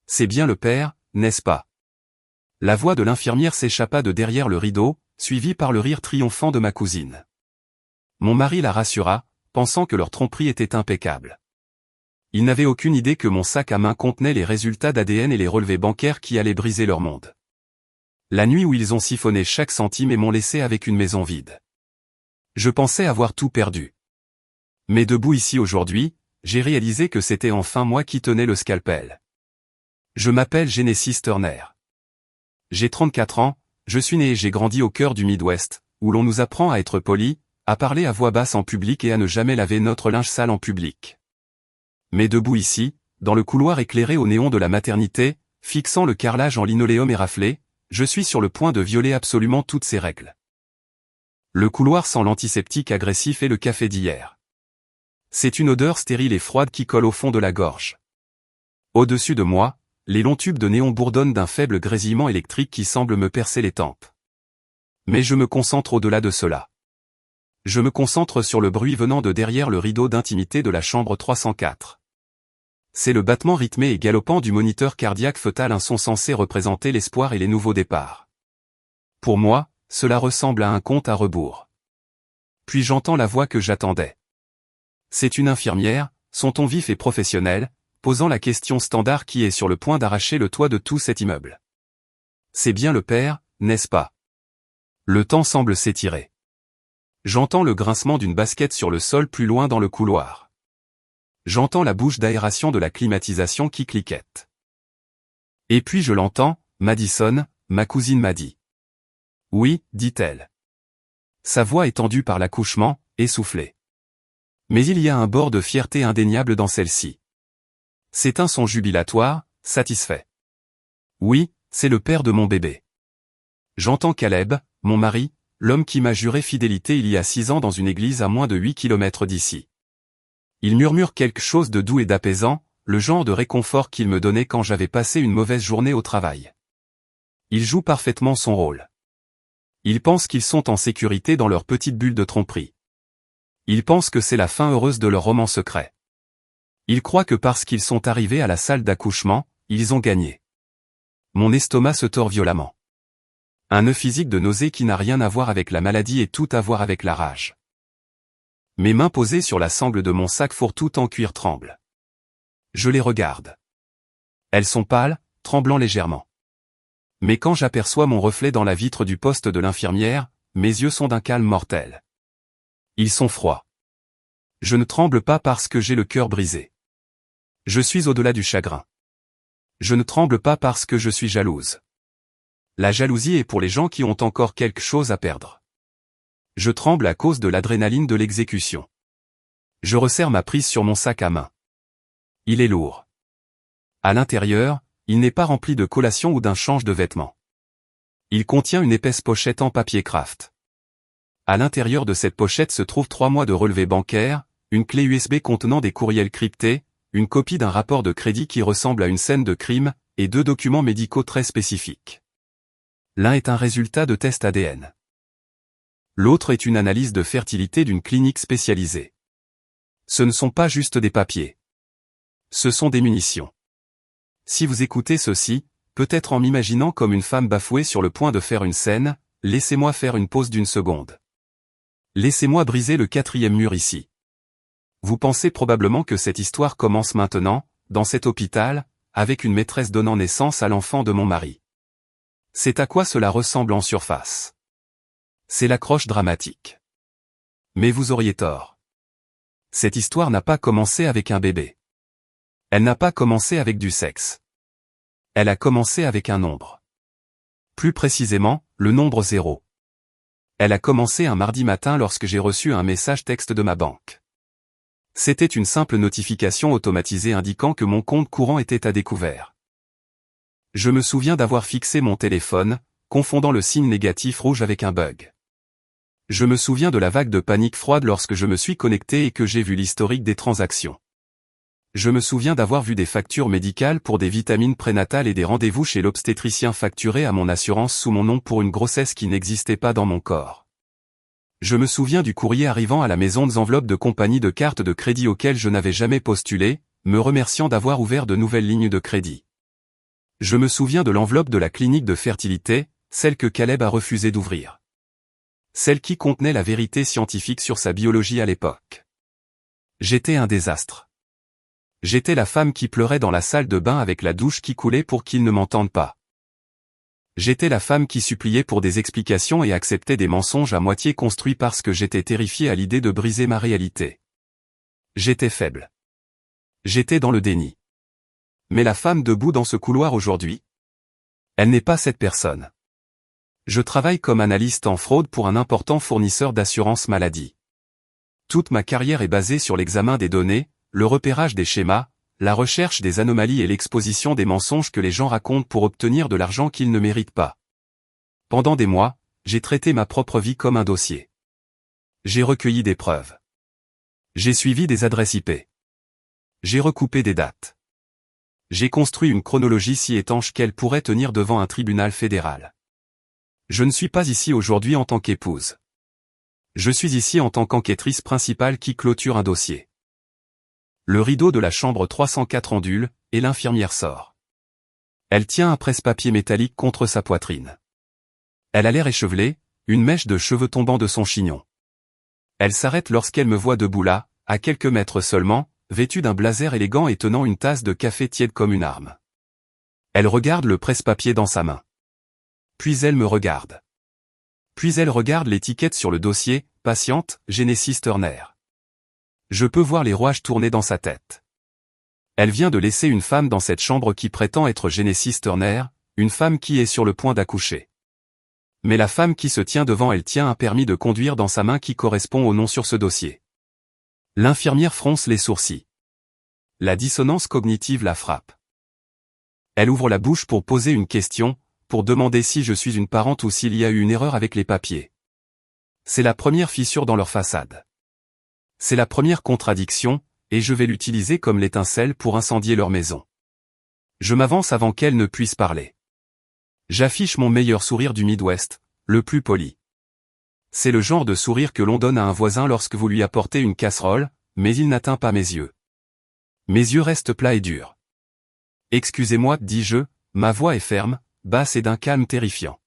C'est bien le père, n'est-ce pas? La voix de l'infirmière s'échappa de derrière le rideau, suivie par le rire triomphant de ma cousine. Mon mari la rassura, pensant que leur tromperie était impeccable. Il n'avait aucune idée que mon sac à main contenait les résultats d'ADN et les relevés bancaires qui allaient briser leur monde. La nuit où ils ont siphonné chaque centime et m'ont laissé avec une maison vide. Je pensais avoir tout perdu. Mais debout ici aujourd'hui, j'ai réalisé que c'était enfin moi qui tenais le scalpel. Je m'appelle Genesis Turner. J'ai 34 ans, je suis né et j'ai grandi au cœur du Midwest, où l'on nous apprend à être poli, à parler à voix basse en public et à ne jamais laver notre linge sale en public. Mais debout ici, dans le couloir éclairé au néon de la maternité, fixant le carrelage en linoléum éraflé, je suis sur le point de violer absolument toutes ces règles. Le couloir sent l'antiseptique agressif et le café d'hier. C'est une odeur stérile et froide qui colle au fond de la gorge. Au-dessus de moi, les longs tubes de néon bourdonnent d'un faible grésillement électrique qui semble me percer les tempes. Mais je me concentre au-delà de cela. Je me concentre sur le bruit venant de derrière le rideau d'intimité de la chambre 304. C'est le battement rythmé et galopant du moniteur cardiaque fœtal, un son censé représenter l'espoir et les nouveaux départs. Pour moi, cela ressemble à un compte à rebours. Puis j'entends la voix que j'attendais. C'est une infirmière, son ton vif et professionnel, posant la question standard qui est sur le point d'arracher le toit de tout cet immeuble. C'est bien le père, n'est-ce pas? Le temps semble s'étirer. J'entends le grincement d'une basket sur le sol plus loin dans le couloir. J'entends la bouche d'aération de la climatisation qui cliquette. Et puis je l'entends, Madison, ma cousine m'a dit. Oui, dit-elle. Sa voix est tendue par l'accouchement, essoufflée. Mais il y a un bord de fierté indéniable dans celle-ci. C'est un son jubilatoire, satisfait. Oui, c'est le père de mon bébé. J'entends Caleb, mon mari, l'homme qui m'a juré fidélité il y a 6 ans dans une église à moins de 8 kilomètres d'ici. Il murmure quelque chose de doux et d'apaisant, le genre de réconfort qu'il me donnait quand j'avais passé une mauvaise journée au travail. Il joue parfaitement son rôle. Ils pensent qu'ils sont en sécurité dans leur petite bulle de tromperie. Ils pensent que c'est la fin heureuse de leur roman secret. Ils croient que parce qu'ils sont arrivés à la salle d'accouchement, ils ont gagné. Mon estomac se tord violemment. Un nœud physique de nausée qui n'a rien à voir avec la maladie et tout à voir avec la rage. Mes mains posées sur la sangle de mon sac fourre-tout en cuir tremblent. Je les regarde. Elles sont pâles, tremblant légèrement. Mais quand j'aperçois mon reflet dans la vitre du poste de l'infirmière, mes yeux sont d'un calme mortel. Ils sont froids. Je ne tremble pas parce que j'ai le cœur brisé. Je suis au-delà du chagrin. Je ne tremble pas parce que je suis jalouse. La jalousie est pour les gens qui ont encore quelque chose à perdre. Je tremble à cause de l'adrénaline de l'exécution. Je resserre ma prise sur mon sac à main. Il est lourd. À l'intérieur, il n'est pas rempli de collations ou d'un change de vêtements. Il contient une épaisse pochette en papier craft. À l'intérieur de cette pochette se trouvent 3 mois de relevés bancaires, une clé USB contenant des courriels cryptés, une copie d'un rapport de crédit qui ressemble à une scène de crime, et 2 documents médicaux très spécifiques. L'un est un résultat de test ADN. L'autre est une analyse de fertilité d'une clinique spécialisée. Ce ne sont pas juste des papiers. Ce sont des munitions. Si vous écoutez ceci, peut-être en m'imaginant comme une femme bafouée sur le point de faire une scène, laissez-moi faire une pause d'1 seconde. Laissez-moi briser le 4e mur ici. Vous pensez probablement que cette histoire commence maintenant, dans cet hôpital, avec une maîtresse donnant naissance à l'enfant de mon mari. C'est à quoi cela ressemble en surface. C'est l'accroche dramatique. Mais vous auriez tort. Cette histoire n'a pas commencé avec un bébé. Elle n'a pas commencé avec du sexe. Elle a commencé avec un nombre. Plus précisément, le nombre 0. Elle a commencé un mardi matin lorsque j'ai reçu un message texte de ma banque. C'était une simple notification automatisée indiquant que mon compte courant était à découvert. Je me souviens d'avoir fixé mon téléphone, confondant le signe négatif rouge avec un bug. Je me souviens de la vague de panique froide lorsque je me suis connecté et que j'ai vu l'historique des transactions. Je me souviens d'avoir vu des factures médicales pour des vitamines prénatales et des rendez-vous chez l'obstétricien facturés à mon assurance sous mon nom pour une grossesse qui n'existait pas dans mon corps. Je me souviens du courrier arrivant à la maison des enveloppes de compagnie de cartes de crédit auxquelles je n'avais jamais postulé, me remerciant d'avoir ouvert de nouvelles lignes de crédit. Je me souviens de l'enveloppe de la clinique de fertilité, celle que Caleb a refusé d'ouvrir. Celle qui contenait la vérité scientifique sur sa biologie à l'époque. J'étais un désastre. J'étais la femme qui pleurait dans la salle de bain avec la douche qui coulait pour qu'ils ne m'entendent pas. J'étais la femme qui suppliait pour des explications et acceptait des mensonges à moitié construits parce que j'étais terrifiée à l'idée de briser ma réalité. J'étais faible. J'étais dans le déni. Mais la femme debout dans ce couloir aujourd'hui? Elle n'est pas cette personne. Je travaille comme analyste en fraude pour un important fournisseur d'assurance maladie. Toute ma carrière est basée sur l'examen des données, le repérage des schémas, la recherche des anomalies et l'exposition des mensonges que les gens racontent pour obtenir de l'argent qu'ils ne méritent pas. Pendant des mois, j'ai traité ma propre vie comme un dossier. J'ai recueilli des preuves. J'ai suivi des adresses IP. J'ai recoupé des dates. J'ai construit une chronologie si étanche qu'elle pourrait tenir devant un tribunal fédéral. Je ne suis pas ici aujourd'hui en tant qu'épouse. Je suis ici en tant qu'enquêtrice principale qui clôture un dossier. Le rideau de la chambre 304 ondule, et l'infirmière sort. Elle tient un presse-papier métallique contre sa poitrine. Elle a l'air échevelée, une mèche de cheveux tombant de son chignon. Elle s'arrête lorsqu'elle me voit debout là, à quelques mètres seulement, vêtue d'un blazer élégant et tenant une tasse de café tiède comme une arme. Elle regarde le presse-papier dans sa main. Puis elle me regarde. Puis elle regarde l'étiquette sur le dossier, patiente, Genesis Turner. Je peux voir les rouages tourner dans sa tête. Elle vient de laisser une femme dans cette chambre qui prétend être Genesis Turner, une femme qui est sur le point d'accoucher. Mais la femme qui se tient devant elle tient un permis de conduire dans sa main qui correspond au nom sur ce dossier. L'infirmière fronce les sourcils. La dissonance cognitive la frappe. Elle ouvre la bouche pour poser une question, pour demander si je suis une parente ou s'il y a eu une erreur avec les papiers. C'est la première fissure dans leur façade. C'est la première contradiction, et je vais l'utiliser comme l'étincelle pour incendier leur maison. Je m'avance avant qu'elle ne puisse parler. J'affiche mon meilleur sourire du Midwest, le plus poli. C'est le genre de sourire que l'on donne à un voisin lorsque vous lui apportez une casserole, mais il n'atteint pas mes yeux. Mes yeux restent plats et durs. Excusez-moi, dis-je, ma voix est ferme, basse et d'un calme terrifiant.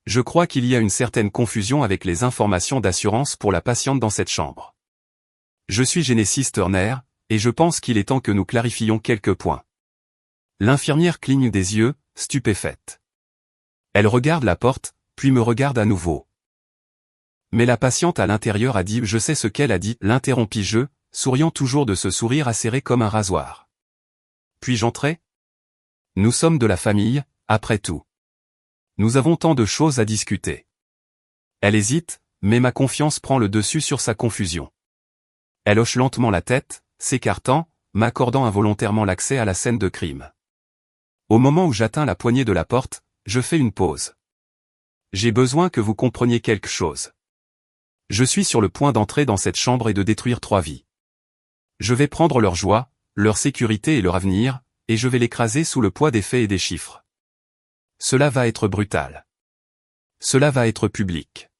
Je crois qu'il y a une certaine confusion avec les informations d'assurance pour la patiente dans cette chambre. Je suis Genesis Turner, et je pense qu'il est temps que nous clarifions quelques points. L'infirmière cligne des yeux, stupéfaite. Elle regarde la porte, puis me regarde à nouveau. Mais la patiente à l'intérieur a dit « Je sais ce qu'elle a dit », l'interrompis-je, souriant toujours de ce sourire acéré comme un rasoir. Puis j'entrai ? Nous sommes de la famille, après tout. Nous avons tant de choses à discuter. Elle hésite, mais ma confiance prend le dessus sur sa confusion. Elle hoche lentement la tête, s'écartant, m'accordant involontairement l'accès à la scène de crime. Au moment où j'atteins la poignée de la porte, je fais une pause. J'ai besoin que vous compreniez quelque chose. Je suis sur le point d'entrer dans cette chambre et de détruire 3 vies. Je vais prendre leur joie, leur sécurité et leur avenir, et je vais l'écraser sous le poids des faits et des chiffres. Cela va être brutal. Cela va être public.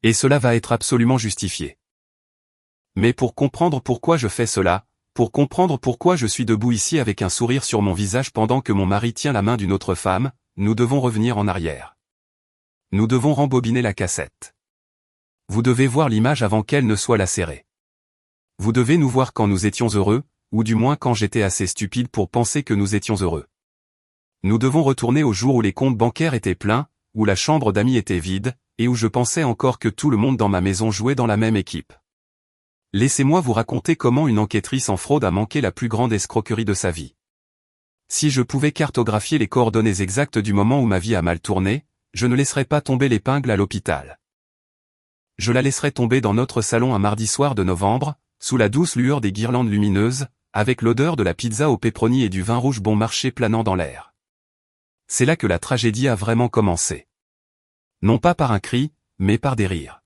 Et cela va être absolument justifié. Mais pour comprendre pourquoi je fais cela, pour comprendre pourquoi je suis debout ici avec un sourire sur mon visage pendant que mon mari tient la main d'une autre femme, nous devons revenir en arrière. Nous devons rembobiner la cassette. Vous devez voir l'image avant qu'elle ne soit lacérée. Vous devez nous voir quand nous étions heureux, ou du moins quand j'étais assez stupide pour penser que nous étions heureux. Nous devons retourner au jour où les comptes bancaires étaient pleins, où la chambre d'amis était vide, et où je pensais encore que tout le monde dans ma maison jouait dans la même équipe. Laissez-moi vous raconter comment une enquêtrice en fraude a manqué la plus grande escroquerie de sa vie. Si je pouvais cartographier les coordonnées exactes du moment où ma vie a mal tourné, je ne laisserais pas tomber l'épingle à l'hôpital. Je la laisserais tomber dans notre salon un mardi soir de novembre, sous la douce lueur des guirlandes lumineuses, avec l'odeur de la pizza au pepperoni et du vin rouge bon marché planant dans l'air. C'est là que la tragédie a vraiment commencé. Non pas par un cri, mais par des rires.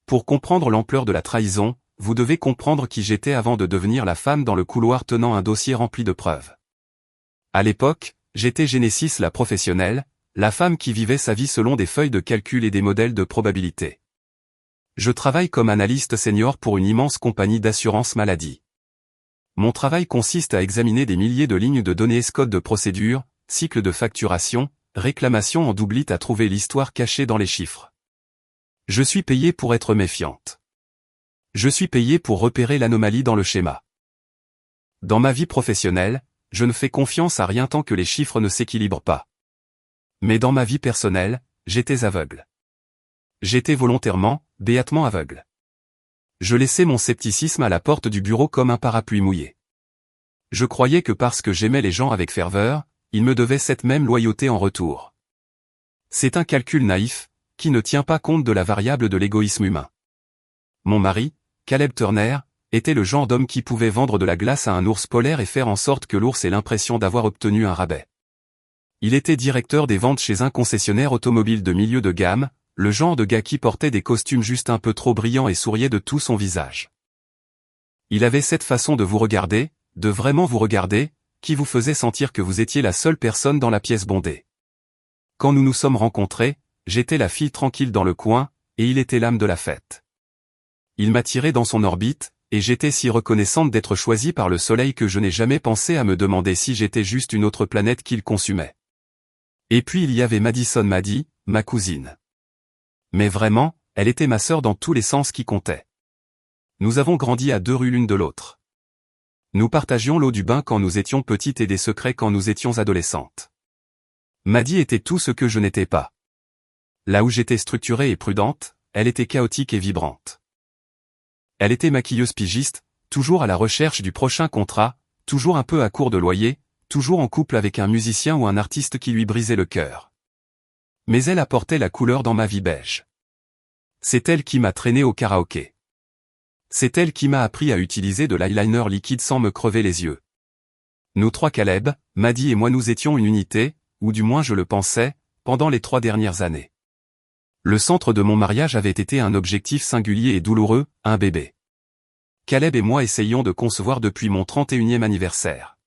Pour comprendre l'ampleur de la trahison, vous devez comprendre qui j'étais avant de devenir la femme dans le couloir tenant un dossier rempli de preuves. À l'époque, j'étais Genesis la professionnelle, la femme qui vivait sa vie selon des feuilles de calcul et des modèles de probabilité. Je travaille comme analyste senior pour une immense compagnie d'assurance maladie. Mon travail consiste à examiner des milliers de lignes de données escodes de procédure, cycle de facturation, réclamation en doublite à trouver l'histoire cachée dans les chiffres. Je suis payé pour être méfiante. Je suis payé pour repérer l'anomalie dans le schéma. Dans ma vie professionnelle, je ne fais confiance à rien tant que les chiffres ne s'équilibrent pas. Mais dans ma vie personnelle, j'étais aveugle. J'étais volontairement, béatement aveugle. Je laissais mon scepticisme à la porte du bureau comme un parapluie mouillé. Je croyais que parce que j'aimais les gens avec ferveur, ils me devaient cette même loyauté en retour. C'est un calcul naïf, qui ne tient pas compte de la variable de l'égoïsme humain. Mon mari, Caleb Turner, était le genre d'homme qui pouvait vendre de la glace à un ours polaire et faire en sorte que l'ours ait l'impression d'avoir obtenu un rabais. Il était directeur des ventes chez un concessionnaire automobile de milieu de gamme, le genre de gars qui portait des costumes juste un peu trop brillants et souriait de tout son visage. Il avait cette façon de vous regarder, de vraiment vous regarder, qui vous faisait sentir que vous étiez la seule personne dans la pièce bondée. Quand nous nous sommes rencontrés, j'étais la fille tranquille dans le coin, et il était l'âme de la fête. Il m'attirait dans son orbite, et j'étais si reconnaissante d'être choisie par le soleil que je n'ai jamais pensé à me demander si j'étais juste une autre planète qu'il consumait. Et puis il y avait Madison Maddy, ma cousine. Mais vraiment, elle était ma sœur dans tous les sens qui comptaient. Nous avons grandi à 2 rues l'une de l'autre. Nous partagions l'eau du bain quand nous étions petites et des secrets quand nous étions adolescentes. Maddy était tout ce que je n'étais pas. Là où j'étais structurée et prudente, elle était chaotique et vibrante. Elle était maquilleuse pigiste, toujours à la recherche du prochain contrat, toujours un peu à court de loyer, toujours en couple avec un musicien ou un artiste qui lui brisait le cœur. Mais elle apportait la couleur dans ma vie beige. C'est elle qui m'a traîné au karaoké. C'est elle qui m'a appris à utiliser de l'eyeliner liquide sans me crever les yeux. Nous 3 Caleb, Maddy et moi nous étions une unité, ou du moins je le pensais, pendant les 3 dernières années. Le centre de mon mariage avait été un objectif singulier et douloureux, un bébé. Caleb et moi essayions de concevoir depuis mon 31e anniversaire.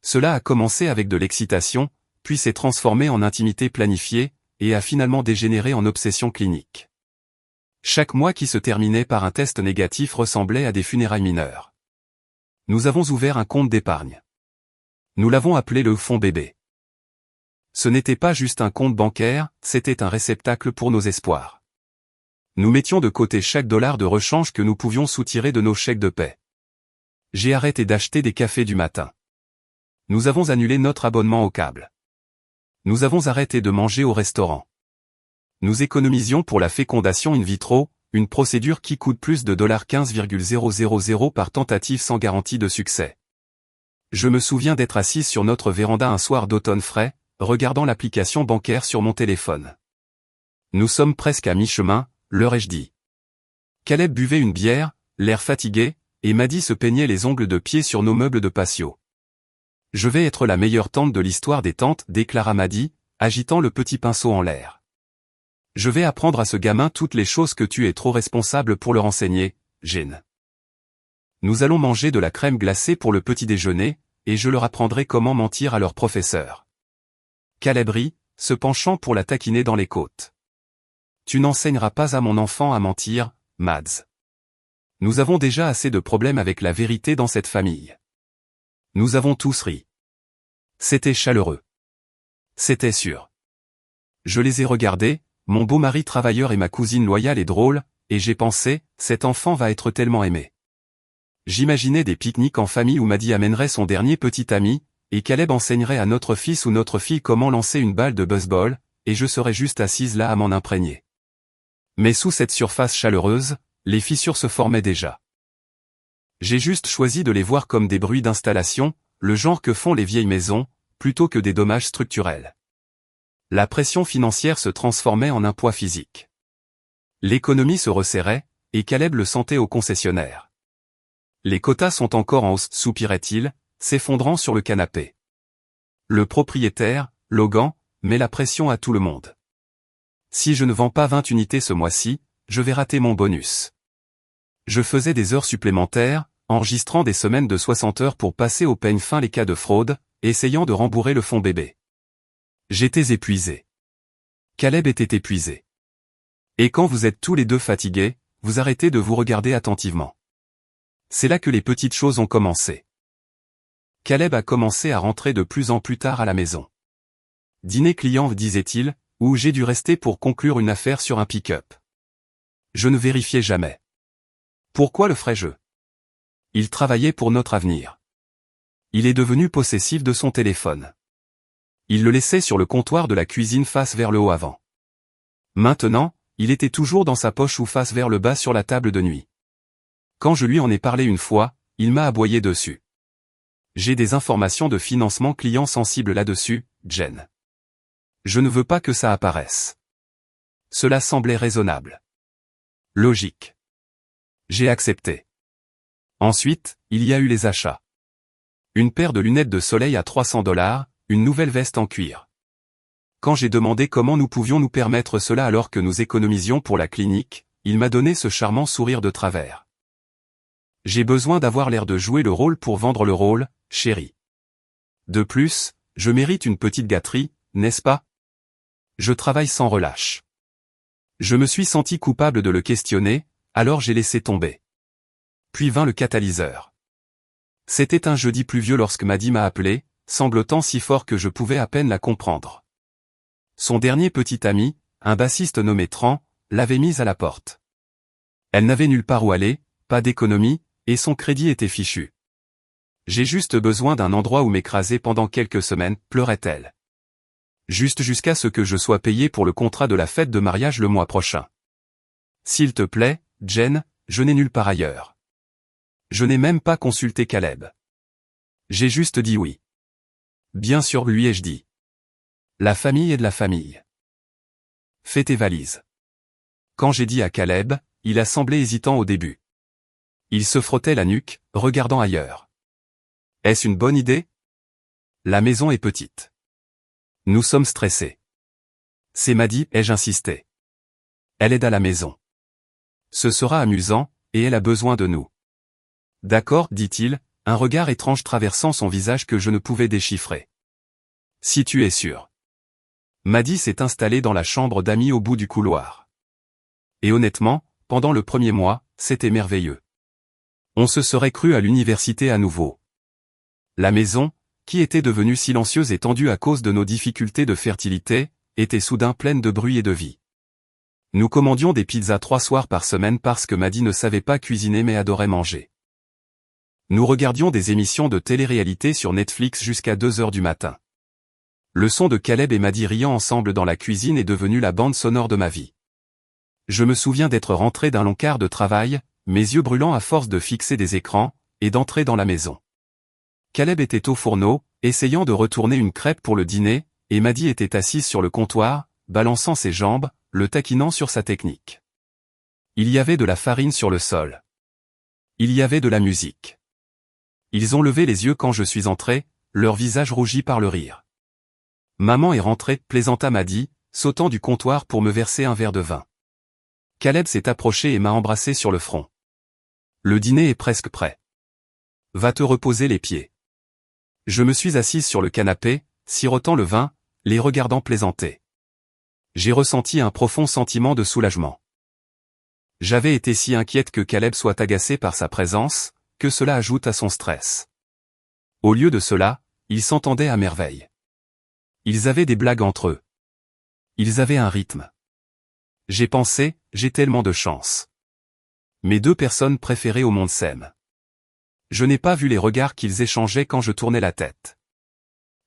Cela a commencé avec de l'excitation, puis s'est transformé en intimité planifiée, et a finalement dégénéré en obsession clinique. Chaque mois qui se terminait par un test négatif ressemblait à des funérailles mineures. Nous avons ouvert un compte d'épargne. Nous l'avons appelé le fonds bébé. Ce n'était pas juste un compte bancaire, c'était un réceptacle pour nos espoirs. Nous mettions de côté chaque dollar de rechange que nous pouvions soutirer de nos chèques de paie. J'ai arrêté d'acheter des cafés du matin. Nous avons annulé notre abonnement au câble. Nous avons arrêté de manger au restaurant. Nous économisions pour la fécondation in vitro, une procédure qui coûte plus de $15,000 par tentative sans garantie de succès. Je me souviens d'être assise sur notre véranda un soir d'automne frais, regardant l'application bancaire sur mon téléphone. Nous sommes presque à mi-chemin, leur ai-je dit. Caleb buvait une bière, l'air fatigué, et Maddy se peignait les ongles de pied sur nos meubles de patio. Je vais être la meilleure tante de l'histoire des tantes, déclara Maddy, agitant le petit pinceau en l'air. Je vais apprendre à ce gamin toutes les choses que tu es trop responsable pour leur enseigner, Jane. Nous allons manger de la crème glacée pour le petit déjeuner, et je leur apprendrai comment mentir à leur professeur. Caleb rit, se penchant pour la taquiner dans les côtes. Tu n'enseigneras pas à mon enfant à mentir, Mads. Nous avons déjà assez de problèmes avec la vérité dans cette famille. Nous avons tous ri. C'était chaleureux. C'était sûr. Je les ai regardés, mon beau mari travailleur et ma cousine loyale et drôle, et j'ai pensé, cet enfant va être tellement aimé. J'imaginais des pique-niques en famille où Maddy amènerait son dernier petit ami, et Caleb enseignerait à notre fils ou notre fille comment lancer une balle de baseball, et je serais juste assise là à m'en imprégner. Mais sous cette surface chaleureuse, les fissures se formaient déjà. J'ai juste choisi de les voir comme des bruits d'installation, le genre que font les vieilles maisons, plutôt que des dommages structurels. La pression financière se transformait en un poids physique. L'économie se resserrait, et Caleb le sentait au concessionnaire. Les quotas sont encore en hausse, soupirait-il, s'effondrant sur le canapé. Le propriétaire, Logan, met la pression à tout le monde. Si je ne vends pas 20 unités ce mois-ci, je vais rater mon bonus. Je faisais des heures supplémentaires, enregistrant des semaines de 60 heures pour passer au peigne fin les cas de fraude, essayant de rembourrer le fonds bébé. J'étais épuisé. Caleb était épuisé. Et quand vous êtes tous les deux fatigués, vous arrêtez de vous regarder attentivement. C'est là que les petites choses ont commencé. Caleb a commencé à rentrer de plus en plus tard à la maison. Dîner client, disait-il, où j'ai dû rester pour conclure une affaire sur un pick-up. Je ne vérifiais jamais. Pourquoi le ferais-je? Il travaillait pour notre avenir. Il est devenu possessif de son téléphone. Il le laissait sur le comptoir de la cuisine face vers le haut avant. Maintenant, il était toujours dans sa poche ou face vers le bas sur la table de nuit. Quand je lui en ai parlé une fois, il m'a aboyé dessus. J'ai des informations de financement client sensibles là-dessus, Jen. Je ne veux pas que ça apparaisse. Cela semblait raisonnable. Logique. J'ai accepté. Ensuite, il y a eu les achats. Une paire de lunettes de soleil à $300, une nouvelle veste en cuir. Quand j'ai demandé comment nous pouvions nous permettre cela alors que nous économisions pour la clinique, il m'a donné ce charmant sourire de travers. J'ai besoin d'avoir l'air de jouer le rôle pour vendre le rôle, chérie. De plus, je mérite une petite gâterie, n'est-ce pas? Je travaille sans relâche. Je me suis senti coupable de le questionner, alors j'ai laissé tomber. Puis vint le catalyseur. C'était un jeudi pluvieux lorsque Maddie m'a appelé, sanglotant si fort que je pouvais à peine la comprendre. Son dernier petit ami, un bassiste nommé Tran, l'avait mise à la porte. Elle n'avait nulle part où aller, pas d'économie, et son crédit était fichu. J'ai juste besoin d'un endroit où m'écraser pendant quelques semaines, pleurait-elle. Juste jusqu'à ce que je sois payé pour le contrat de la fête de mariage le mois prochain. S'il te plaît, Jen, je n'ai nulle part ailleurs. Je n'ai même pas consulté Caleb. J'ai juste dit oui. Bien sûr, lui ai-je dit. La famille est de la famille. Fais tes valises. Quand j'ai dit à Caleb, il a semblé hésitant au début. Il se frottait la nuque, regardant ailleurs. Est-ce une bonne idée? La maison est petite. Nous sommes stressés. C'est Maddie, ai-je insisté. Elle aide à la maison. Ce sera amusant, et elle a besoin de nous. D'accord, dit-il, un regard étrange traversant son visage que je ne pouvais déchiffrer. Si tu es sûr. Maddie s'est installée dans la chambre d'amis au bout du couloir. Et honnêtement, pendant le premier mois, c'était merveilleux. On se serait cru à l'université à nouveau. La maison, qui était devenue silencieuse et tendue à cause de nos difficultés de fertilité, était soudain pleine de bruit et de vie. Nous commandions des pizzas 3 soirs par semaine parce que Maddie ne savait pas cuisiner mais adorait manger. Nous regardions des émissions de télé-réalité sur Netflix jusqu'à 2 heures du matin. Le son de Caleb et Maddie riant ensemble dans la cuisine est devenu la bande sonore de ma vie. Je me souviens d'être rentré d'un long quart de travail, mes yeux brûlants à force de fixer des écrans, et d'entrer dans la maison. Caleb était au fourneau, essayant de retourner une crêpe pour le dîner, et Maddie était assise sur le comptoir, balançant ses jambes, le taquinant sur sa technique. Il y avait de la farine sur le sol. Il y avait de la musique. Ils ont levé les yeux quand je suis entré, leur visage rougi par le rire. Maman est rentrée, plaisanta Maddie, sautant du comptoir pour me verser un verre de vin. Caleb s'est approché et m'a embrassé sur le front. Le dîner est presque prêt. Va te reposer les pieds. Je me suis assise sur le canapé, sirotant le vin, les regardant plaisanter. J'ai ressenti un profond sentiment de soulagement. J'avais été si inquiète que Caleb soit agacé par sa présence, que cela ajoute à son stress. Au lieu de cela, ils s'entendaient à merveille. Ils avaient des blagues entre eux. Ils avaient un rythme. J'ai pensé, j'ai tellement de chance. Mes 2 personnes préférées au monde s'aiment. Je n'ai pas vu les regards qu'ils échangeaient quand je tournais la tête.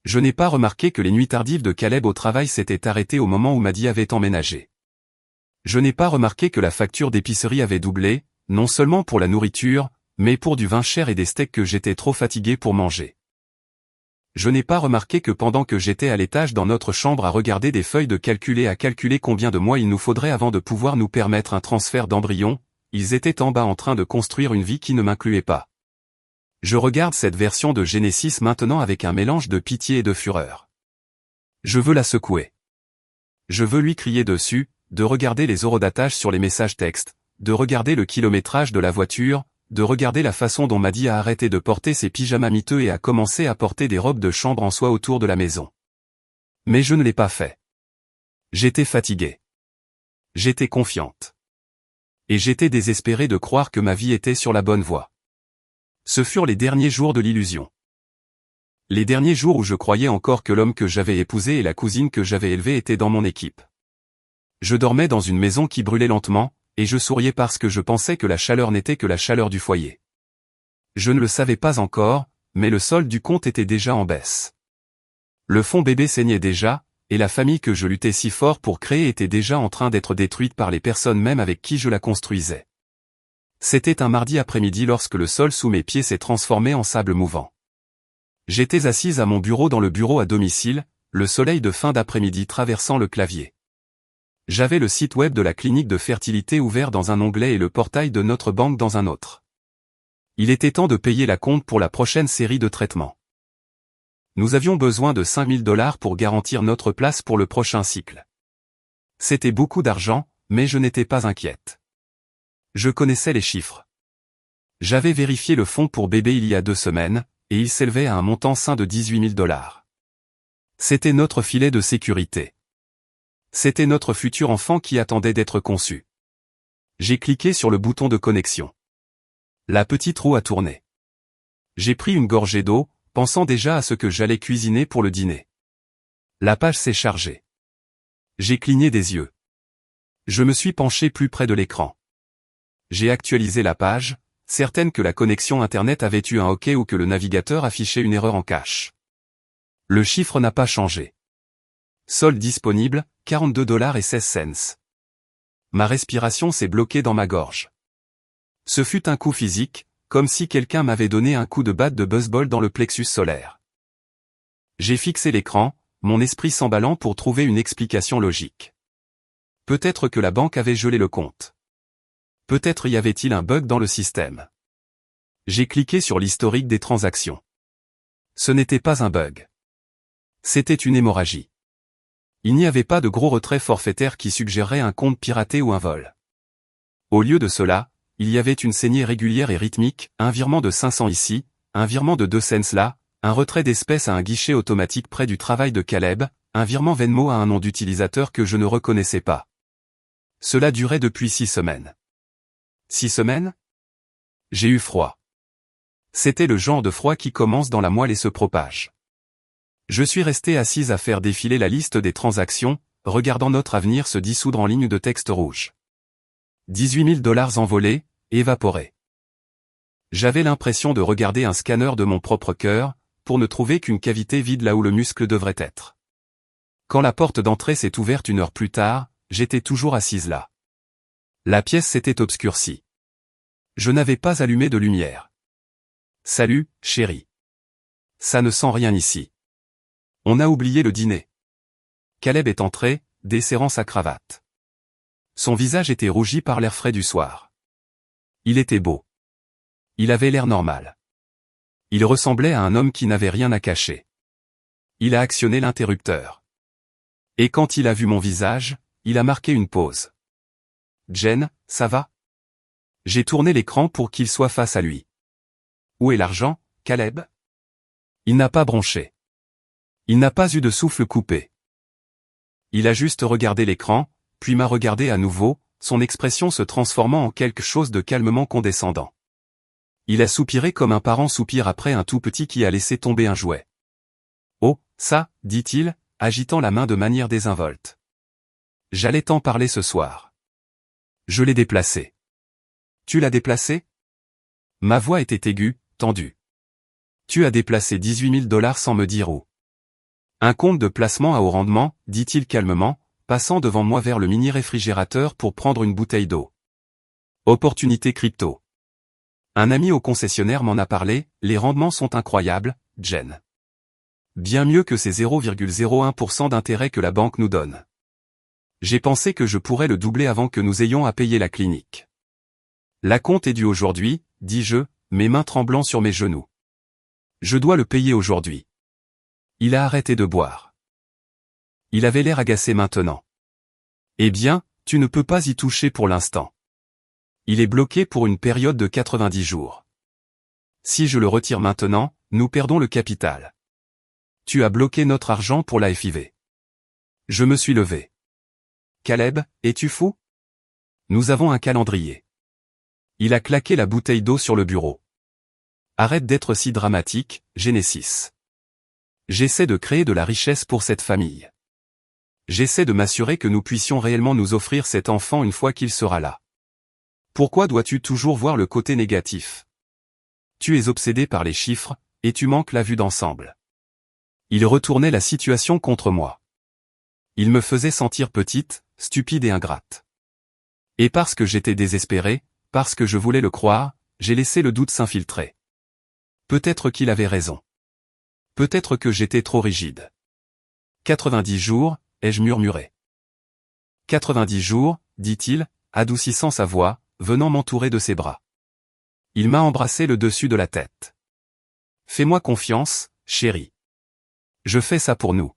Je n'ai pas remarqué que les nuits tardives de Caleb au travail s'étaient arrêtées au moment où Maddie avait emménagé. Je n'ai pas remarqué que la facture d'épicerie avait doublé, non seulement pour la nourriture, mais pour du vin cher et des steaks que j'étais trop fatigué pour manger. Je n'ai pas remarqué que pendant que j'étais à l'étage dans notre chambre à regarder des feuilles de calcul et à calculer combien de mois il nous faudrait avant de pouvoir nous permettre un transfert d'embryon, ils étaient en bas en train de construire une vie qui ne m'incluait pas. Je regarde cette version de Genesis maintenant avec un mélange de pitié et de fureur. Je veux la secouer. Je veux lui crier dessus, de regarder les horodatage sur les messages textes, de regarder le kilométrage de la voiture, de regarder la façon dont Maddie a arrêté de porter ses pyjamas miteux et a commencé à porter des robes de chambre en soie autour de la maison. Mais je ne l'ai pas fait. J'étais fatigué. J'étais confiante. Et j'étais désespéré de croire que ma vie était sur la bonne voie. Ce furent les derniers jours de l'illusion. Les derniers jours où je croyais encore que l'homme que j'avais épousé et la cousine que j'avais élevée étaient dans mon équipe. Je dormais dans une maison qui brûlait lentement, et je souriais parce que je pensais que la chaleur n'était que la chaleur du foyer. Je ne le savais pas encore, mais le solde du compte était déjà en baisse. Le fonds bébé saignait déjà, et la famille que je luttais si fort pour créer était déjà en train d'être détruite par les personnes même avec qui je la construisais. C'était un mardi après-midi lorsque le sol sous mes pieds s'est transformé en sable mouvant. J'étais assise à mon bureau dans le bureau à domicile, le soleil de fin d'après-midi traversant le clavier. J'avais le site web de la clinique de fertilité ouvert dans un onglet et le portail de notre banque dans un autre. Il était temps de payer la compte pour la prochaine série de traitements. Nous avions besoin de 5 000 $ pour garantir notre place pour le prochain cycle. C'était beaucoup d'argent, mais je n'étais pas inquiète. Je connaissais les chiffres. J'avais vérifié le fonds pour bébé il y a 2 semaines, et il s'élevait à un montant sain de 18 000 $. C'était notre filet de sécurité. C'était notre futur enfant qui attendait d'être conçu. J'ai cliqué sur le bouton de connexion. La petite roue a tourné. J'ai pris une gorgée d'eau, pensant déjà à ce que j'allais cuisiner pour le dîner. La page s'est chargée. J'ai cligné des yeux. Je me suis penché plus près de l'écran. J'ai actualisé la page, certaine que la connexion Internet avait eu un OK ou que le navigateur affichait une erreur en cache. Le chiffre n'a pas changé. Solde disponible, 42,16 $. Ma respiration s'est bloquée dans ma gorge. Ce fut un coup physique, comme si quelqu'un m'avait donné un coup de batte de baseball dans le plexus solaire. J'ai fixé l'écran, mon esprit s'emballant pour trouver une explication logique. Peut-être que la banque avait gelé le compte. Peut-être y avait-il un bug dans le système. J'ai cliqué sur l'historique des transactions. Ce n'était pas un bug. C'était une hémorragie. Il n'y avait pas de gros retrait forfaitaire qui suggérerait un compte piraté ou un vol. Au lieu de cela, il y avait une saignée régulière et rythmique, un virement de 500 ici, un virement de 2 cents là, un retrait d'espèces à un guichet automatique près du travail de Caleb, un virement Venmo à un nom d'utilisateur que je ne reconnaissais pas. Cela durait depuis 6 semaines. 6 semaines? J'ai eu froid. C'était le genre de froid qui commence dans la moelle et se propage. Je suis resté assise à faire défiler la liste des transactions, regardant notre avenir se dissoudre en lignes de texte rouge. 18 000 $ envolés, évaporés. J'avais l'impression de regarder un scanner de mon propre cœur, pour ne trouver qu'une cavité vide là où le muscle devrait être. Quand la porte d'entrée s'est ouverte 1 heure plus tard, j'étais toujours assise là. La pièce s'était obscurcie. Je n'avais pas allumé de lumière. Salut, chérie. Ça ne sent rien ici. On a oublié le dîner. Caleb est entré, desserrant sa cravate. Son visage était rougi par l'air frais du soir. Il était beau. Il avait l'air normal. Il ressemblait à un homme qui n'avait rien à cacher. Il a actionné l'interrupteur. Et quand il a vu mon visage, il a marqué une pause. Jen, ça va? J'ai tourné l'écran pour qu'il soit face à lui. Où est l'argent, Caleb? Il n'a pas bronché. Il n'a pas eu de souffle coupé. Il a juste regardé l'écran, puis m'a regardé à nouveau, son expression se transformant en quelque chose de calmement condescendant. Il a soupiré comme un parent soupire après un tout petit qui a laissé tomber un jouet. Oh, ça, dit-il, agitant la main de manière désinvolte. J'allais t'en parler ce soir. Je l'ai déplacé. Tu l'as déplacé? Ma voix était aiguë, tendue. Tu as déplacé 18 000 $ sans me dire où. Un compte de placement à haut rendement, dit-il calmement, passant devant moi vers le mini-réfrigérateur pour prendre une bouteille d'eau. Opportunité crypto. Un ami au concessionnaire m'en a parlé, les rendements sont incroyables, Jen. Bien mieux que ces 0,01% d'intérêt que la banque nous donne. J'ai pensé que je pourrais le doubler avant que nous ayons à payer la clinique. La compte est due aujourd'hui, dis-je, mes mains tremblant sur mes genoux. Je dois le payer aujourd'hui. Il a arrêté de boire. Il avait l'air agacé maintenant. Eh bien, tu ne peux pas y toucher pour l'instant. Il est bloqué pour une période de 90 jours. Si je le retire maintenant, nous perdons le capital. Tu as bloqué notre argent pour la FIV. Je me suis levé. Caleb, es-tu fou? Nous avons un calendrier. Il a claqué la bouteille d'eau sur le bureau. Arrête d'être si dramatique, Genesis. J'essaie de créer de la richesse pour cette famille. J'essaie de m'assurer que nous puissions réellement nous offrir cet enfant une fois qu'il sera là. Pourquoi dois-tu toujours voir le côté négatif? Tu es obsédé par les chiffres, et tu manques la vue d'ensemble. Il retournait la situation contre moi. Il me faisait sentir petite, stupide et ingrate. Et parce que j'étais désespéré, parce que je voulais le croire, j'ai laissé le doute s'infiltrer. Peut-être qu'il avait raison. Peut-être que j'étais trop rigide. 90 jours, ai-je murmuré. 90 jours, dit-il, adoucissant sa voix, venant m'entourer de ses bras. Il m'a embrassé le dessus de la tête. Fais-moi confiance, chérie. Je fais ça pour nous.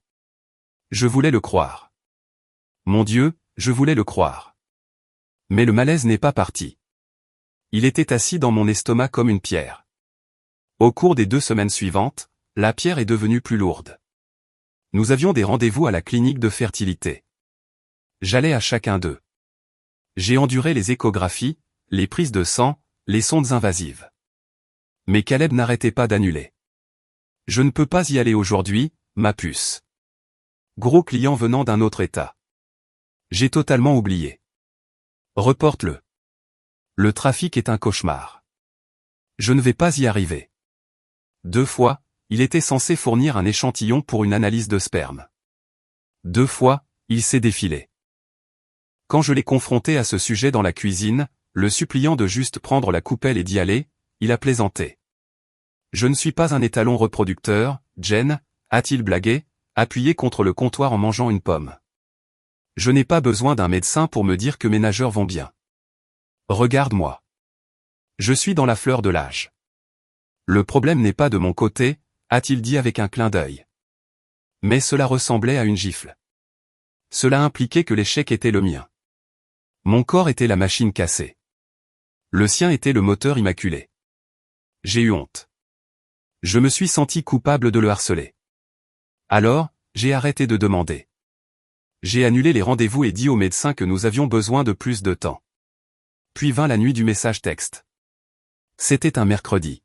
Je voulais le croire. Mon Dieu, je voulais le croire. Mais le malaise n'est pas parti. Il était assis dans mon estomac comme une pierre. Au cours des 2 semaines suivantes, la pierre est devenue plus lourde. Nous avions des rendez-vous à la clinique de fertilité. J'allais à chacun d'eux. J'ai enduré les échographies, les prises de sang, les sondes invasives. Mais Caleb n'arrêtait pas d'annuler. Je ne peux pas y aller aujourd'hui, ma puce. Gros client venant d'un autre état. J'ai totalement oublié. Reporte-le. Le trafic est un cauchemar. Je ne vais pas y arriver. 2 fois, il était censé fournir un échantillon pour une analyse de sperme. 2 fois, il s'est défilé. Quand je l'ai confronté à ce sujet dans la cuisine, le suppliant de juste prendre la coupelle et d'y aller, il a plaisanté. Je ne suis pas un étalon reproducteur, Jen, a-t-il blagué, appuyé contre le comptoir en mangeant une pomme. Je n'ai pas besoin d'un médecin pour me dire que mes nageurs vont bien. Regarde-moi. Je suis dans la fleur de l'âge. Le problème n'est pas de mon côté, a-t-il dit avec un clin d'œil. Mais cela ressemblait à une gifle. Cela impliquait que l'échec était le mien. Mon corps était la machine cassée. Le sien était le moteur immaculé. J'ai eu honte. Je me suis senti coupable de le harceler. Alors, j'ai arrêté de demander. J'ai annulé les rendez-vous et dit au médecin que nous avions besoin de plus de temps. Puis vint la nuit du message texte. C'était un mercredi.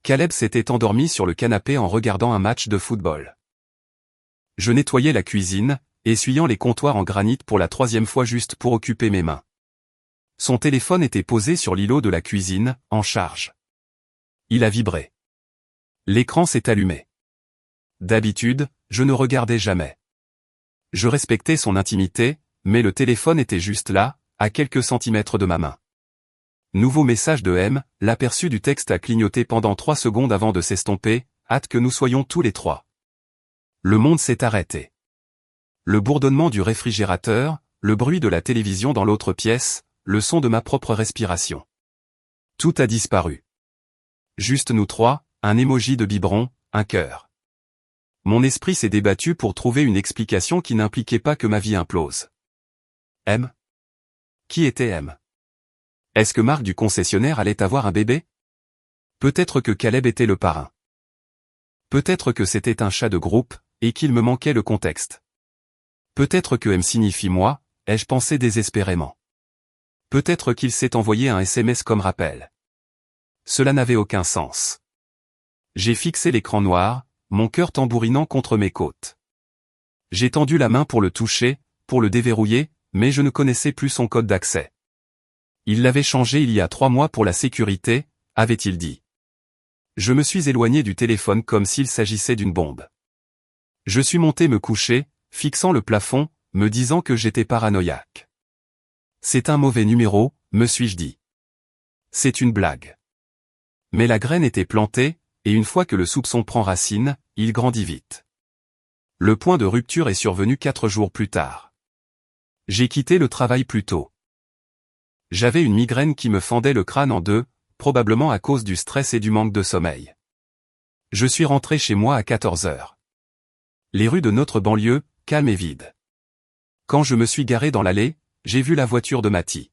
Caleb s'était endormi sur le canapé en regardant un match de football. Je nettoyais la cuisine, essuyant les comptoirs en granit pour la 3e fois juste pour occuper mes mains. Son téléphone était posé sur l'îlot de la cuisine, en charge. Il a vibré. L'écran s'est allumé. D'habitude, je ne regardais jamais. Je respectais son intimité, mais le téléphone était juste là, à quelques centimètres de ma main. Nouveau message de M, l'aperçu du texte a clignoté pendant 3 secondes avant de s'estomper, hâte que nous soyons tous les 3. Le monde s'est arrêté. Le bourdonnement du réfrigérateur, le bruit de la télévision dans l'autre pièce, le son de ma propre respiration. Tout a disparu. Juste nous 3, un emoji de biberon, un cœur. Mon esprit s'est débattu pour trouver une explication qui n'impliquait pas que ma vie implose. M? Qui était M? Est-ce que Marc du concessionnaire allait avoir un bébé? Peut-être que Caleb était le parrain. Peut-être que c'était un chat de groupe, et qu'il me manquait le contexte. Peut-être que M signifie moi, ai-je pensé désespérément. Peut-être qu'il s'est envoyé un SMS comme rappel. Cela n'avait aucun sens. J'ai fixé l'écran noir, mon cœur tambourinant contre mes côtes. J'ai tendu la main pour le toucher, pour le déverrouiller, mais je ne connaissais plus son code d'accès. Il l'avait changé il y a 3 mois pour la sécurité, avait-il dit. Je me suis éloigné du téléphone comme s'il s'agissait d'une bombe. Je suis monté me coucher, fixant le plafond, me disant que j'étais paranoïaque. C'est un mauvais numéro, me suis-je dit. C'est une blague. Mais la graine était plantée, et une fois que le soupçon prend racine, il grandit vite. Le point de rupture est survenu 4 jours plus tard. J'ai quitté le travail plus tôt. J'avais une migraine qui me fendait le crâne en 2, probablement à cause du stress et du manque de sommeil. Je suis rentré chez moi à 14 heures. Les rues de notre banlieue, calmes et vides. Quand je me suis garé dans l'allée, j'ai vu la voiture de Matty.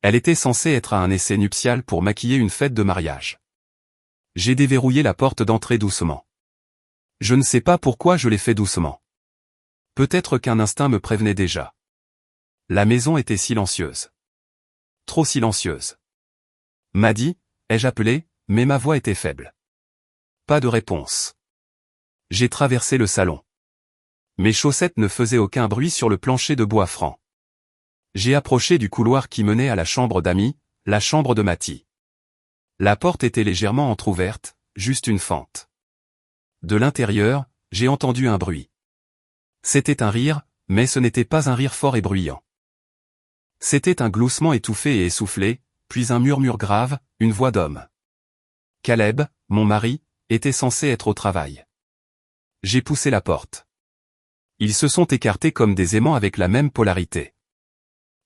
Elle était censée être à un essai nuptial pour maquiller une fête de mariage. J'ai déverrouillé la porte d'entrée doucement. Je ne sais pas pourquoi je l'ai fait doucement. Peut-être qu'un instinct me prévenait déjà. La maison était silencieuse. Trop silencieuse. Maddy, ai-je appelé, mais ma voix était faible. Pas de réponse. J'ai traversé le salon. Mes chaussettes ne faisaient aucun bruit sur le plancher de bois franc. J'ai approché du couloir qui menait à la chambre d'Amy, la chambre de Matty. La porte était légèrement entr'ouverte, juste une fente. De l'intérieur, j'ai entendu un bruit. C'était un rire, mais ce n'était pas un rire fort et bruyant. C'était un gloussement étouffé et essoufflé, puis un murmure grave, une voix d'homme. Caleb, mon mari, était censé être au travail. J'ai poussé la porte. Ils se sont écartés comme des aimants avec la même polarité.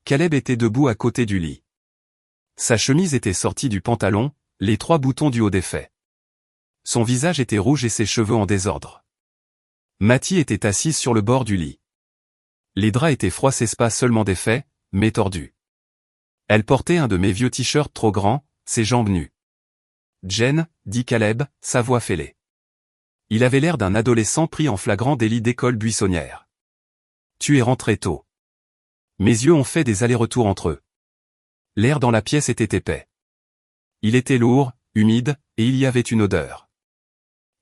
Caleb était debout à côté du lit. Sa chemise était sortie du pantalon, les 3 boutons du haut défaits. Son visage était rouge et ses cheveux en désordre. Matty était assise sur le bord du lit. Les draps étaient froids, pas seulement défaits, mais tordus. Elle portait un de mes vieux t-shirts trop grands, ses jambes nues. Jen, dit Caleb, sa voix fêlée. Il avait l'air d'un adolescent pris en flagrant délit d'école buissonnière. Tu es rentré tôt. Mes yeux ont fait des allers-retours entre eux. L'air dans la pièce était épais. Il était lourd, humide, et il y avait une odeur.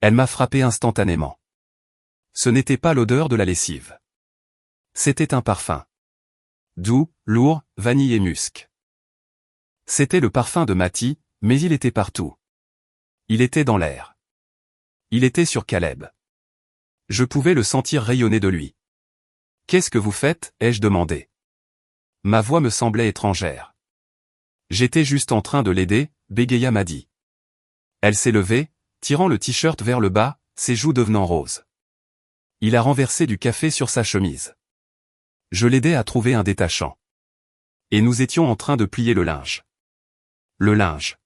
Elle m'a frappé instantanément. Ce n'était pas l'odeur de la lessive. C'était un parfum. Doux, lourd, vanille et musc. C'était le parfum de Matty, mais il était partout. Il était dans l'air. Il était sur Caleb. Je pouvais le sentir rayonner de lui. « Qu'est-ce que vous faites ?» ai-je demandé. Ma voix me semblait étrangère. J'étais juste en train de l'aider, bégaya Matty. Elle s'est levée, tirant le t-shirt vers le bas, ses joues devenant roses. Il a renversé du café sur sa chemise. Je l'aidais à trouver un détachant. Et nous étions en train de plier le linge. Le linge.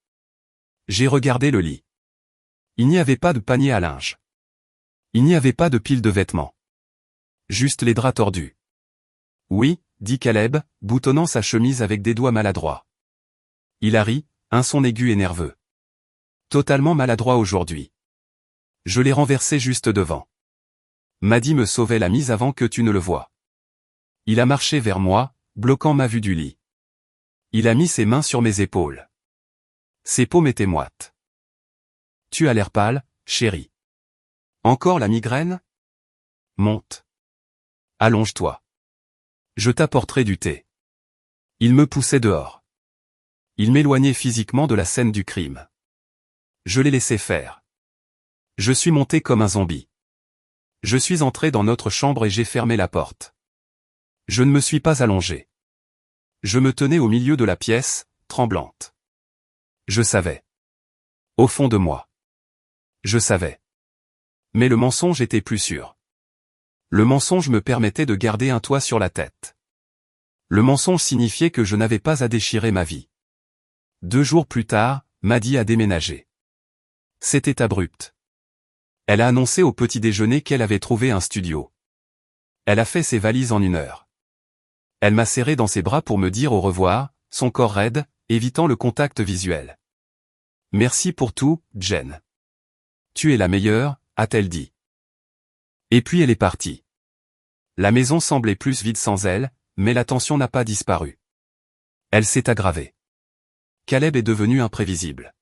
J'ai regardé le lit. Il n'y avait pas de panier à linge. Il n'y avait pas de pile de vêtements. Juste les draps tordus. Oui, dit Caleb, boutonnant sa chemise avec des doigts maladroits. Il a ri, un son aigu et nerveux. Totalement maladroit aujourd'hui. Je l'ai renversé juste devant. Matty me sauvait la mise avant que tu ne le voies. Il a marché vers moi, bloquant ma vue du lit. Il a mis ses mains sur mes épaules. Ses paumes étaient moites. Tu as l'air pâle, chérie. Encore la migraine? Monte. Allonge-toi. Je t'apporterai du thé. Il me poussait dehors. Il m'éloignait physiquement de la scène du crime. Je l'ai laissé faire. Je suis monté comme un zombie. Je suis entré dans notre chambre et j'ai fermé la porte. Je ne me suis pas allongé. Je me tenais au milieu de la pièce, tremblante. Je savais. Au fond de moi. Je savais. Mais le mensonge était plus sûr. Le mensonge me permettait de garder un toit sur la tête. Le mensonge signifiait que je n'avais pas à déchirer ma vie. 2 jours plus tard, Matty a déménagé. C'était abrupt. Elle a annoncé au petit déjeuner qu'elle avait trouvé un studio. Elle a fait ses valises en 1 heure. Elle m'a serré dans ses bras pour me dire au revoir, son corps raide, évitant le contact visuel. Merci pour tout, Jen. Tu es la meilleure, a-t-elle dit. Et puis elle est partie. La maison semblait plus vide sans elle, mais la tension n'a pas disparu. Elle s'est aggravée. Caleb est devenu imprévisible.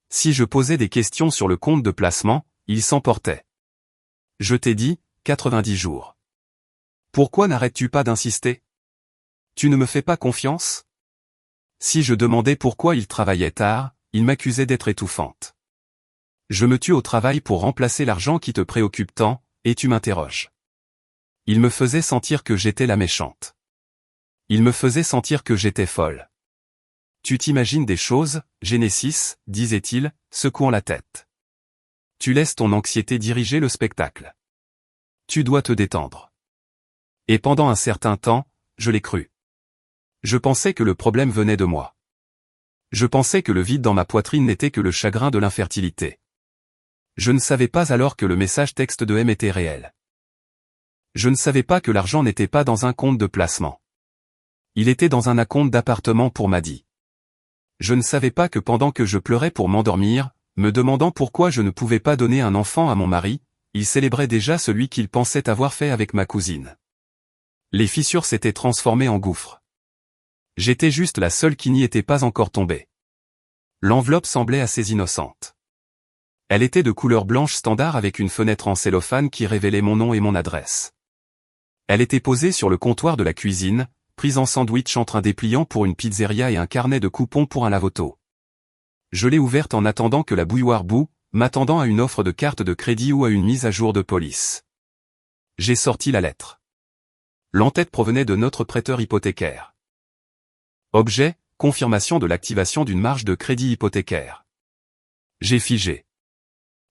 Si je posais des questions sur le compte de placement, il s'emportait. Je t'ai dit, 90 jours. Pourquoi n'arrêtes-tu pas d'insister? Tu ne me fais pas confiance? Si je demandais pourquoi il travaillait tard, il m'accusait d'être étouffante. Je me tue au travail pour remplacer l'argent qui te préoccupe tant, et tu m'interroges. Il me faisait sentir que j'étais la méchante. Il me faisait sentir que j'étais folle. Tu t'imagines des choses, Genesis, disait-il, secouant la tête. Tu laisses ton anxiété diriger le spectacle. Tu dois te détendre. Et pendant un certain temps, je l'ai cru. Je pensais que le problème venait de moi. Je pensais que le vide dans ma poitrine n'était que le chagrin de l'infertilité. Je ne savais pas alors que le message texte de M était réel. Je ne savais pas que l'argent n'était pas dans un compte de placement. Il était dans un acompte d'appartement pour Matty. Je ne savais pas que pendant que je pleurais pour m'endormir, me demandant pourquoi je ne pouvais pas donner un enfant à mon mari, il célébrait déjà celui qu'il pensait avoir fait avec ma cousine. Les fissures s'étaient transformées en gouffres. J'étais juste la seule qui n'y était pas encore tombée. L'enveloppe semblait assez innocente. Elle était de couleur blanche standard avec une fenêtre en cellophane qui révélait mon nom et mon adresse. Elle était posée sur le comptoir de la cuisine, prise en sandwich entre un dépliant pour une pizzeria et un carnet de coupons pour un lave-auto. Je l'ai ouverte en attendant que la bouilloire bout, m'attendant à une offre de carte de crédit ou à une mise à jour de police. J'ai sorti la lettre. L'entête provenait de notre prêteur hypothécaire. Objet, confirmation de l'activation d'une marge de crédit hypothécaire. J'ai figé.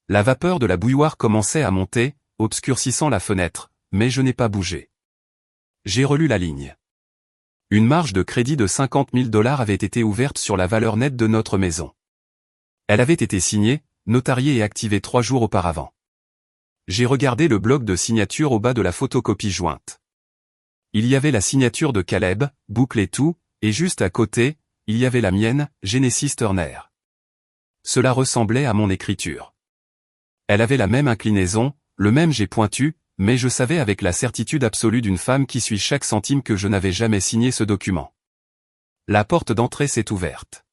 La vapeur de la bouilloire commençait à monter, obscurcissant la fenêtre, mais je n'ai pas bougé. J'ai relu la ligne. Une marge de crédit de 50 000 $ avait été ouverte sur la valeur nette de notre maison. Elle avait été signée, notariée et activée 3 jours auparavant. J'ai regardé le bloc de signature au bas de la photocopie jointe. Il y avait la signature de Caleb, boucle et tout, et juste à côté, il y avait la mienne, Genesis Turner. Cela ressemblait à mon écriture. Elle avait la même inclinaison, le même jet pointu, mais je savais avec la certitude absolue d'une femme qui suit chaque centime que je n'avais jamais signé ce document. La porte d'entrée s'est ouverte.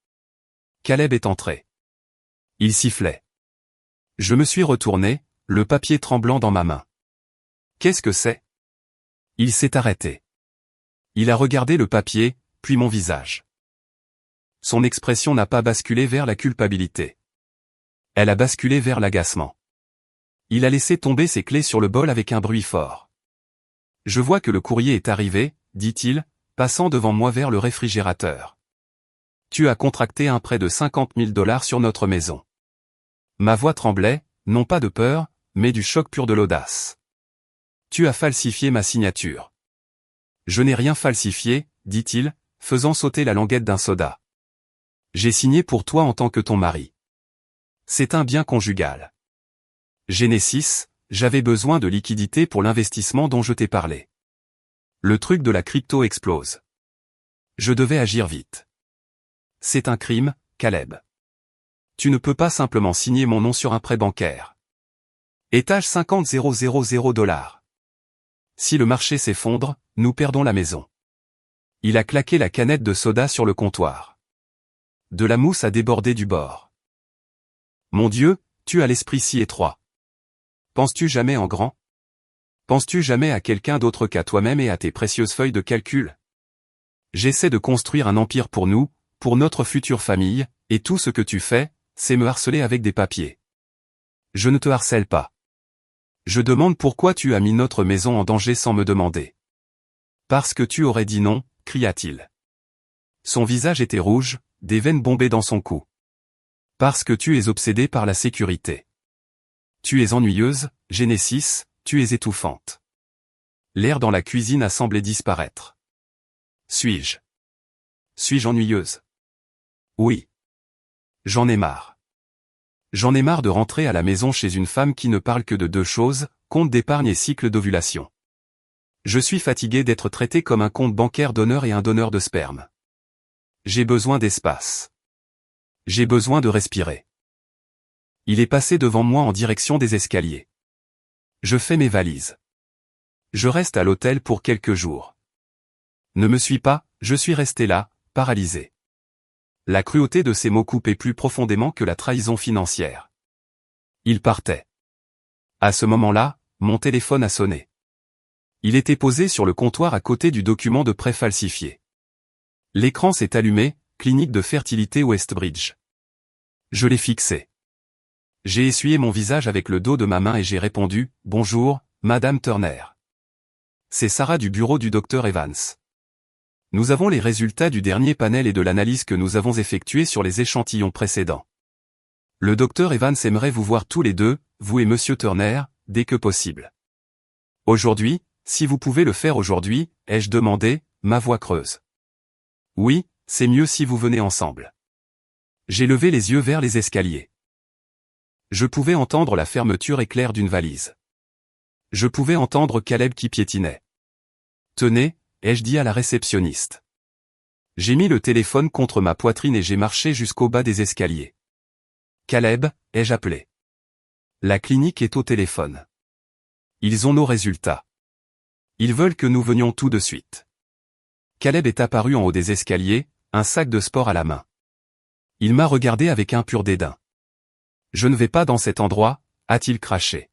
Caleb est entré. Il sifflait. Je me suis retourné, le papier tremblant dans ma main. Qu'est-ce que c'est? Il s'est arrêté. Il a regardé le papier, puis mon visage. Son expression n'a pas basculé vers la culpabilité. Elle a basculé vers l'agacement. Il a laissé tomber ses clés sur le bol avec un bruit fort. Je vois que le courrier est arrivé, dit-il, passant devant moi vers le réfrigérateur. Tu as contracté un prêt de 50 000 $ sur notre maison. Ma voix tremblait, non pas de peur, mais du choc pur de l'audace. Tu as falsifié ma signature. Je n'ai rien falsifié, dit-il, faisant sauter la languette d'un soda. J'ai signé pour toi en tant que ton mari. C'est un bien conjugal. Genesis, j'avais besoin de liquidité pour l'investissement dont je t'ai parlé. Le truc de la crypto explose. Je devais agir vite. C'est un crime, Caleb. Tu ne peux pas simplement signer mon nom sur un prêt bancaire. Étage 50 000 $. Si le marché s'effondre, nous perdons la maison. Il a claqué la canette de soda sur le comptoir. De la mousse a débordé du bord. Mon Dieu, tu as l'esprit si étroit. Penses-tu jamais en grand? Penses-tu jamais à quelqu'un d'autre qu'à toi-même et à tes précieuses feuilles de calcul? J'essaie de construire un empire pour nous, pour notre future famille, et tout ce que tu fais, c'est me harceler avec des papiers. Je ne te harcèle pas. Je demande pourquoi tu as mis notre maison en danger sans me demander. Parce que tu aurais dit non, cria-t-il. Son visage était rouge, des veines bombaient dans son cou. Parce que tu es obsédé par la sécurité. Tu es ennuyeuse, Genesis, tu es étouffante. L'air dans la cuisine a semblé disparaître. Suis-je ennuyeuse? Oui. J'en ai marre. J'en ai marre de rentrer à la maison chez une femme qui ne parle que de 2 choses, compte d'épargne et cycle d'ovulation. Je suis fatigué d'être traité comme un compte bancaire donneur et un donneur de sperme. J'ai besoin d'espace. J'ai besoin de respirer. Il est passé devant moi en direction des escaliers. Je fais mes valises. Je reste à l'hôtel pour quelques jours. Ne me suis pas, je suis resté là, paralysé. La cruauté de ces mots coupait plus profondément que la trahison financière. Il partait. À ce moment-là, mon téléphone a sonné. Il était posé sur le comptoir à côté du document de prêt falsifié. L'écran s'est allumé, clinique de fertilité Westbridge. Je l'ai fixé. J'ai essuyé mon visage avec le dos de ma main et j'ai répondu, « Bonjour, Madame Turner. » C'est Sarah du bureau du Dr Evans. Nous avons les résultats du dernier panel et de l'analyse que nous avons effectuée sur les échantillons précédents. Le Dr Evans aimerait vous voir tous les deux, vous et Monsieur Turner, dès que possible. Aujourd'hui, si vous pouvez le faire aujourd'hui, ai-je demandé, ma voix creuse. Oui, c'est mieux si vous venez ensemble. J'ai levé les yeux vers les escaliers. Je pouvais entendre la fermeture éclair d'une valise. Je pouvais entendre Caleb qui piétinait. Tenez, ai-je dit à la réceptionniste. J'ai mis le téléphone contre ma poitrine et j'ai marché jusqu'au bas des escaliers. Caleb, ai-je appelé. La clinique est au téléphone. Ils ont nos résultats. Ils veulent que nous venions tout de suite. Caleb est apparu en haut des escaliers, un sac de sport à la main. Il m'a regardé avec un pur dédain. Je ne vais pas dans cet endroit, a-t-il craché.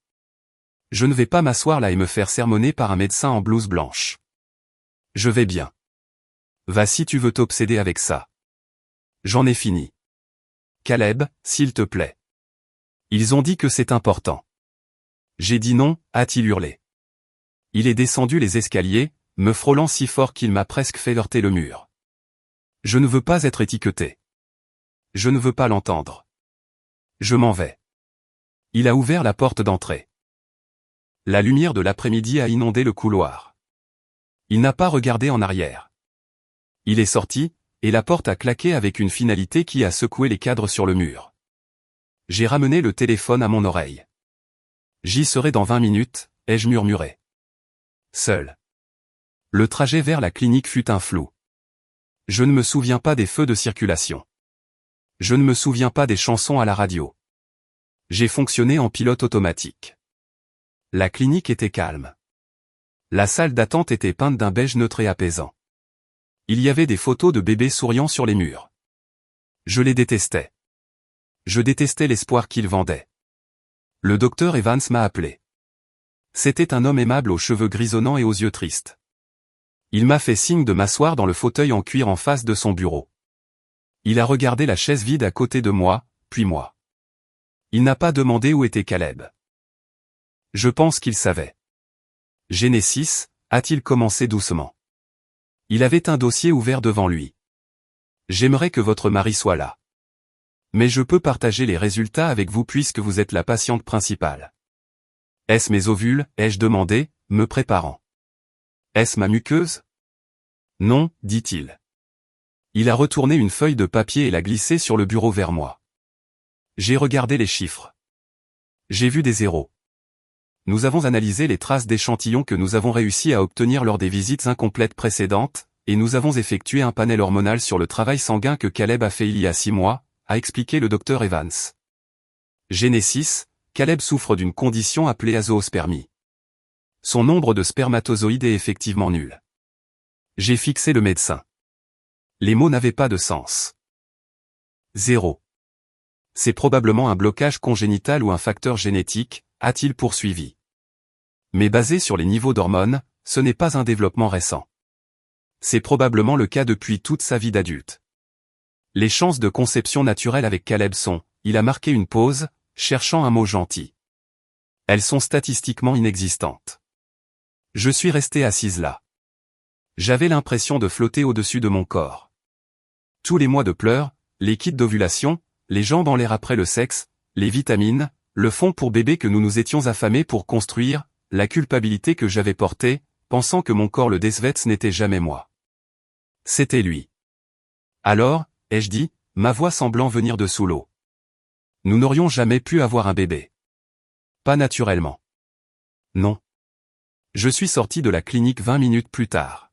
Je ne vais pas m'asseoir là et me faire sermonner par un médecin en blouse blanche. Je vais bien. Va si tu veux t'obséder avec ça. J'en ai fini. Caleb, s'il te plaît. Ils ont dit que c'est important. J'ai dit non, a-t-il hurlé. Il est descendu les escaliers, me frôlant si fort qu'il m'a presque fait heurter le mur. Je ne veux pas être étiqueté. Je ne veux pas l'entendre. Je m'en vais. Il a ouvert la porte d'entrée. La lumière de l'après-midi a inondé le couloir. Il n'a pas regardé en arrière. Il est sorti, et la porte a claqué avec une finalité qui a secoué les cadres sur le mur. J'ai ramené le téléphone à mon oreille. J'y serai dans 20 minutes, ai-je murmuré. Seul. Le trajet vers la clinique fut un flou. Je ne me souviens pas des feux de circulation. Je ne me souviens pas des chansons à la radio. J'ai fonctionné en pilote automatique. La clinique était calme. La salle d'attente était peinte d'un beige neutre et apaisant. Il y avait des photos de bébés souriants sur les murs. Je les détestais. Je détestais l'espoir qu'ils vendaient. Le docteur Evans m'a appelé. C'était un homme aimable aux cheveux grisonnants et aux yeux tristes. Il m'a fait signe de m'asseoir dans le fauteuil en cuir en face de son bureau. Il a regardé la chaise vide à côté de moi, puis moi. Il n'a pas demandé où était Caleb. Je pense qu'il savait. Genesis, a-t-il commencé doucement. Il avait un dossier ouvert devant lui. J'aimerais que votre mari soit là. Mais je peux partager les résultats avec vous puisque vous êtes la patiente principale. Est-ce mes ovules, ai-je demandé, me préparant. Est-ce ma muqueuse? Non, dit-il. Il a retourné une feuille de papier et l'a glissée sur le bureau vers moi. J'ai regardé les chiffres. J'ai vu des zéros. Nous avons analysé les traces d'échantillons que nous avons réussi à obtenir lors des visites incomplètes précédentes, et nous avons effectué un panel hormonal sur le travail sanguin que Caleb a fait il y a 6 mois, a expliqué le docteur Evans. Genesis, Caleb souffre d'une condition appelée azoospermie. Son nombre de spermatozoïdes est effectivement nul. J'ai fixé le médecin. Les mots n'avaient pas de sens. 0. C'est probablement un blocage congénital ou un facteur génétique, a-t-il poursuivi. Mais basé sur les niveaux d'hormones, ce n'est pas un développement récent. C'est probablement le cas depuis toute sa vie d'adulte. Les chances de conception naturelle avec Caleb sont, il a marqué une pause, cherchant un mot gentil. Elles sont statistiquement inexistantes. Je suis resté assise là. J'avais l'impression de flotter au-dessus de mon corps. Tous les mois de pleurs, les kits d'ovulation, les jambes en l'air après le sexe, les vitamines, le fond pour bébé que nous nous étions affamés pour construire, la culpabilité que j'avais portée, pensant que mon corps le décevait, ce n'était jamais moi. C'était lui. Alors, ai-je dit, ma voix semblant venir de sous l'eau. Nous n'aurions jamais pu avoir un bébé. Pas naturellement. Non. Je suis sorti de la clinique 20 minutes plus tard.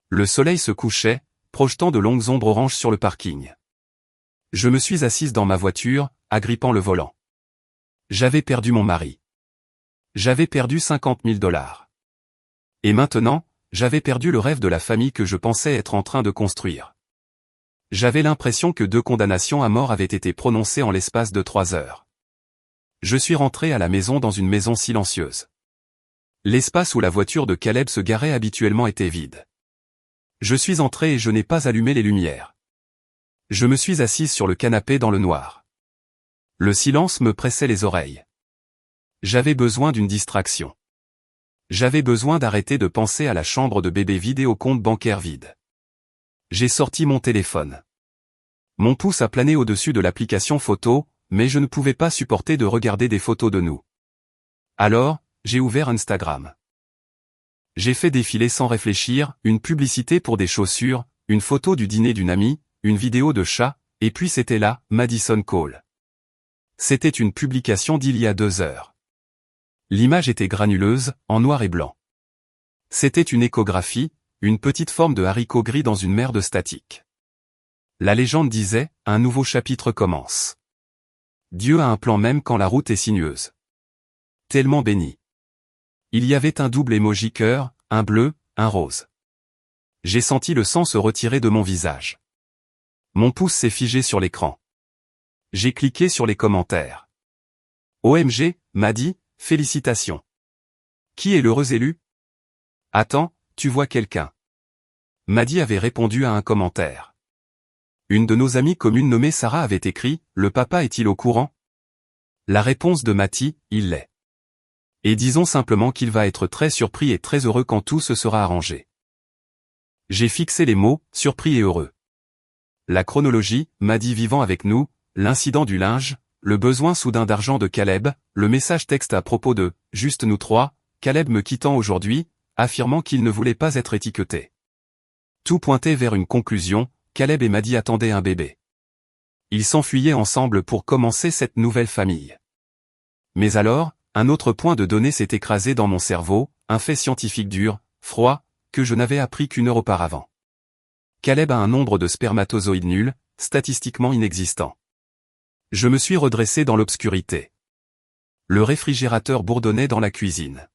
Le soleil se couchait, projetant de longues ombres oranges sur le parking. Je me suis assise dans ma voiture, agrippant le volant. J'avais perdu mon mari. J'avais perdu 50 000 $. Et maintenant, j'avais perdu le rêve de la famille que je pensais être en train de construire. J'avais l'impression que 2 condamnations à mort avaient été prononcées en l'espace de 3 heures. Je suis rentré à la maison dans une maison silencieuse. L'espace où la voiture de Caleb se garait habituellement était vide. Je suis entré et je n'ai pas allumé les lumières. Je me suis assise sur le canapé dans le noir. Le silence me pressait les oreilles. J'avais besoin d'une distraction. J'avais besoin d'arrêter de penser à la chambre de bébé vide et au compte bancaire vide. J'ai sorti mon téléphone. Mon pouce a plané au-dessus de l'application photo, mais je ne pouvais pas supporter de regarder des photos de nous. Alors, j'ai ouvert Instagram. J'ai fait défiler sans réfléchir, une publicité pour des chaussures, une photo du dîner d'une amie, une vidéo de chat, et puis c'était là, Madison Cole. C'était une publication d'il y a 2 heures. L'image était granuleuse, en noir et blanc. C'était une échographie, une petite forme de haricot gris dans une mer de statique. La légende disait, un nouveau chapitre commence. Dieu a un plan même quand la route est sinueuse. Tellement béni. Il y avait un double emoji cœur, un bleu, un rose. J'ai senti le sang se retirer de mon visage. Mon pouce s'est figé sur l'écran. J'ai cliqué sur les commentaires. OMG, Madi, félicitations. Qui est l'heureux élu? Attends, tu vois quelqu'un? Madi avait répondu à un commentaire. Une de nos amies communes nommée Sarah avait écrit « Le papa est-il au courant ?» La réponse de Mati, il l'est. Et disons simplement qu'il va être très surpris et très heureux quand tout se sera arrangé. J'ai fixé les mots « surpris et heureux ». La chronologie, Madi vivant avec nous, l'incident du linge, le besoin soudain d'argent de Caleb, le message texte à propos de « juste nous trois », Caleb me quittant aujourd'hui, affirmant qu'il ne voulait pas être étiqueté. Tout pointait vers une conclusion, Caleb et Madi attendaient un bébé. Ils s'enfuyaient ensemble pour commencer cette nouvelle famille. Mais alors, un autre point de données s'est écrasé dans mon cerveau, un fait scientifique dur, froid, que je n'avais appris qu'1 heure auparavant. Caleb a un nombre de spermatozoïdes nul, statistiquement inexistant. Je me suis redressé dans l'obscurité. Le réfrigérateur bourdonnait dans la cuisine.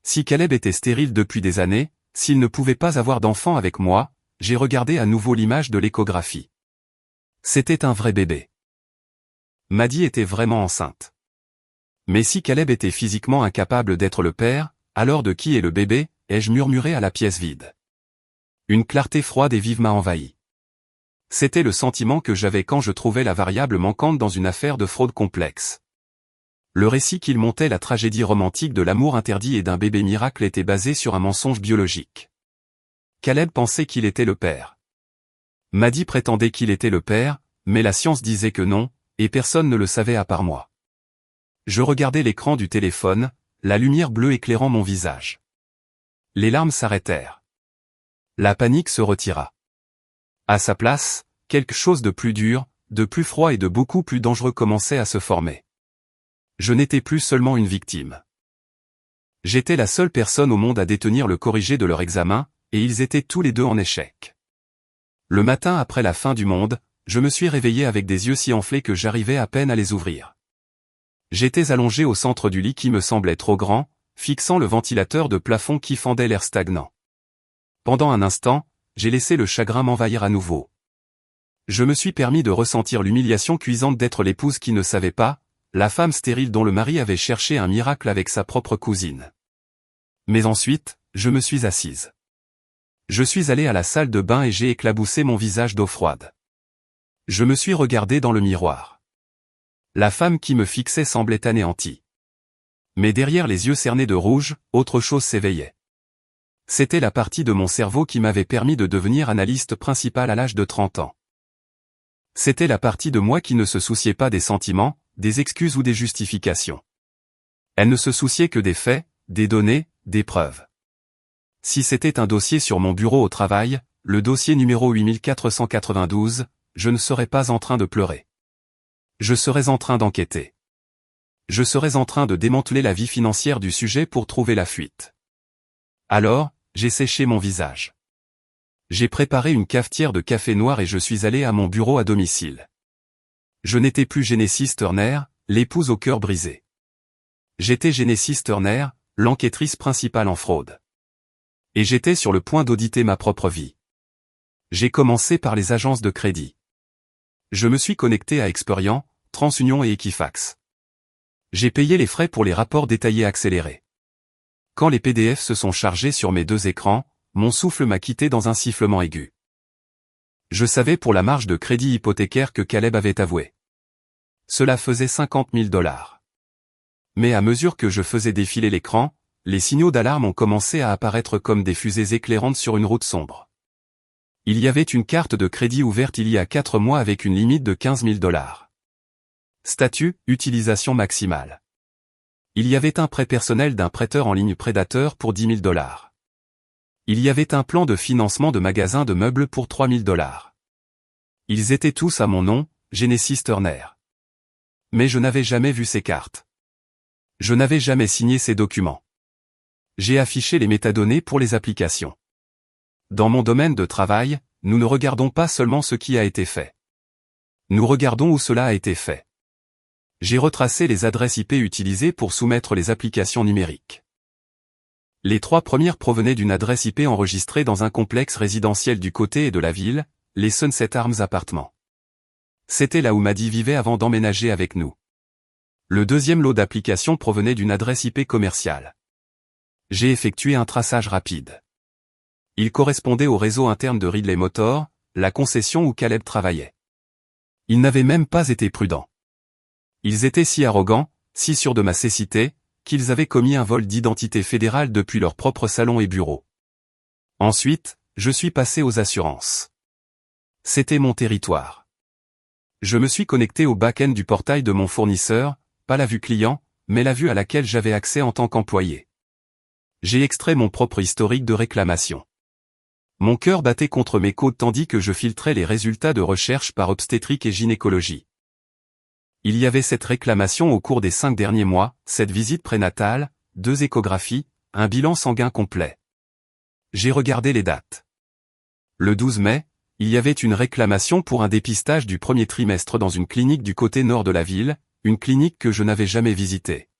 Si Caleb était stérile depuis des années, s'il ne pouvait pas avoir d'enfant avec moi, j'ai regardé à nouveau l'image de l'échographie. C'était un vrai bébé. Madi était vraiment enceinte. Mais si Caleb était physiquement incapable d'être le père, alors de qui est le bébé, ai-je murmuré à la pièce vide. Une clarté froide et vive m'a envahi. C'était le sentiment que j'avais quand je trouvais la variable manquante dans une affaire de fraude complexe. Le récit qu'il montait la tragédie romantique de l'amour interdit et d'un bébé miracle était basé sur un mensonge biologique. Caleb pensait qu'il était le père. Madi prétendait qu'il était le père, mais la science disait que non, et personne ne le savait à part moi. Je regardais l'écran du téléphone, la lumière bleue éclairant mon visage. Les larmes s'arrêtèrent. La panique se retira. À sa place, quelque chose de plus dur, de plus froid et de beaucoup plus dangereux commençait à se former. Je n'étais plus seulement une victime. J'étais la seule personne au monde à détenir le corrigé de leur examen, et ils étaient tous les deux en échec. Le matin après la fin du monde, je me suis réveillé avec des yeux si enflés que j'arrivais à peine à les ouvrir. J'étais allongé au centre du lit qui me semblait trop grand, fixant le ventilateur de plafond qui fendait l'air stagnant. Pendant un instant, j'ai laissé le chagrin m'envahir à nouveau. Je me suis permis de ressentir l'humiliation cuisante d'être l'épouse qui ne savait pas, la femme stérile dont le mari avait cherché un miracle avec sa propre cousine. Mais ensuite, je me suis assise. Je suis allé à la salle de bain et j'ai éclaboussé mon visage d'eau froide. Je me suis regardé dans le miroir. La femme qui me fixait semblait anéantie. Mais derrière les yeux cernés de rouge, autre chose s'éveillait. C'était la partie de mon cerveau qui m'avait permis de devenir analyste principal à l'âge de 30 ans. C'était la partie de moi qui ne se souciait pas des sentiments, des excuses ou des justifications. Elle ne se souciait que des faits, des données, des preuves. Si c'était un dossier sur mon bureau au travail, le dossier numéro 8492, je ne serais pas en train de pleurer. Je serais en train d'enquêter. Je serais en train de démanteler la vie financière du sujet pour trouver la fuite. Alors, j'ai séché mon visage. J'ai préparé une cafetière de café noir et je suis allé à mon bureau à domicile. Je n'étais plus Genesis Turner, l'épouse au cœur brisé. J'étais Genesis Turner, l'enquêtrice principale en fraude. Et j'étais sur le point d'auditer ma propre vie. J'ai commencé par les agences de crédit. Je me suis connecté à Experian, TransUnion et Equifax. J'ai payé les frais pour les rapports détaillés accélérés. Quand les PDF se sont chargés sur mes 2 écrans, mon souffle m'a quitté dans un sifflement aigu. Je savais pour la marge de crédit hypothécaire que Caleb avait avoué. Cela faisait 50 000 $. Mais à mesure que je faisais défiler l'écran, les signaux d'alarme ont commencé à apparaître comme des fusées éclairantes sur une route sombre. Il y avait une carte de crédit ouverte il y a 4 mois avec une limite de 15 000 $. Statut, utilisation maximale. Il y avait un prêt personnel d'un prêteur en ligne prédateur pour 10 000 $. Il y avait un plan de financement de magasin de meubles pour 3 000 $. Ils étaient tous à mon nom, Genesis Turner. Mais je n'avais jamais vu ces cartes. Je n'avais jamais signé ces documents. J'ai affiché les métadonnées pour les applications. Dans mon domaine de travail, nous ne regardons pas seulement ce qui a été fait. Nous regardons où cela a été fait. J'ai retracé les adresses IP utilisées pour soumettre les applications numériques. Les 3 premières provenaient d'une adresse IP enregistrée dans un complexe résidentiel du côté et de la ville, les Sunset Arms Appartements. C'était là où Maddy vivait avant d'emménager avec nous. Le deuxième lot d'applications provenait d'une adresse IP commerciale. J'ai effectué un traçage rapide. Il correspondait au réseau interne de Ridley Motors, la concession où Caleb travaillait. Ils n'avaient même pas été prudents. Ils étaient si arrogants, si sûrs de ma cécité, qu'ils avaient commis un vol d'identité fédérale depuis leur propre salon et bureau. Ensuite, je suis passé aux assurances. C'était mon territoire. Je me suis connecté au back-end du portail de mon fournisseur, pas la vue client, mais la vue à laquelle j'avais accès en tant qu'employé. J'ai extrait mon propre historique de réclamation. Mon cœur battait contre mes côtes tandis que je filtrais les résultats de recherche par obstétrique et gynécologie. Il y avait 7 réclamations au cours des 5 derniers mois, 7 visites prénatales, 2 échographies, un bilan sanguin complet. J'ai regardé les dates. Le 12 mai, il y avait une réclamation pour un dépistage du premier trimestre dans une clinique du côté nord de la ville, une clinique que je n'avais jamais visitée.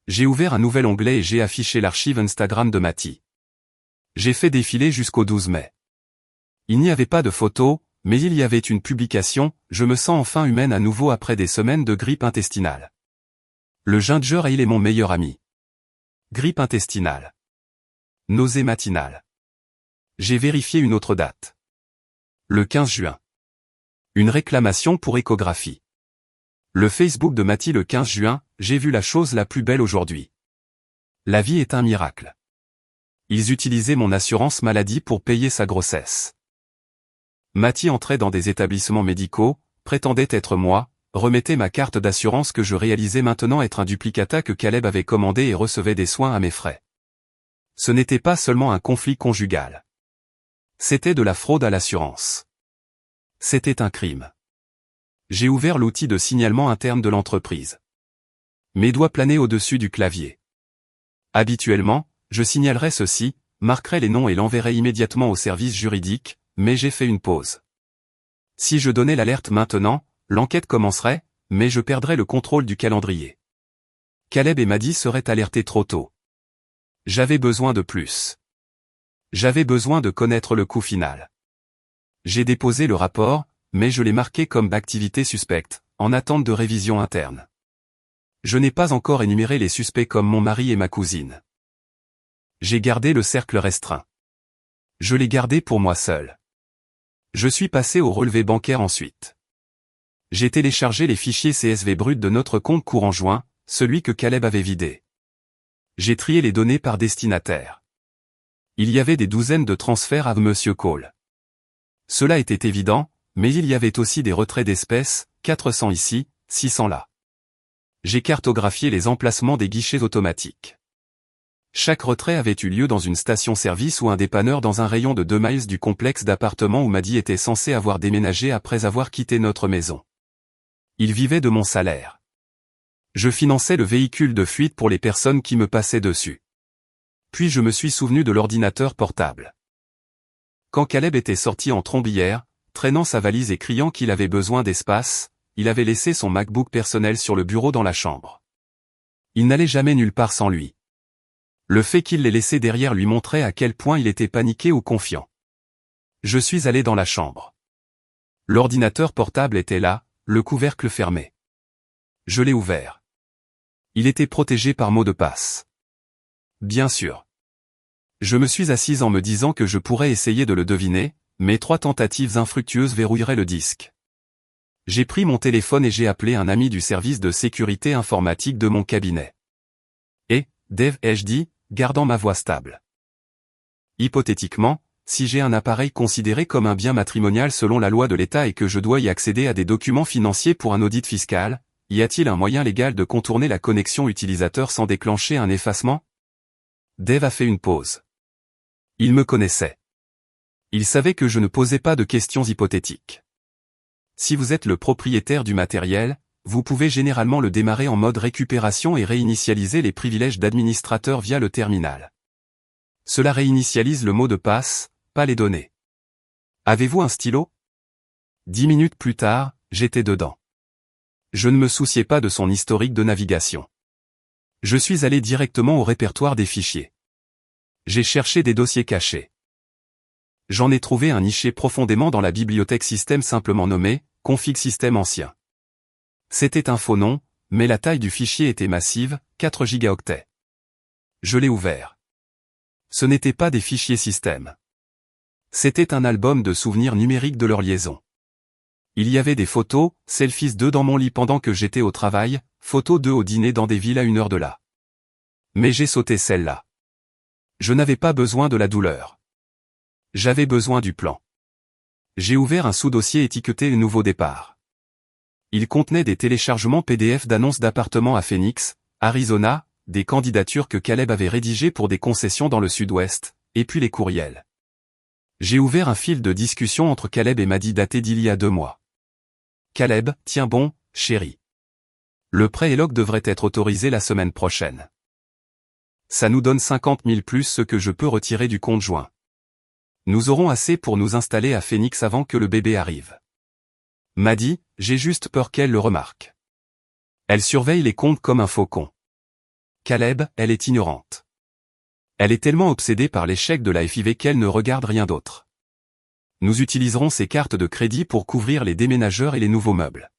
J'ai ouvert un nouvel onglet et j'ai affiché l'archive Instagram de Maddy. J'ai fait défiler jusqu'au 12 mai. Il n'y avait pas de photos, mais il y avait une publication, je me sens enfin humaine à nouveau après des semaines de grippe intestinale. Le ginger ale est mon meilleur ami. Grippe intestinale. Nausée matinale. J'ai vérifié une autre date. Le 15 juin. Une réclamation pour échographie. Le Facebook de Maddy le 15 juin, j'ai vu la chose la plus belle aujourd'hui. La vie est un miracle. Ils utilisaient mon assurance maladie pour payer sa grossesse. Maddy entrait dans des établissements médicaux, prétendait être moi, remettait ma carte d'assurance que je réalisais maintenant être un duplicata que Caleb avait commandé et recevait des soins à mes frais. Ce n'était pas seulement un conflit conjugal. C'était de la fraude à l'assurance. C'était un crime. J'ai ouvert l'outil de signalement interne de l'entreprise. Mes doigts planaient au-dessus du clavier. Habituellement, je signalerais ceci, marquerais les noms et l'enverrais immédiatement au service juridique, mais j'ai fait une pause. Si je donnais l'alerte maintenant, l'enquête commencerait, mais je perdrais le contrôle du calendrier. Caleb et Maddy seraient alertés trop tôt. J'avais besoin de plus. J'avais besoin de connaître le coup final. J'ai déposé le rapport, mais je l'ai marqué comme activité suspecte, en attente de révision interne. Je n'ai pas encore énuméré les suspects comme mon mari et ma cousine. J'ai gardé le cercle restreint. Je l'ai gardé pour moi seul. Je suis passé au relevé bancaire ensuite. J'ai téléchargé les fichiers CSV bruts de notre compte courant joint, celui que Caleb avait vidé. J'ai trié les données par destinataire. Il y avait des douzaines de transferts à Monsieur Cole. Cela était évident, mais il y avait aussi des retraits d'espèces, 400 ici, 600 là. J'ai cartographié les emplacements des guichets automatiques. Chaque retrait avait eu lieu dans une station-service ou un dépanneur dans un rayon de 2 miles du complexe d'appartements où Maddy était censé avoir déménagé après avoir quitté notre maison. Il vivait de mon salaire. Je finançais le véhicule de fuite pour les personnes qui me passaient dessus. Puis je me suis souvenu de l'ordinateur portable. Quand Caleb était sorti en trombière, traînant sa valise et criant qu'il avait besoin d'espace, il avait laissé son MacBook personnel sur le bureau dans la chambre. Il n'allait jamais nulle part sans lui. Le fait qu'il l'ait laissé derrière lui montrait à quel point il était paniqué ou confiant. Je suis allé dans la chambre. L'ordinateur portable était là, le couvercle fermé. Je l'ai ouvert. Il était protégé par mot de passe. Bien sûr. Je me suis assise en me disant que je pourrais essayer de le deviner, mais 3 tentatives infructueuses verrouilleraient le disque. J'ai pris mon téléphone et j'ai appelé un ami du service de sécurité informatique de mon cabinet. Et, Dave, ai-je dit, gardant ma voix stable. Hypothétiquement, si j'ai un appareil considéré comme un bien matrimonial selon la loi de l'État et que je dois y accéder à des documents financiers pour un audit fiscal, y a-t-il un moyen légal de contourner la connexion utilisateur sans déclencher un effacement? Dave a fait une pause. Il me connaissait. Il savait que je ne posais pas de questions hypothétiques. Si vous êtes le propriétaire du matériel, vous pouvez généralement le démarrer en mode récupération et réinitialiser les privilèges d'administrateur via le terminal. Cela réinitialise le mot de passe, pas les données. Avez-vous un stylo? 10 minutes plus tard, j'étais dedans. Je ne me souciais pas de son historique de navigation. Je suis allé directement au répertoire des fichiers. J'ai cherché des dossiers cachés. J'en ai trouvé un niché profondément dans la bibliothèque système simplement nommé config système ancien. C'était un faux nom, mais la taille du fichier était massive, 4 gigaoctets. Je l'ai ouvert. Ce n'étaient pas des fichiers système. C'était un album de souvenirs numériques de leur liaison. Il y avait des photos, selfies d'eux dans mon lit pendant que j'étais au travail, photos d'eux au dîner dans des villes à 1 heure de là. Mais j'ai sauté celle-là. Je n'avais pas besoin de la douleur. J'avais besoin du plan. J'ai ouvert un sous-dossier étiqueté Nouveau départ. Il contenait des téléchargements PDF d'annonces d'appartements à Phoenix, Arizona, des candidatures que Caleb avait rédigées pour des concessions dans le sud-ouest, et puis les courriels. J'ai ouvert un fil de discussion entre Caleb et Maddy daté d'il y a 2 mois. Caleb, tiens bon, chérie. Le prêt ELOC devrait être autorisé la semaine prochaine. Ça nous donne 50 000 plus ce que je peux retirer du compte joint. Nous aurons assez pour nous installer à Phoenix avant que le bébé arrive. Maddy, j'ai juste peur qu'elle le remarque. Elle surveille les comptes comme un faucon. Caleb, elle est ignorante. Elle est tellement obsédée par l'échec de la FIV qu'elle ne regarde rien d'autre. Nous utiliserons ces cartes de crédit pour couvrir les déménageurs et les nouveaux meubles.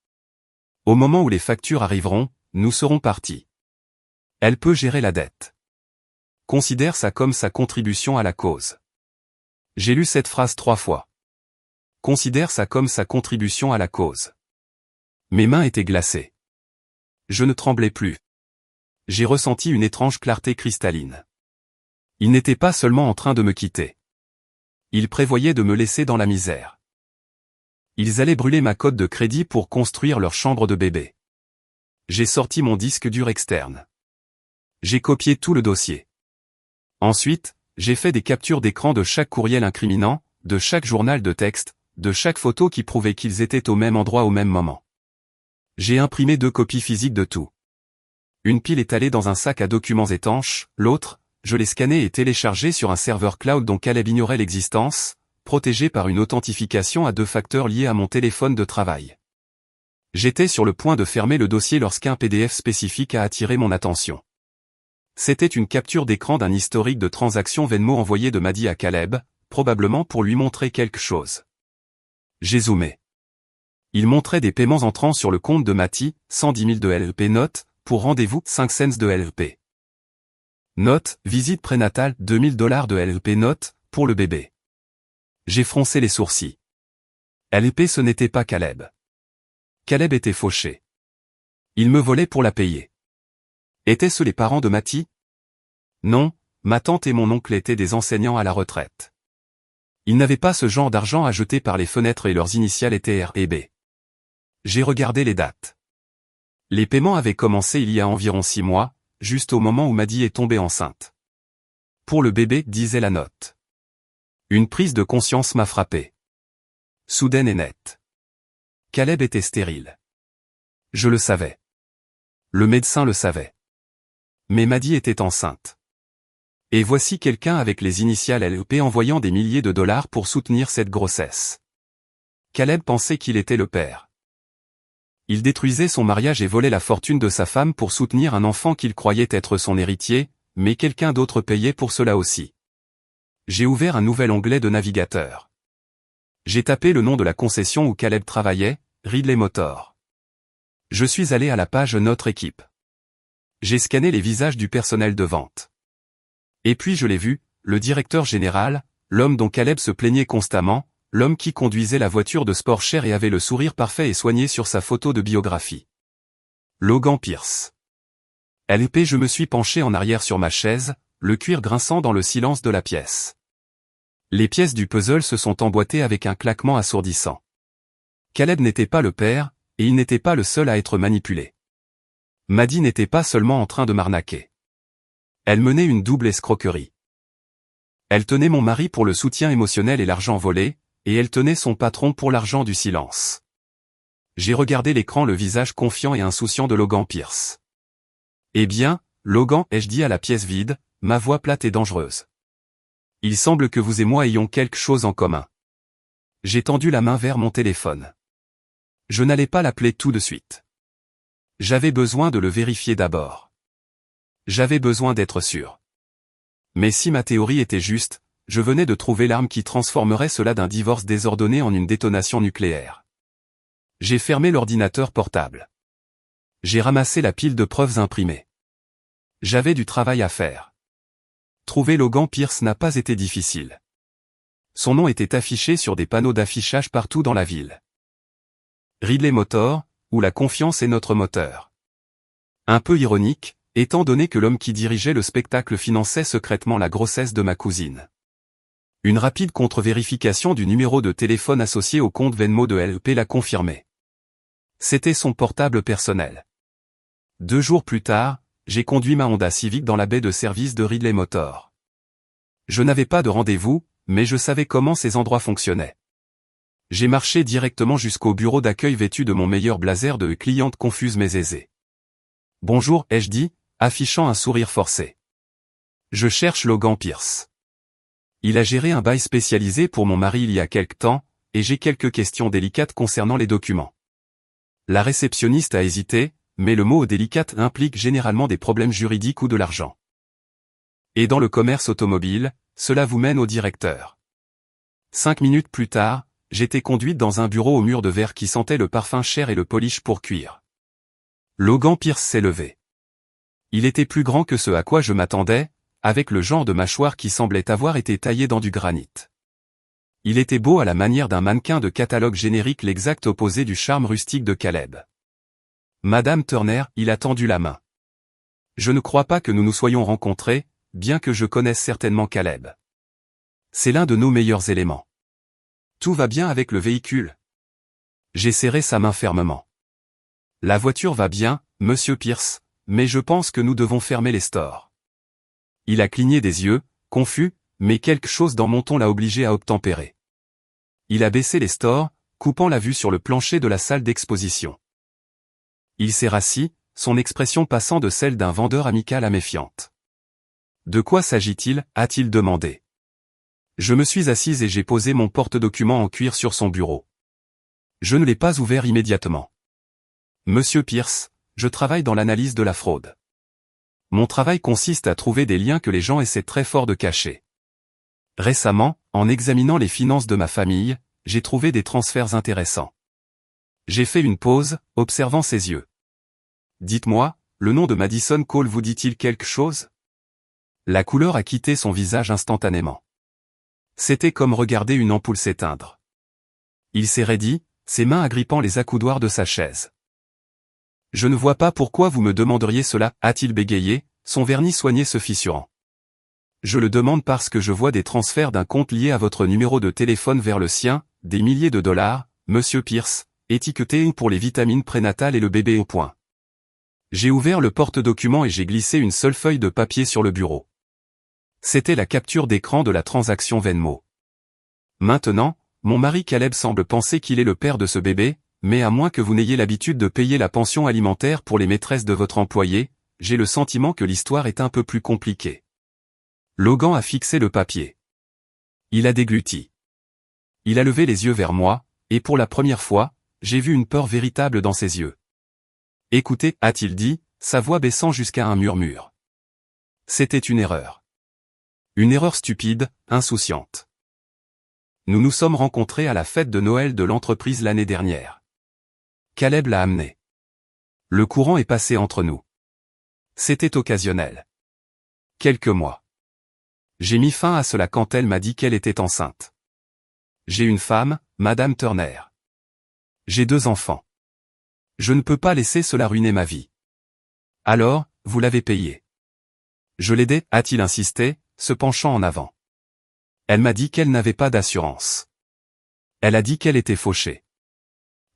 Au moment où les factures arriveront, nous serons partis. Elle peut gérer la dette. Considère ça comme sa contribution à la cause. J'ai lu cette phrase 3 fois. Considère ça comme sa contribution à la cause. Mes mains étaient glacées. Je ne tremblais plus. J'ai ressenti une étrange clarté cristalline. Ils n'étaient pas seulement en train de me quitter. Ils prévoyaient de me laisser dans la misère. Ils allaient brûler ma cote de crédit pour construire leur chambre de bébé. J'ai sorti mon disque dur externe. J'ai copié tout le dossier. Ensuite, j'ai fait des captures d'écran de chaque courriel incriminant, de chaque journal de texte, de chaque photo qui prouvait qu'ils étaient au même endroit au même moment. J'ai imprimé 2 copies physiques de tout. Une pile est allée dans un sac à documents étanche, l'autre, je l'ai scanné et téléchargé sur un serveur cloud dont Caleb ignorait l'existence, protégé par une authentification à 2 facteurs liée à mon téléphone de travail. J'étais sur le point de fermer le dossier lorsqu'un PDF spécifique a attiré mon attention. C'était une capture d'écran d'un historique de transactions Venmo envoyé de Maddy à Caleb, probablement pour lui montrer quelque chose. J'ai zoomé. Il montrait des paiements entrant sur le compte de Maddy, 110 000 de LLP note, pour rendez-vous 5 cents de LLP. Note, visite prénatale, $2000 de LLP note, pour le bébé. J'ai froncé les sourcils. LLP ce n'était pas Caleb. Caleb était fauché. Il me volait pour la payer. Étaient-ce les parents de Maddy? Non, ma tante et mon oncle étaient des enseignants à la retraite. Ils n'avaient pas ce genre d'argent à jeter par les fenêtres et leurs initiales étaient R et B. J'ai regardé les dates. Les paiements avaient commencé il y a environ 6 mois, juste au moment où Maddy est tombée enceinte. Pour le bébé, disait la note. Une prise de conscience m'a frappé. Soudaine et nette. Caleb était stérile. Je le savais. Le médecin le savait. Mais Maddy était enceinte. Et voici quelqu'un avec les initiales LEP envoyant des milliers de dollars pour soutenir cette grossesse. Caleb pensait qu'il était le père. Il détruisait son mariage et volait la fortune de sa femme pour soutenir un enfant qu'il croyait être son héritier, mais quelqu'un d'autre payait pour cela aussi. J'ai ouvert un nouvel onglet de navigateur. J'ai tapé le nom de la concession où Caleb travaillait, Ridley Motor. Je suis allé à la page Notre équipe. J'ai scanné les visages du personnel de vente. Et puis je l'ai vu, le directeur général, l'homme dont Caleb se plaignait constamment, l'homme qui conduisait la voiture de sport chère et avait le sourire parfait et soigné sur sa photo de biographie. Logan Pierce. LP je me suis penché en arrière sur ma chaise, le cuir grinçant dans le silence de la pièce. Les pièces du puzzle se sont emboîtées avec un claquement assourdissant. Caleb n'était pas le père, et il n'était pas le seul à être manipulé. Maddy n'était pas seulement en train de m'arnaquer. Elle menait une double escroquerie. Elle tenait mon mari pour le soutien émotionnel et l'argent volé, et elle tenait son patron pour l'argent du silence. J'ai regardé l'écran le visage confiant et insouciant de Logan Pierce. Eh bien, Logan, ai-je dit à la pièce vide, ma voix plate et dangereuse. Il semble que vous et moi ayons quelque chose en commun. J'ai tendu la main vers mon téléphone. Je n'allais pas l'appeler tout de suite. J'avais besoin de le vérifier d'abord. J'avais besoin d'être sûr. Mais si ma théorie était juste, je venais de trouver l'arme qui transformerait cela d'un divorce désordonné en une détonation nucléaire. J'ai fermé l'ordinateur portable. J'ai ramassé la pile de preuves imprimées. J'avais du travail à faire. Trouver Logan Pierce n'a pas été difficile. Son nom était affiché sur des panneaux d'affichage partout dans la ville. Ridley Motor, où la confiance est notre moteur. Un peu ironique, étant donné que l'homme qui dirigeait le spectacle finançait secrètement la grossesse de ma cousine. Une rapide contre-vérification du numéro de téléphone associé au compte Venmo de LEP l'a confirmé. C'était son portable personnel. 2 jours plus tard, j'ai conduit ma Honda Civic dans la baie de service de Ridley Motor. Je n'avais pas de rendez-vous, mais je savais comment ces endroits fonctionnaient. J'ai marché directement jusqu'au bureau d'accueil vêtu de mon meilleur blazer de cliente confuse mais aisée. « Bonjour » ai-je dit, affichant un sourire forcé. « Je cherche Logan Pierce. Il a géré un bail spécialisé pour mon mari il y a quelque temps, et j'ai quelques questions délicates concernant les documents. » La réceptionniste a hésité, mais le mot délicate implique généralement des problèmes juridiques ou de l'argent. Et dans le commerce automobile, cela vous mène au directeur. 5 minutes plus tard, j'étais conduite dans un bureau au mur de verre qui sentait le parfum cher et le polish pour cuir. Logan Pierce s'est levé. Il était plus grand que ce à quoi je m'attendais, avec le genre de mâchoire qui semblait avoir été taillé dans du granit. Il était beau à la manière d'un mannequin de catalogue générique, l'exact opposé du charme rustique de Caleb. Madame Turner, il a tendu la main. Je ne crois pas que nous nous soyons rencontrés, bien que je connaisse certainement Caleb. C'est l'un de nos meilleurs éléments. Tout va bien avec le véhicule. J'ai serré sa main fermement. La voiture va bien, Monsieur Pierce, mais je pense que nous devons fermer les stores. Il a cligné des yeux, confus, mais quelque chose dans mon ton l'a obligé à obtempérer. Il a baissé les stores, coupant la vue sur le plancher de la salle d'exposition. Il s'est rassis, son expression passant de celle d'un vendeur amical à méfiante. « De quoi s'agit-il » a-t-il demandé. Je me suis assise et j'ai posé mon porte-documents en cuir sur son bureau. Je ne l'ai pas ouvert immédiatement. Monsieur Pierce, je travaille dans l'analyse de la fraude. Mon travail consiste à trouver des liens que les gens essaient très fort de cacher. Récemment, en examinant les finances de ma famille, j'ai trouvé des transferts intéressants. J'ai fait une pause, observant ses yeux. Dites-moi, le nom de Madison Cole vous dit-il quelque chose? La couleur a quitté son visage instantanément. C'était comme regarder une ampoule s'éteindre. Il s'est raidi, ses mains agrippant les accoudoirs de sa chaise. Je ne vois pas pourquoi vous me demanderiez cela, a-t-il bégayé, son vernis soigné se fissurant. Je le demande parce que je vois des transferts d'un compte lié à votre numéro de téléphone vers le sien, des milliers de dollars, Monsieur Pierce, étiqueté pour les vitamines prénatales et le bébé au point. J'ai ouvert le porte-documents et j'ai glissé une seule feuille de papier sur le bureau. C'était la capture d'écran de la transaction Venmo. Maintenant, mon mari Caleb semble penser qu'il est le père de ce bébé, mais à moins que vous n'ayez l'habitude de payer la pension alimentaire pour les maîtresses de votre employé, j'ai le sentiment que l'histoire est un peu plus compliquée. Logan a fixé le papier. Il a dégluti. Il a levé les yeux vers moi, et pour la première fois, j'ai vu une peur véritable dans ses yeux. Écoutez, a-t-il dit, sa voix baissant jusqu'à un murmure. C'était une erreur. Une erreur stupide, insouciante. Nous nous sommes rencontrés à la fête de Noël de l'entreprise l'année dernière. Caleb l'a amené. Le courant est passé entre nous. C'était occasionnel. Quelques mois. J'ai mis fin à cela quand elle m'a dit qu'elle était enceinte. J'ai une femme, Madame Turner. J'ai 2 enfants. Je ne peux pas laisser cela ruiner ma vie. Alors, vous l'avez payé. Je l'aidais, a-t-il insisté, se penchant en avant. Elle m'a dit qu'elle n'avait pas d'assurance. Elle a dit qu'elle était fauchée.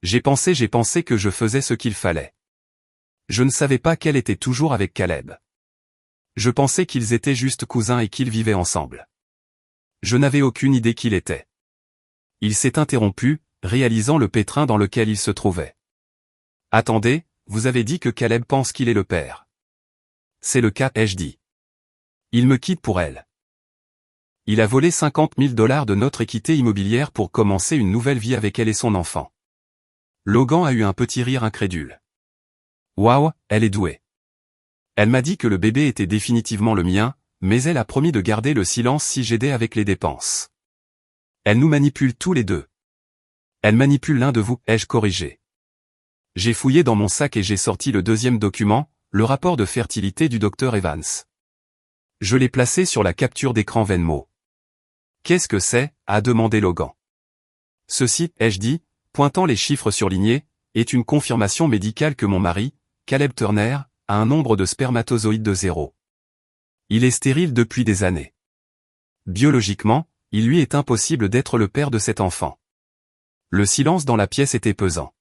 J'ai pensé que je faisais ce qu'il fallait. Je ne savais pas qu'elle était toujours avec Caleb. Je pensais qu'ils étaient juste cousins et qu'ils vivaient ensemble. Je n'avais aucune idée qui il était. Il s'est interrompu, réalisant le pétrin dans lequel il se trouvait. Attendez, vous avez dit que Caleb pense qu'il est le père. C'est le cas, ai-je dit. Il me quitte pour elle. Il a volé 50 000 $ de notre équité immobilière pour commencer une nouvelle vie avec elle et son enfant. Logan a eu un petit rire incrédule. Waouh, elle est douée. Elle m'a dit que le bébé était définitivement le mien, mais elle a promis de garder le silence si j'aidais avec les dépenses. Elle nous manipule tous les deux. Elle manipule l'un de vous, ai-je corrigé. J'ai fouillé dans mon sac et j'ai sorti le deuxième document, le rapport de fertilité du docteur Evans. Je l'ai placé sur la capture d'écran Venmo. Qu'est-ce que c'est? A demandé Logan. Ceci, ai-je dit, pointant les chiffres surlignés, est une confirmation médicale que mon mari, Caleb Turner, a un nombre de spermatozoïdes de 0. Il est stérile depuis des années. Biologiquement, il lui est impossible d'être le père de cet enfant. Le silence dans la pièce était pesant.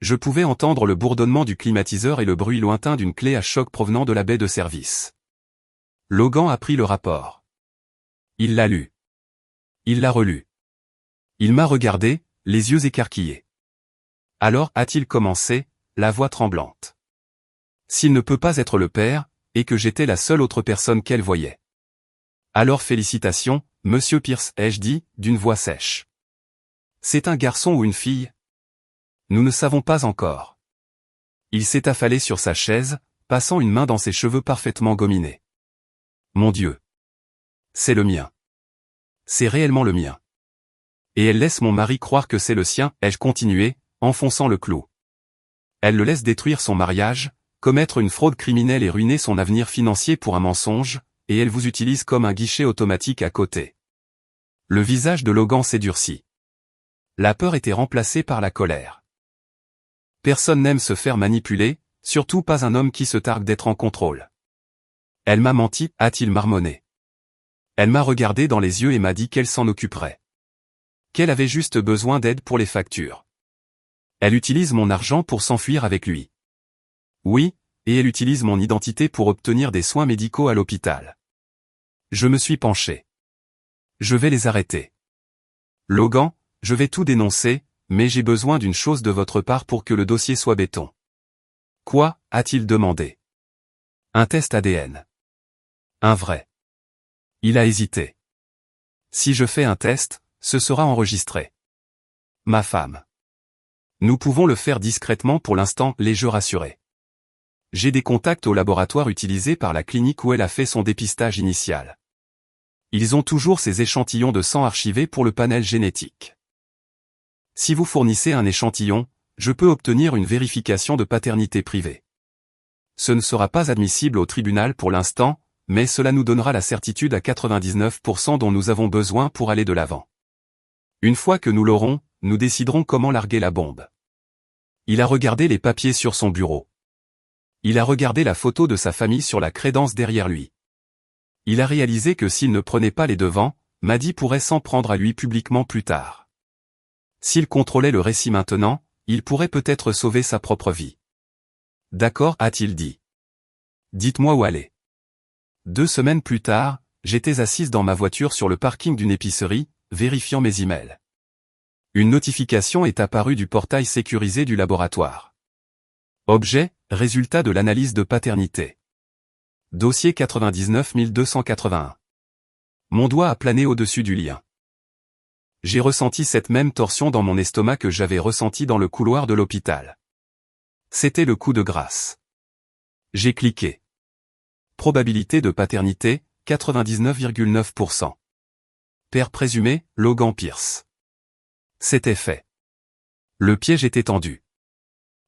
Je pouvais entendre le bourdonnement du climatiseur et le bruit lointain d'une clé à choc provenant de la baie de service. Logan a pris le rapport. Il l'a lu. Il l'a relu. Il m'a regardé, les yeux écarquillés. Alors a-t-il commencé, la voix tremblante. S'il ne peut pas être le père, et que j'étais la seule autre personne qu'elle voyait. Alors félicitations, monsieur Pierce, ai-je dit, d'une voix sèche. C'est un garçon ou une fille? Nous ne savons pas encore. Il s'est affalé sur sa chaise, passant une main dans ses cheveux parfaitement gominés. Mon Dieu. C'est le mien. C'est réellement le mien. Et elle laisse mon mari croire que c'est le sien, ai-je continué, enfonçant le clou. Elle le laisse détruire son mariage, commettre une fraude criminelle et ruiner son avenir financier pour un mensonge, et elle vous utilise comme un guichet automatique à côté. Le visage de Logan s'est durci. La peur était remplacée par la colère. Personne n'aime se faire manipuler, surtout pas un homme qui se targue d'être en contrôle. Elle m'a menti, a-t-il marmonné. Elle m'a regardé dans les yeux et m'a dit qu'elle s'en occuperait. Qu'elle avait juste besoin d'aide pour les factures. Elle utilise mon argent pour s'enfuir avec lui. Oui, et elle utilise mon identité pour obtenir des soins médicaux à l'hôpital. Je me suis penché. Je vais les arrêter. Logan, je vais tout dénoncer, mais j'ai besoin d'une chose de votre part pour que le dossier soit béton. Quoi, a-t-il demandé. Un test ADN. Un vrai. Il a hésité. Si je fais un test, ce sera enregistré. Ma femme. Nous pouvons le faire discrètement pour l'instant, l'ai-je rassuré. J'ai des contacts au laboratoire utilisé par la clinique où elle a fait son dépistage initial. Ils ont toujours ces échantillons de sang archivés pour le panel génétique. Si vous fournissez un échantillon, je peux obtenir une vérification de paternité privée. Ce ne sera pas admissible au tribunal pour l'instant, mais cela nous donnera la certitude à 99% dont nous avons besoin pour aller de l'avant. Une fois que nous l'aurons, nous déciderons comment larguer la bombe. Il a regardé les papiers sur son bureau. Il a regardé la photo de sa famille sur la crédence derrière lui. Il a réalisé que s'il ne prenait pas les devants, Maddie pourrait s'en prendre à lui publiquement plus tard. S'il contrôlait le récit maintenant, il pourrait peut-être sauver sa propre vie. D'accord, a-t-il dit. Dites-moi où aller. 2 semaines plus tard, j'étais assise dans ma voiture sur le parking d'une épicerie, vérifiant mes emails. Une notification est apparue du portail sécurisé du laboratoire. Objet, résultat de l'analyse de paternité. Dossier 99 281. Mon doigt a plané au-dessus du lien. J'ai ressenti cette même torsion dans mon estomac que j'avais ressenti dans le couloir de l'hôpital. C'était le coup de grâce. J'ai cliqué. Probabilité de paternité, 99,9%. Père présumé, Logan Pierce. C'était fait. Le piège était tendu.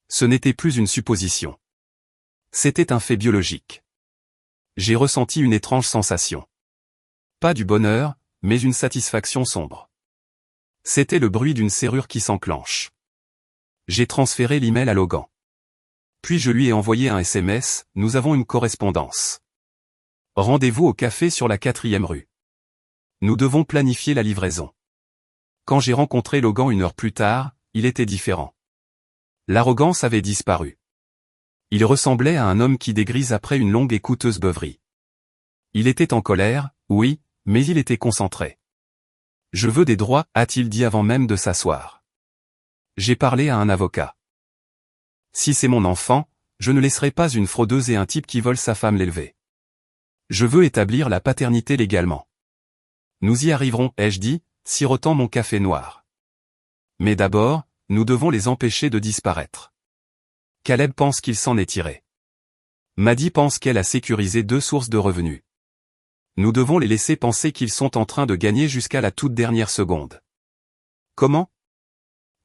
Ce n'était plus une supposition. C'était un fait biologique. J'ai ressenti une étrange sensation. Pas du bonheur, mais une satisfaction sombre. C'était le bruit d'une serrure qui s'enclenche. J'ai transféré l'email à Logan. Puis je lui ai envoyé un SMS, nous avons une correspondance. Rendez-vous au café sur la 4e rue. Nous devons planifier la livraison. Quand j'ai rencontré Logan 1 heure plus tard, il était différent. L'arrogance avait disparu. Il ressemblait à un homme qui dégrise après une longue et coûteuse beuverie. Il était en colère, oui, mais il était concentré. Je veux des droits, a-t-il dit avant même de s'asseoir. J'ai parlé à un avocat. Si c'est mon enfant, je ne laisserai pas une fraudeuse et un type qui vole sa femme l'élever. Je veux établir la paternité légalement. Nous y arriverons, ai-je dit, sirotant mon café noir. Mais d'abord, nous devons les empêcher de disparaître. Caleb pense qu'il s'en est tiré. Maddie pense qu'elle a sécurisé 2 sources de revenus. Nous devons les laisser penser qu'ils sont en train de gagner jusqu'à la toute dernière seconde. Comment?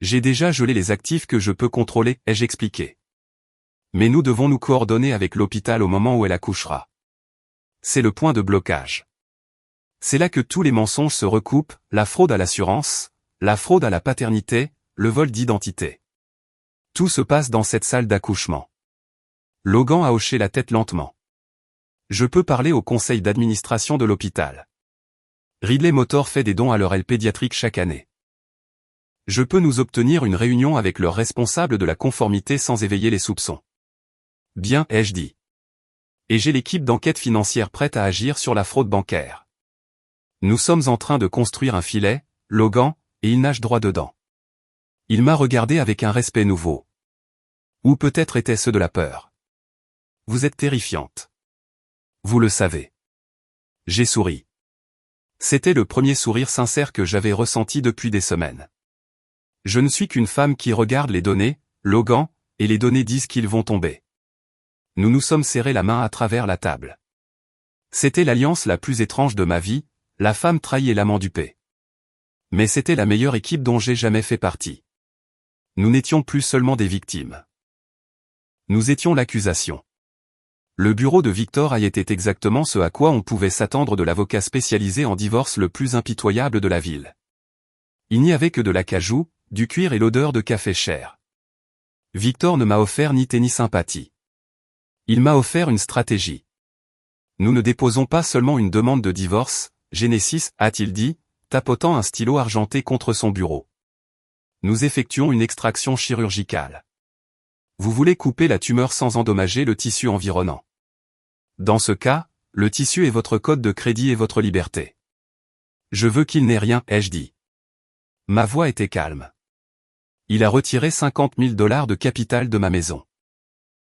J'ai déjà gelé les actifs que je peux contrôler, ai-je expliqué. Mais nous devons nous coordonner avec l'hôpital au moment où elle accouchera. C'est le point de blocage. C'est là que tous les mensonges se recoupent, la fraude à l'assurance, la fraude à la paternité, le vol d'identité. Tout se passe dans cette salle d'accouchement. Logan a hoché la tête lentement. Je peux parler au conseil d'administration de l'hôpital. Ridley Motor fait des dons à leur aile pédiatrique chaque année. Je peux nous obtenir une réunion avec leur responsable de la conformité sans éveiller les soupçons. Bien, ai-je dit. Et j'ai l'équipe d'enquête financière prête à agir sur la fraude bancaire. Nous sommes en train de construire un filet, Logan, et il nage droit dedans. Il m'a regardé avec un respect nouveau. Ou peut-être était-ce de la peur. Vous êtes terrifiante. Vous le savez. J'ai souri. C'était le premier sourire sincère que j'avais ressenti depuis des semaines. Je ne suis qu'une femme qui regarde les données, Logan, et les données disent qu'ils vont tomber. Nous nous sommes serrés la main à travers la table. C'était l'alliance la plus étrange de ma vie, la femme trahie et l'amant dupé. Mais c'était la meilleure équipe dont j'ai jamais fait partie. Nous n'étions plus seulement des victimes. Nous étions l'accusation. Le bureau de Victor Hay était exactement ce à quoi on pouvait s'attendre de l'avocat spécialisé en divorce le plus impitoyable de la ville. Il n'y avait que de l'acajou, du cuir et l'odeur de café cher. Victor ne m'a offert ni thé ni sympathie. Il m'a offert une stratégie. Nous ne déposons pas seulement une demande de divorce, Genesis, a-t-il dit, tapotant un stylo argenté contre son bureau. Nous effectuons une extraction chirurgicale. Vous voulez couper la tumeur sans endommager le tissu environnant. Dans ce cas, le tissu est votre code de crédit et votre liberté. Je veux qu'il n'ait rien, ai-je dit. Ma voix était calme. Il a retiré 50 000 $ de capital de ma maison.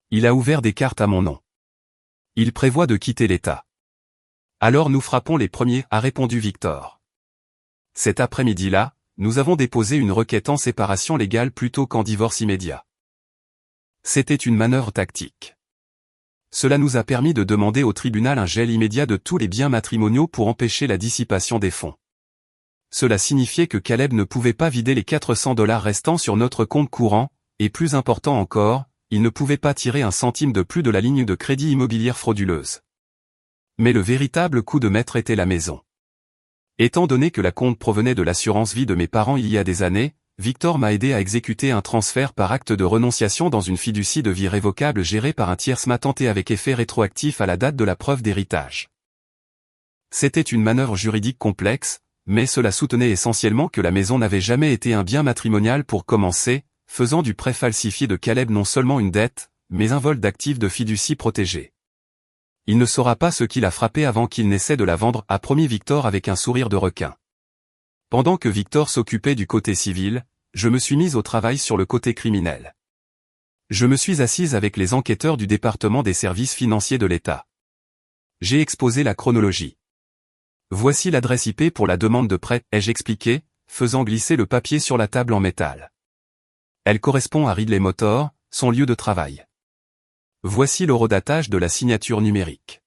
Il a ouvert des cartes à mon nom. Il prévoit de quitter l'État. Alors nous frappons les premiers, a répondu Victor. Cet après-midi-là, nous avons déposé une requête en séparation légale plutôt qu'en divorce immédiat. C'était une manœuvre tactique. Cela nous a permis de demander au tribunal un gel immédiat de tous les biens matrimoniaux pour empêcher la dissipation des fonds. Cela signifiait que Caleb ne pouvait pas vider les 400 $ restants sur notre compte courant, et plus important encore, il ne pouvait pas tirer un centime de plus de la ligne de crédit immobilière frauduleuse. Mais le véritable coup de maître était la maison. Étant donné que la compte provenait de l'assurance vie de mes parents il y a des années, Victor m'a aidé à exécuter un transfert par acte de renonciation dans une fiducie de vie révocable gérée par un tierce matenté avec effet rétroactif à la date de la preuve d'héritage. C'était une manœuvre juridique complexe, mais cela soutenait essentiellement que la maison n'avait jamais été un bien matrimonial pour commencer, faisant du prêt falsifié de Caleb non seulement une dette, mais un vol d'actifs de fiducie protégée. Il ne saura pas ce qui l'a frappé avant qu'il n'essaie de la vendre, a promis Victor avec un sourire de requin. Pendant que Victor s'occupait du côté civil, je me suis mise au travail sur le côté criminel. Je me suis assise avec les enquêteurs du département des services financiers de l'État. J'ai exposé la chronologie. Voici l'adresse IP pour la demande de prêt, ai-je expliqué, faisant glisser le papier sur la table en métal. Elle correspond à Ridley Motor, son lieu de travail. Voici l'horodatage de la signature numérique.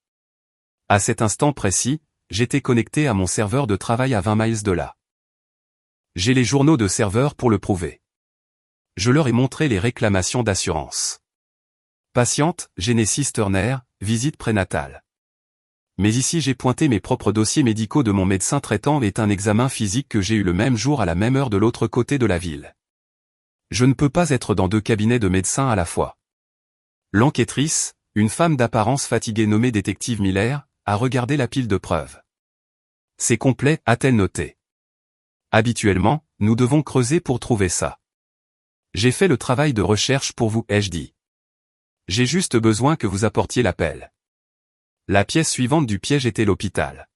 À cet instant précis, j'étais connecté à mon serveur de travail à 20 miles de là. J'ai les journaux de serveur pour le prouver. Je leur ai montré les réclamations d'assurance. Patiente, Genesis Turner, visite prénatale. Mais ici j'ai pointé mes propres dossiers médicaux de mon médecin traitant et un examen physique que j'ai eu le même jour à la même heure de l'autre côté de la ville. Je ne peux pas être dans 2 cabinets de médecins à la fois. L'enquêtrice, une femme d'apparence fatiguée nommée détective Miller, a regardé la pile de preuves. C'est complet, a-t-elle noté. Habituellement, nous devons creuser pour trouver ça. J'ai fait le travail de recherche pour vous, ai-je dit. J'ai juste besoin que vous apportiez l'appel. La pièce suivante du piège était l'hôpital.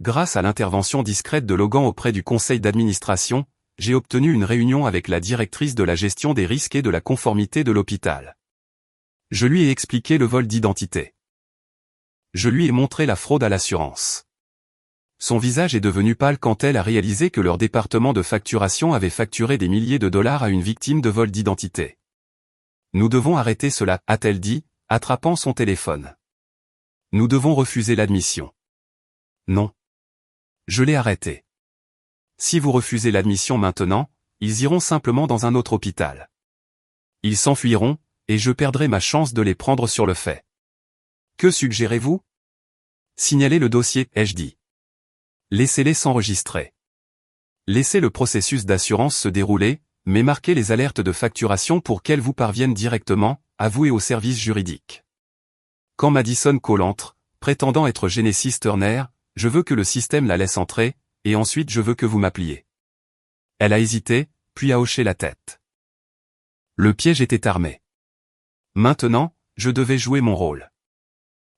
Grâce à l'intervention discrète de Logan auprès du conseil d'administration, j'ai obtenu une réunion avec la directrice de la gestion des risques et de la conformité de l'hôpital. Je lui ai expliqué le vol d'identité. Je lui ai montré la fraude à l'assurance. Son visage est devenu pâle quand elle a réalisé que leur département de facturation avait facturé des milliers de dollars à une victime de vol d'identité. Nous devons arrêter cela, a-t-elle dit, attrapant son téléphone. Nous devons refuser l'admission. Non. Je l'ai arrêté. Si vous refusez l'admission maintenant, ils iront simplement dans un autre hôpital. Ils s'enfuiront, et je perdrai ma chance de les prendre sur le fait. Que suggérez-vous? Signalez le dossier, ai-je dit. Laissez-les s'enregistrer. Laissez le processus d'assurance se dérouler, mais marquez les alertes de facturation pour qu'elles vous parviennent directement, à vous et au service juridique. Quand Madison Cole entre, prétendant être Genesis Turner, je veux que le système la laisse entrer, et ensuite je veux que vous m'appeliez. Elle a hésité, puis a hoché la tête. Le piège était armé. Maintenant, je devais jouer mon rôle.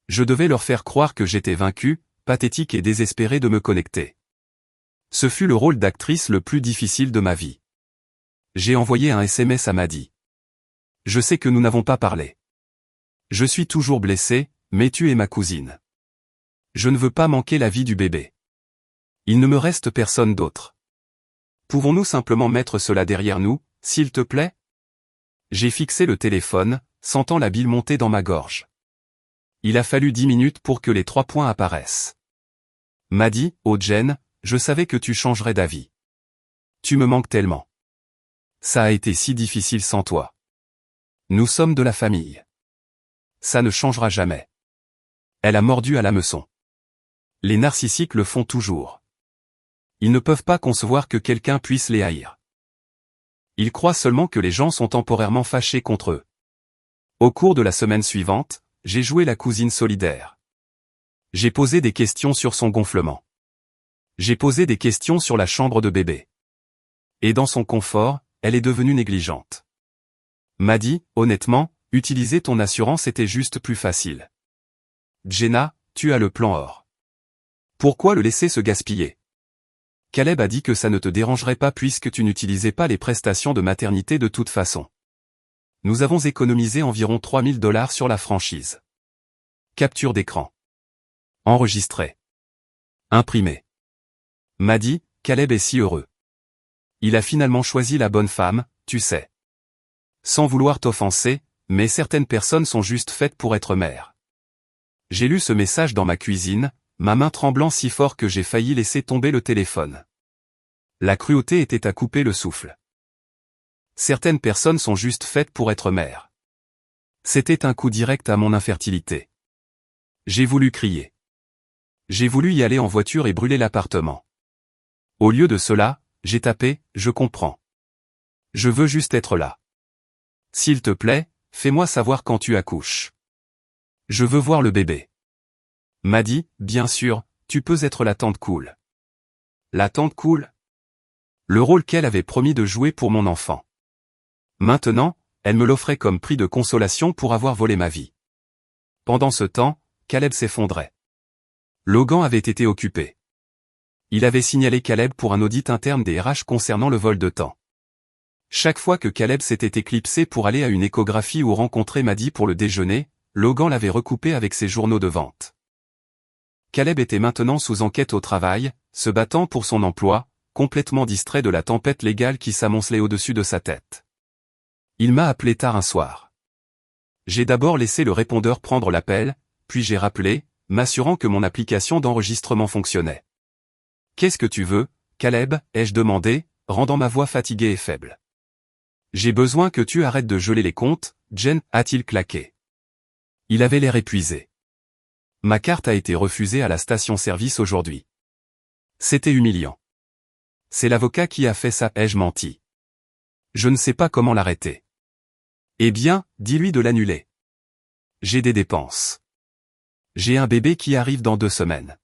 Je devais leur faire croire que j'étais vaincu, pathétique et désespéré de me connecter. Ce fut le rôle d'actrice le plus difficile de ma vie. J'ai envoyé un SMS à Maddie. Je sais que nous n'avons pas parlé. Je suis toujours blessé, mais tu es ma cousine. Je ne veux pas manquer la vie du bébé. Il ne me reste personne d'autre. Pouvons-nous simplement mettre cela derrière nous, s'il te plaît? J'ai fixé le téléphone, sentant la bile monter dans ma gorge. Il a fallu 10 minutes pour que les 3 points apparaissent. Maddie, oh Jen, je savais que tu changerais d'avis. Tu me manques tellement. Ça a été si difficile sans toi. Nous sommes de la famille. Ça ne changera jamais. Elle a mordu à l'hameçon. Les narcissiques le font toujours. Ils ne peuvent pas concevoir que quelqu'un puisse les haïr. Ils croient seulement que les gens sont temporairement fâchés contre eux. Au cours de la semaine suivante, j'ai joué la cousine solidaire. J'ai posé des questions sur son gonflement. J'ai posé des questions sur la chambre de bébé. Et dans son confort, elle est devenue négligente. Maddie, honnêtement, utiliser ton assurance était juste plus facile. Jenna, tu as le plan or. Pourquoi le laisser se gaspiller? Caleb a dit que ça ne te dérangerait pas puisque tu n'utilisais pas les prestations de maternité de toute façon. Nous avons économisé environ $3000 sur la franchise. Capture d'écran. Enregistré. Imprimé. Maddie, Caleb est si heureux. Il a finalement choisi la bonne femme, tu sais. Sans vouloir t'offenser, mais certaines personnes sont juste faites pour être mères. J'ai lu ce message dans ma cuisine, ma main tremblant si fort que j'ai failli laisser tomber le téléphone. La cruauté était à couper le souffle. Certaines personnes sont juste faites pour être mères. C'était un coup direct à mon infertilité. J'ai voulu crier. J'ai voulu y aller en voiture et brûler l'appartement. Au lieu de cela, j'ai tapé, je comprends. Je veux juste être là. S'il te plaît, fais-moi savoir quand tu accouches. Je veux voir le bébé. Maddie, bien sûr, tu peux être la tante cool. La tante cool? Le rôle qu'elle avait promis de jouer pour mon enfant. Maintenant, elle me l'offrait comme prix de consolation pour avoir volé ma vie. Pendant ce temps, Caleb s'effondrait. Logan avait été occupé. Il avait signalé Caleb pour un audit interne des RH concernant le vol de temps. Chaque fois que Caleb s'était éclipsé pour aller à une échographie ou rencontrer Maddie pour le déjeuner, Logan l'avait recoupé avec ses journaux de vente. Caleb était maintenant sous enquête au travail, se battant pour son emploi, complètement distrait de la tempête légale qui s'amoncelait au-dessus de sa tête. Il m'a appelé tard un soir. J'ai d'abord laissé le répondeur prendre l'appel, puis j'ai rappelé, m'assurant que mon application d'enregistrement fonctionnait. « Qu'est-ce que tu veux, Caleb ?» ai-je demandé, rendant ma voix fatiguée et faible. « J'ai besoin que tu arrêtes de geler les comptes, Jen, a-t-il claqué. Il avait l'air épuisé. Ma carte a été refusée à la station-service aujourd'hui. C'était humiliant. C'est l'avocat qui a fait ça, ai-je menti. Je ne sais pas comment l'arrêter. Eh bien, dis-lui de l'annuler. J'ai des dépenses. J'ai un bébé qui arrive dans 2 semaines.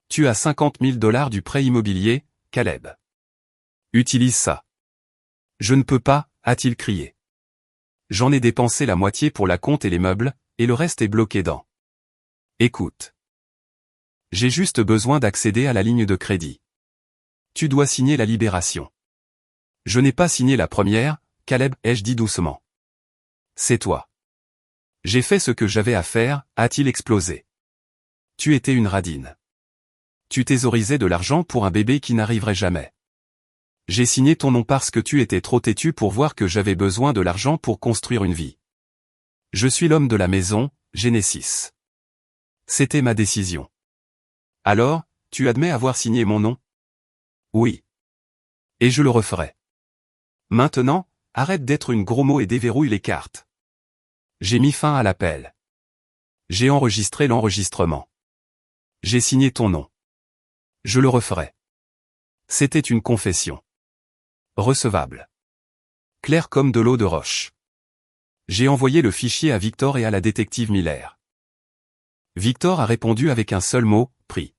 Tu as $50 000 du prêt immobilier, Caleb. Utilise ça. Je ne peux pas, a-t-il crié. J'en ai dépensé la moitié pour la compte et les meubles, et le reste est bloqué dans. Écoute. J'ai juste besoin d'accéder à la ligne de crédit. Tu dois signer la libération. Je n'ai pas signé la première, Caleb, ai-je dit doucement. C'est toi. J'ai fait ce que j'avais à faire, a-t-il explosé. Tu étais une radine. Tu thésaurisais de l'argent pour un bébé qui n'arriverait jamais. J'ai signé ton nom parce que tu étais trop têtu pour voir que j'avais besoin de l'argent pour construire une vie. Je suis l'homme de la maison, Genesis. C'était ma décision. Alors, tu admets avoir signé mon nom? Oui. Et je le referai. Maintenant, arrête d'être une gros mot et déverrouille les cartes. J'ai mis fin à l'appel. J'ai enregistré l'enregistrement. J'ai signé ton nom. Je le referai. C'était une confession. Recevable. Clair comme de l'eau de roche. J'ai envoyé le fichier à Victor et à la détective Miller. Victor a répondu avec un seul mot, pris.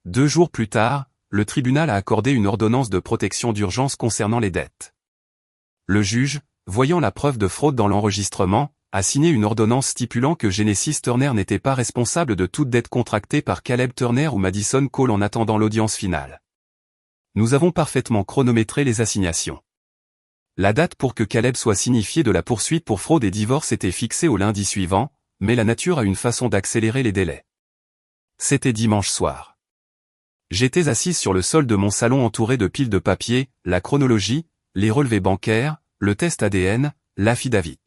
2 jours plus tard, le tribunal a accordé une ordonnance de protection d'urgence concernant les dettes. Le juge, voyant la preuve de fraude dans l'enregistrement, a signé une ordonnance stipulant que Genesis Turner n'était pas responsable de toute dette contractée par Caleb Turner ou Madison Cole en attendant l'audience finale. Nous avons parfaitement chronométré les assignations. La date pour que Caleb soit signifié de la poursuite pour fraude et divorce était fixée au lundi suivant, mais la nature a une façon d'accélérer les délais. C'était dimanche soir. J'étais assise sur le sol de mon salon entouré de piles de papier, la chronologie, les relevés bancaires, le test ADN, l'affidavit.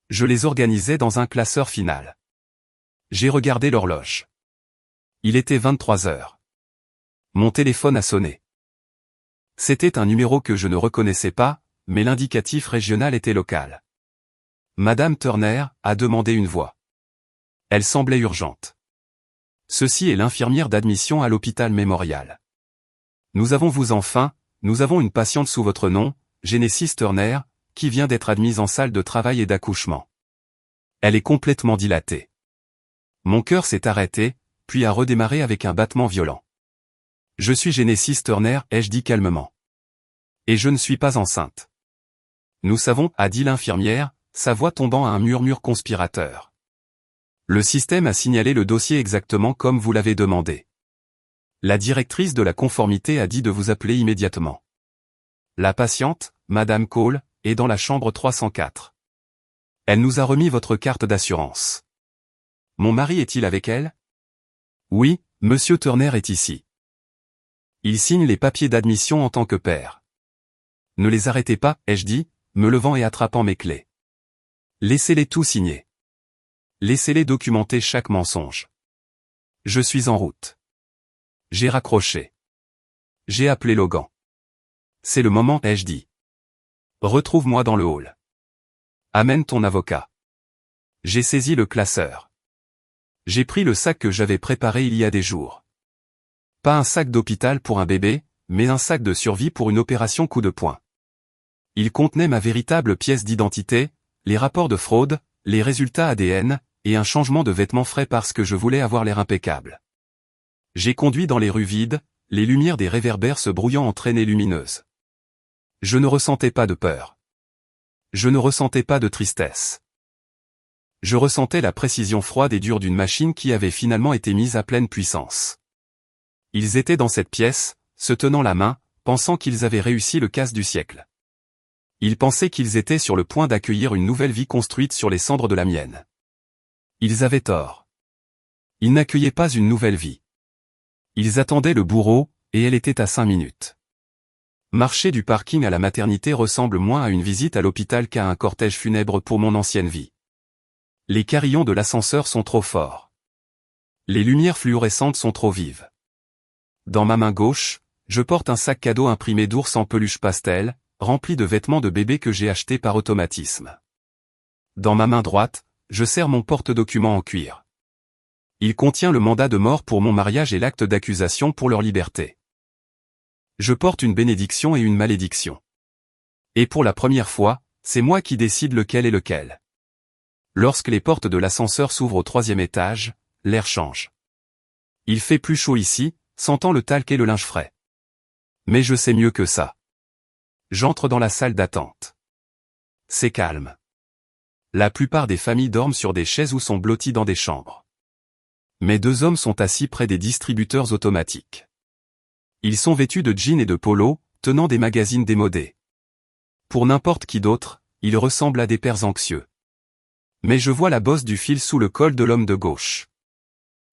Je les organisais dans un classeur final. J'ai regardé l'horloge. Il était 23 heures. Mon téléphone a sonné. C'était un numéro que je ne reconnaissais pas, mais l'indicatif régional était local. Madame Turner, a demandé une voix. Elle semblait urgente. Ceci est l'infirmière d'admission à l'hôpital Mémorial. Nous avons nous avons une patiente sous votre nom, Genesis Turner, qui vient d'être admise en salle de travail et d'accouchement. Elle est complètement dilatée. Mon cœur s'est arrêté, puis a redémarré avec un battement violent. Je suis Genesis Turner, ai-je dit calmement. Et je ne suis pas enceinte. Nous savons, a dit l'infirmière, sa voix tombant à un murmure conspirateur. Le système a signalé le dossier exactement comme vous l'avez demandé. La directrice de la conformité a dit de vous appeler immédiatement. La patiente, Madame Cole, est dans la chambre 304. Elle nous a remis votre carte d'assurance. Mon mari est-il avec elle? Oui, Monsieur Turner est ici. Il signe les papiers d'admission en tant que père. Ne les arrêtez pas, ai-je dit, me levant et attrapant mes clés. Laissez-les tout signer. Laissez-les documenter chaque mensonge. Je suis en route. J'ai raccroché. J'ai appelé Logan. C'est le moment, ai-je dit. Retrouve-moi dans le hall. Amène ton avocat. J'ai saisi le classeur. J'ai pris le sac que j'avais préparé il y a des jours. Pas un sac d'hôpital pour un bébé, mais un sac de survie pour une opération coup de poing. Il contenait ma véritable pièce d'identité, les rapports de fraude, les résultats ADN, et un changement de vêtements frais parce que je voulais avoir l'air impeccable. J'ai conduit dans les rues vides, les lumières des réverbères se brouillant en traînées lumineuses. Je ne ressentais pas de peur. Je ne ressentais pas de tristesse. Je ressentais la précision froide et dure d'une machine qui avait finalement été mise à pleine puissance. Ils étaient dans cette pièce, se tenant la main, pensant qu'ils avaient réussi le casse du siècle. Ils pensaient qu'ils étaient sur le point d'accueillir une nouvelle vie construite sur les cendres de la mienne. Ils avaient tort. Ils n'accueillaient pas une nouvelle vie. Ils attendaient le bourreau, et elle était à 5 minutes. Marcher du parking à la maternité ressemble moins à une visite à l'hôpital qu'à un cortège funèbre pour mon ancienne vie. Les carillons de l'ascenseur sont trop forts. Les lumières fluorescentes sont trop vives. Dans ma main gauche, je porte un sac cadeau imprimé d'ours en peluche pastel, rempli de vêtements de bébé que j'ai achetés par automatisme. Dans ma main droite, je serre mon porte-document en cuir. Il contient le mandat de mort pour mon mariage et l'acte d'accusation pour leur liberté. Je porte une bénédiction et une malédiction. Et pour la première fois, c'est moi qui décide lequel est lequel. Lorsque les portes de l'ascenseur s'ouvrent au 3e étage, l'air change. Il fait plus chaud ici, sentant le talc et le linge frais. Mais je sais mieux que ça. J'entre dans la salle d'attente. C'est calme. La plupart des familles dorment sur des chaises ou sont blotties dans des chambres. Mes 2 hommes sont assis près des distributeurs automatiques. Ils sont vêtus de jeans et de polo, tenant des magazines démodés. Pour n'importe qui d'autre, ils ressemblent à des pères anxieux. Mais je vois la bosse du fil sous le col de l'homme de gauche.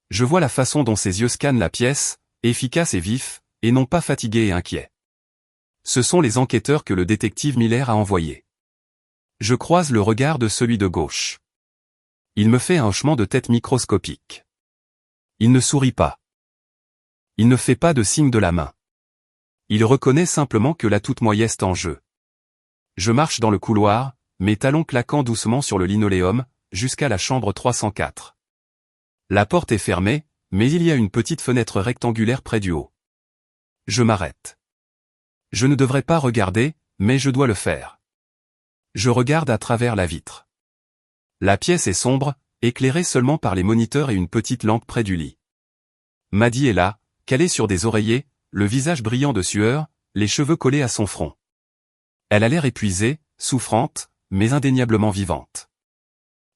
Je vois la façon dont ses yeux scannent la pièce, efficaces et vifs, et non pas fatigués et inquiets. Ce sont les enquêteurs que le détective Miller a envoyés. Je croise le regard de celui de gauche. Il me fait un hochement de tête microscopique. Il ne sourit pas. Il ne fait pas de signe de la main. Il reconnaît simplement que la toute moyesse est en jeu. Je marche dans le couloir, mes talons claquant doucement sur le linoléum, jusqu'à la chambre 304. La porte est fermée, mais il y a une petite fenêtre rectangulaire près du haut. Je m'arrête. Je ne devrais pas regarder, mais je dois le faire. Je regarde à travers la vitre. La pièce est sombre, éclairée seulement par les moniteurs et une petite lampe près du lit. Maddie est là, calée sur des oreillers, le visage brillant de sueur, les cheveux collés à son front. Elle a l'air épuisée, souffrante, mais indéniablement vivante.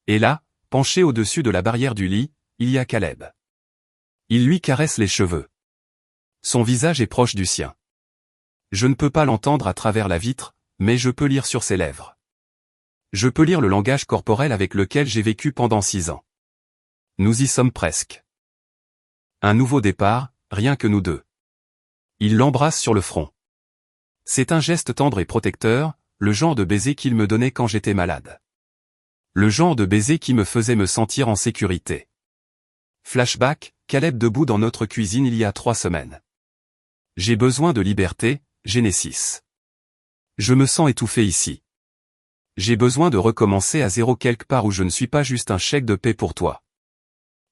Et là, penché au-dessus de la barrière du lit, il y a Caleb. Il lui caresse les cheveux. Son visage est proche du sien. Je ne peux pas l'entendre à travers la vitre, mais je peux lire sur ses lèvres. Je peux lire le langage corporel avec lequel j'ai vécu pendant 6 ans. Nous y sommes presque. Un nouveau départ, rien que nous deux. Il l'embrasse sur le front. C'est un geste tendre et protecteur, le genre de baiser qu'il me donnait quand j'étais malade. Le genre de baiser qui me faisait me sentir en sécurité. Flashback, Caleb debout dans notre cuisine il y a 3 semaines. J'ai besoin de liberté, Genesis. Je me sens étouffé ici. J'ai besoin de recommencer à zéro quelque part où je ne suis pas juste un chèque de paie pour toi.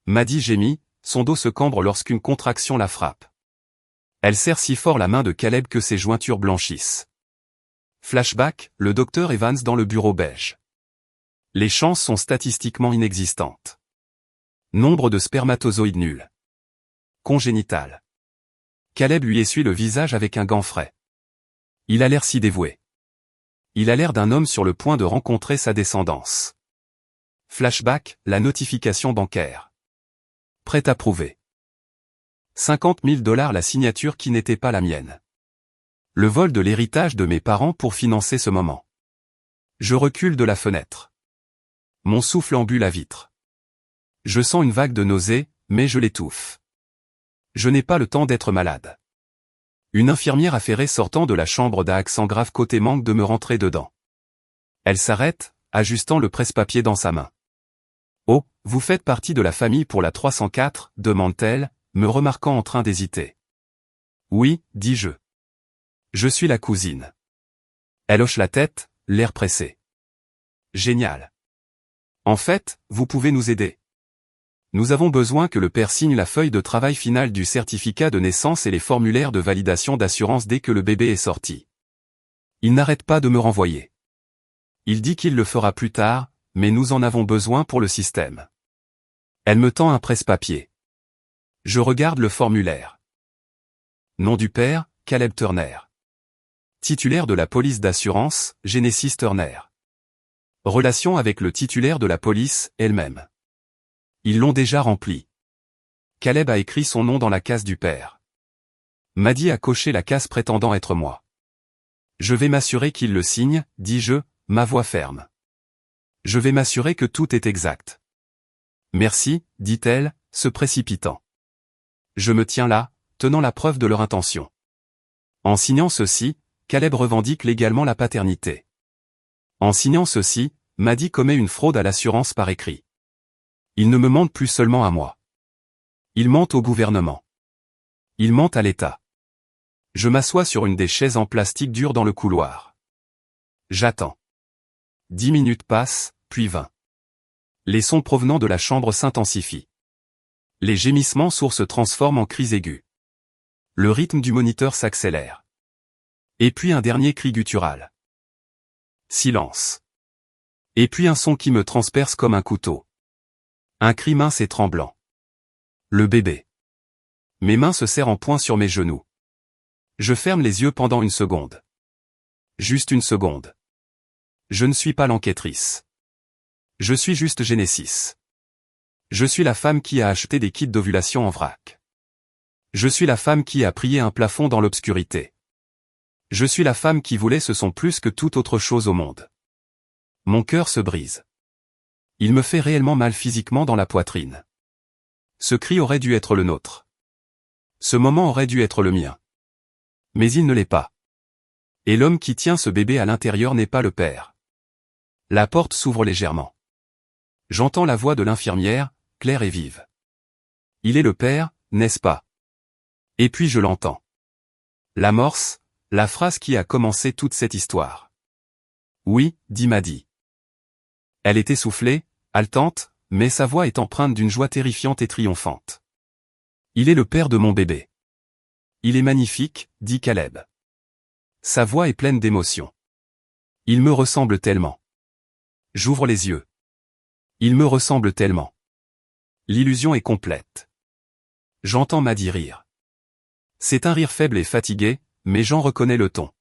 Maddie gémit, son dos se cambre lorsqu'une contraction la frappe. Elle serre si fort la main de Caleb que ses jointures blanchissent. Flashback, le docteur Evans dans le bureau beige. Les chances sont statistiquement inexistantes. Nombre de spermatozoïdes nuls. Congénital. Caleb lui essuie le visage avec un gant frais. Il a l'air si dévoué. Il a l'air d'un homme sur le point de rencontrer sa descendance. Flashback, la notification bancaire. Prêt à prouver. 50 000 $ la signature qui n'était pas la mienne. Le vol de l'héritage de mes parents pour financer ce moment. Je recule de la fenêtre. Mon souffle embue la vitre. Je sens une vague de nausée, mais je l'étouffe. Je n'ai pas le temps d'être malade. Une infirmière affairée sortant de la chambre d'un accent grave côté manque de me rentrer dedans. Elle s'arrête, ajustant le presse-papier dans sa main. « Oh, vous faites partie de la famille pour la 304 » demande-t-elle, me remarquant en train d'hésiter. « Oui, dis-je. Je suis la cousine. » Elle hoche la tête, l'air pressé. « Génial. En fait, vous pouvez nous aider. Nous avons besoin que le père signe la feuille de travail finale du certificat de naissance et les formulaires de validation d'assurance dès que le bébé est sorti. Il n'arrête pas de me renvoyer. Il dit qu'il le fera plus tard, mais nous en avons besoin pour le système. » Elle me tend un presse-papier. Je regarde le formulaire. Nom du père, Caleb Turner. Titulaire de la police d'assurance, Genesis Turner. Relation avec le titulaire de la police, elle-même. Ils l'ont déjà rempli. Caleb a écrit son nom dans la case du père. Maddie a coché la case prétendant être moi. Je vais m'assurer qu'il le signe, dis-je, ma voix ferme. Je vais m'assurer que tout est exact. Merci, dit-elle, se précipitant. Je me tiens là, tenant la preuve de leur intention. En signant ceci, Caleb revendique légalement la paternité. En signant ceci, Maddie commet une fraude à l'assurance par écrit. Il ne me ment plus seulement à moi. Il ment au gouvernement. Il ment à l'État. Je m'assois sur une des chaises en plastique dur dans le couloir. J'attends. 10 minutes passent, puis 20. Les sons provenant de la chambre s'intensifient. Les gémissements sourds se transforment en cris aigus. Le rythme du moniteur s'accélère. Et puis un dernier cri guttural. Silence. Et puis un son qui me transperce comme un couteau. Un cri mince et tremblant. Le bébé. Mes mains se serrent en poing sur mes genoux. Je ferme les yeux pendant une seconde. Juste une seconde. Je ne suis pas l'enquêtrice. Je suis juste Genesis. Je suis la femme qui a acheté des kits d'ovulation en vrac. Je suis la femme qui a prié un plafond dans l'obscurité. Je suis la femme qui voulait ce son plus que toute autre chose au monde. Mon cœur se brise. Il me fait réellement mal physiquement dans la poitrine. Ce cri aurait dû être le nôtre. Ce moment aurait dû être le mien. Mais il ne l'est pas. Et l'homme qui tient ce bébé à l'intérieur n'est pas le père. La porte s'ouvre légèrement. J'entends la voix de l'infirmière, claire et vive. Il est le père, n'est-ce pas? Et puis je l'entends. L'amorce, la phrase qui a commencé toute cette histoire. Oui, dit Maddy. Elle est essoufflée, haletante, mais sa voix est empreinte d'une joie terrifiante et triomphante. Il est le père de mon bébé. Il est magnifique, dit Caleb. Sa voix est pleine d'émotion. Il me ressemble tellement. J'ouvre les yeux. Il me ressemble tellement. L'illusion est complète. J'entends Maddy rire. C'est un rire faible et fatigué, mais j'en reconnais le ton.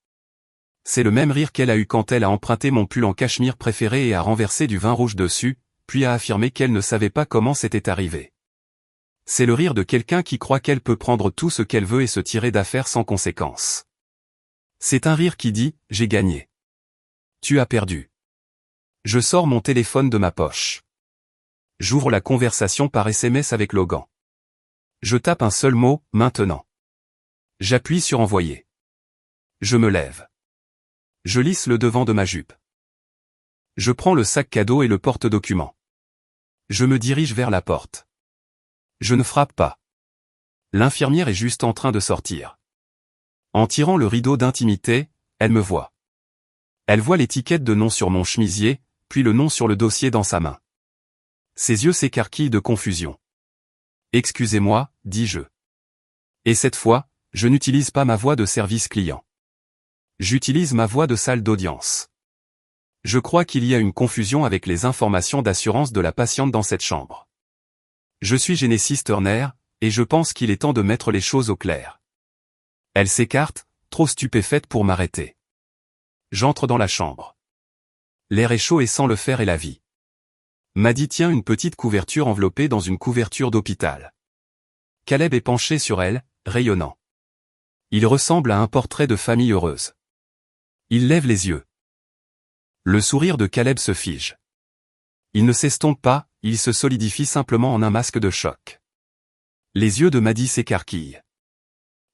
C'est le même rire qu'elle a eu quand elle a emprunté mon pull en cachemire préféré et a renversé du vin rouge dessus, puis a affirmé qu'elle ne savait pas comment c'était arrivé. C'est le rire de quelqu'un qui croit qu'elle peut prendre tout ce qu'elle veut et se tirer d'affaire sans conséquence. C'est un rire qui dit « J'ai gagné. Tu as perdu. » Je sors mon téléphone de ma poche. J'ouvre la conversation par SMS avec Logan. Je tape un seul mot, maintenant. J'appuie sur envoyer. Je me lève. Je lisse le devant de ma jupe. Je prends le sac cadeau et le porte-document. Je me dirige vers la porte. Je ne frappe pas. L'infirmière est juste en train de sortir. En tirant le rideau d'intimité, elle me voit. Elle voit l'étiquette de nom sur mon chemisier, puis le nom sur le dossier dans sa main. Ses yeux s'écarquillent de confusion. « Excusez-moi, dis-je. » Et cette fois, je n'utilise pas ma voix de service client. J'utilise ma voix de salle d'audience. Je crois qu'il y a une confusion avec les informations d'assurance de la patiente dans cette chambre. Je suis Genesis Turner, et je pense qu'il est temps de mettre les choses au clair. Elle s'écarte, trop stupéfaite pour m'arrêter. J'entre dans la chambre. L'air est chaud et sent le fer et la vie. Maddy tient une petite couverture enveloppée dans une couverture d'hôpital. Caleb est penché sur elle, rayonnant. Il ressemble à un portrait de famille heureuse. Il lève les yeux. Le sourire de Caleb se fige. Il ne s'estompe pas, il se solidifie simplement en un masque de choc. Les yeux de Maddy s'écarquillent.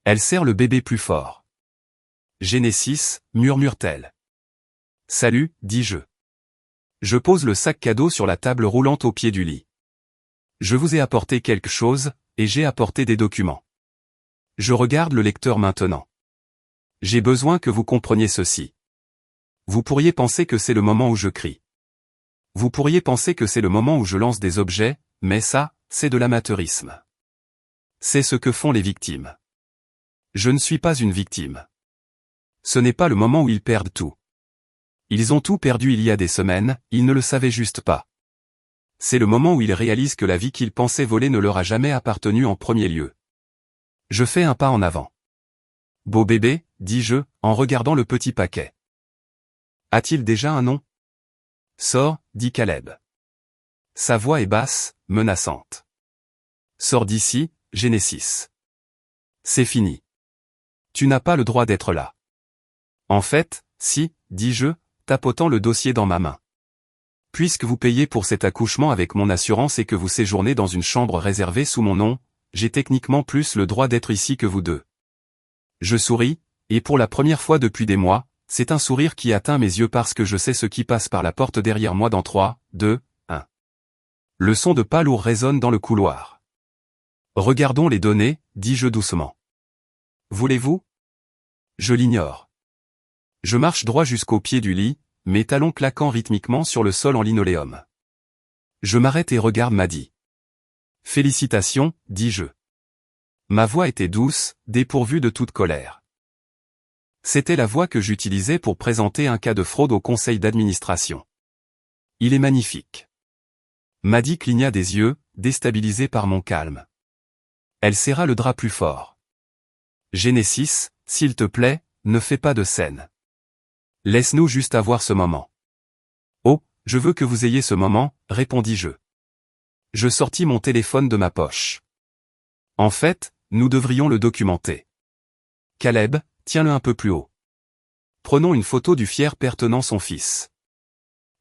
Elle serre le bébé plus fort. « Genesis » murmure-t-elle. « Salut » dis-je. Je pose le sac cadeau sur la table roulante au pied du lit. Je vous ai apporté quelque chose, et j'ai apporté des documents. Je regarde le lecteur maintenant. J'ai besoin que vous compreniez ceci. Vous pourriez penser que c'est le moment où je crie. Vous pourriez penser que c'est le moment où je lance des objets, mais ça, c'est de l'amateurisme. C'est ce que font les victimes. Je ne suis pas une victime. Ce n'est pas le moment où ils perdent tout. Ils ont tout perdu il y a des semaines, ils ne le savaient juste pas. C'est le moment où ils réalisent que la vie qu'ils pensaient voler ne leur a jamais appartenu en premier lieu. Je fais un pas en avant. « Beau bébé » dis-je, en regardant le petit paquet. « A-t-il déjà un nom ?»« Sors » dit Caleb. Sa voix est basse, menaçante. « Sors d'ici, Genesis. C'est fini. Tu n'as pas le droit d'être là. »« En fait, si, dis-je, tapotant le dossier dans ma main. Puisque vous payez pour cet accouchement avec mon assurance et que vous séjournez dans une chambre réservée sous mon nom, j'ai techniquement plus le droit d'être ici que vous deux. » Je souris, et pour la première fois depuis des mois, c'est un sourire qui atteint mes yeux parce que je sais ce qui passe par la porte derrière moi dans 3, 2, 1. Le son de pas lourd résonne dans le couloir. « Regardons les données » dis-je doucement. « Voulez-vous » Je l'ignore. Je marche droit jusqu'au pied du lit, mes talons claquant rythmiquement sur le sol en linoléum. Je m'arrête et regarde Maddy. « Félicitations » dis-je. Ma voix était douce, dépourvue de toute colère. C'était la voix que j'utilisais pour présenter un cas de fraude au conseil d'administration. Il est magnifique. Maddy cligna des yeux, déstabilisée par mon calme. Elle serra le drap plus fort. « Genesis, s'il te plaît, ne fais pas de scène. Laisse-nous juste avoir ce moment. »« Oh, je veux que vous ayez ce moment, » répondis-je. Je sortis mon téléphone de ma poche. En fait, nous devrions le documenter. Caleb, tiens-le un peu plus haut. Prenons une photo du fier père tenant son fils.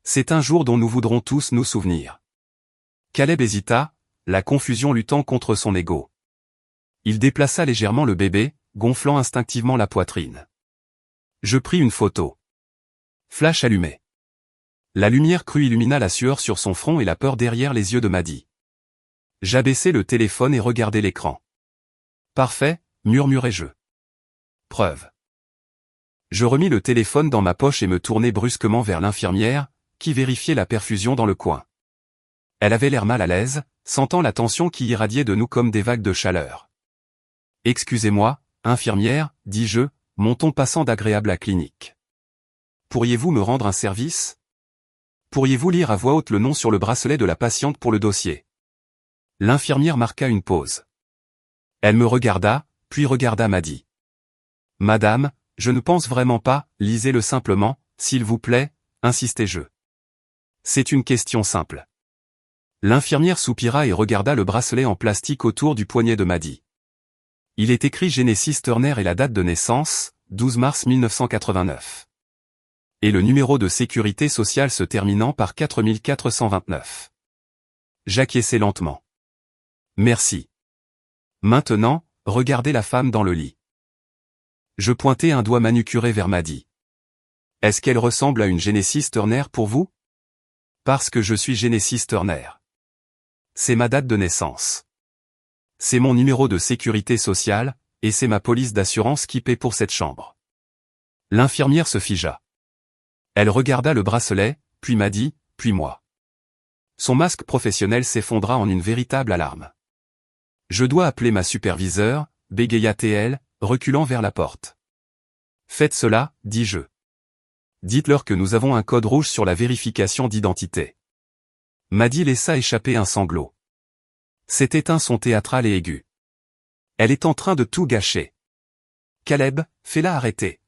C'est un jour dont nous voudrons tous nous souvenir. Caleb hésita, la confusion luttant contre son ego. Il déplaça légèrement le bébé, gonflant instinctivement la poitrine. Je pris une photo. Flash allumé. La lumière crue illumina la sueur sur son front et la peur derrière les yeux de Maddy. J'abaissai le téléphone et regardai l'écran. « Parfait » murmurai-je. « Preuve. » Je remis le téléphone dans ma poche et me tournai brusquement vers l'infirmière, qui vérifiait la perfusion dans le coin. Elle avait l'air mal à l'aise, sentant la tension qui irradiait de nous comme des vagues de chaleur. « Excusez-moi, infirmière, dis-je, mon ton passant d'agréable à clinique. Pourriez-vous me rendre un service ? Pourriez-vous lire à voix haute le nom sur le bracelet de la patiente pour le dossier ?» L'infirmière marqua une pause. Elle me regarda, puis regarda Maddy. « Madame, je ne pense vraiment pas, lisez-le simplement, s'il vous plaît, insistai-je. C'est une question simple. » L'infirmière soupira et regarda le bracelet en plastique autour du poignet de Maddy. Il est écrit Genesis Turner et la date de naissance, 12 mars 1989. Et le numéro de sécurité sociale se terminant par 4429. J'acquiesçai lentement. Merci. Maintenant, regardez la femme dans le lit. Je pointai un doigt manucuré vers Maddy. Est-ce qu'elle ressemble à une Genesis Turner pour vous? Parce que je suis Genesis Turner. C'est ma date de naissance. C'est mon numéro de sécurité sociale, et c'est ma police d'assurance qui paie pour cette chambre. L'infirmière se figea. Elle regarda le bracelet, puis Maddy, puis moi. Son masque professionnel s'effondra en une véritable alarme. Je dois appeler ma superviseure, bégaya-t-elle, reculant vers la porte. Faites cela, dis-je. Dites-leur que nous avons un code rouge sur la vérification d'identité. Maddy laissa échapper un sanglot. C'était un son théâtral et aigu. Elle est en train de tout gâcher. Caleb, fais-la arrêter.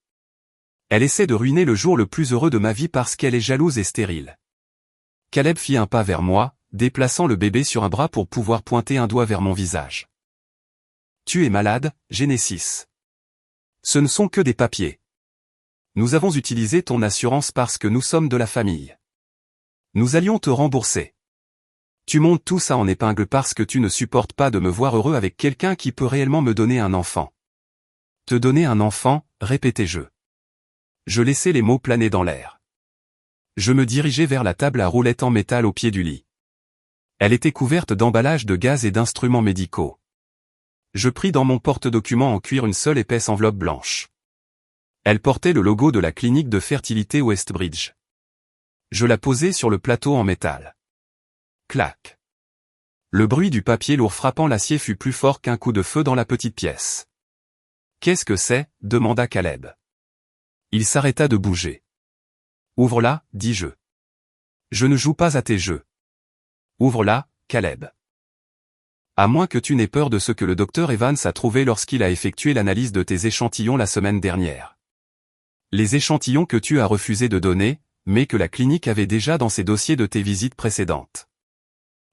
Elle essaie de ruiner le jour le plus heureux de ma vie parce qu'elle est jalouse et stérile. Caleb fit un pas vers moi, déplaçant le bébé sur un bras pour pouvoir pointer un doigt vers mon visage. Tu es malade, Genesis. Ce ne sont que des papiers. Nous avons utilisé ton assurance parce que nous sommes de la famille. Nous allions te rembourser. Tu montes tout ça en épingle parce que tu ne supportes pas de me voir heureux avec quelqu'un qui peut réellement me donner un enfant. Te donner un enfant, répétai-je. Je laissai les mots planer dans l'air. Je me dirigeai vers la table à roulettes en métal au pied du lit. Elle était couverte d'emballages de gaz et d'instruments médicaux. Je pris dans mon porte-documents en cuir une seule épaisse enveloppe blanche. Elle portait le logo de la clinique de fertilité Westbridge. Je la posai sur le plateau en métal. Clac. Le bruit du papier lourd frappant l'acier fut plus fort qu'un coup de feu dans la petite pièce. « Qu'est-ce que c'est » demanda Caleb. Il s'arrêta de bouger. « Ouvre-la, dis-je. Je ne joue pas à tes jeux. Ouvre-la, Caleb. À moins que tu n'aies peur de ce que le docteur Evans a trouvé lorsqu'il a effectué l'analyse de tes échantillons la semaine dernière. Les échantillons que tu as refusé de donner, mais que la clinique avait déjà dans ses dossiers de tes visites précédentes. »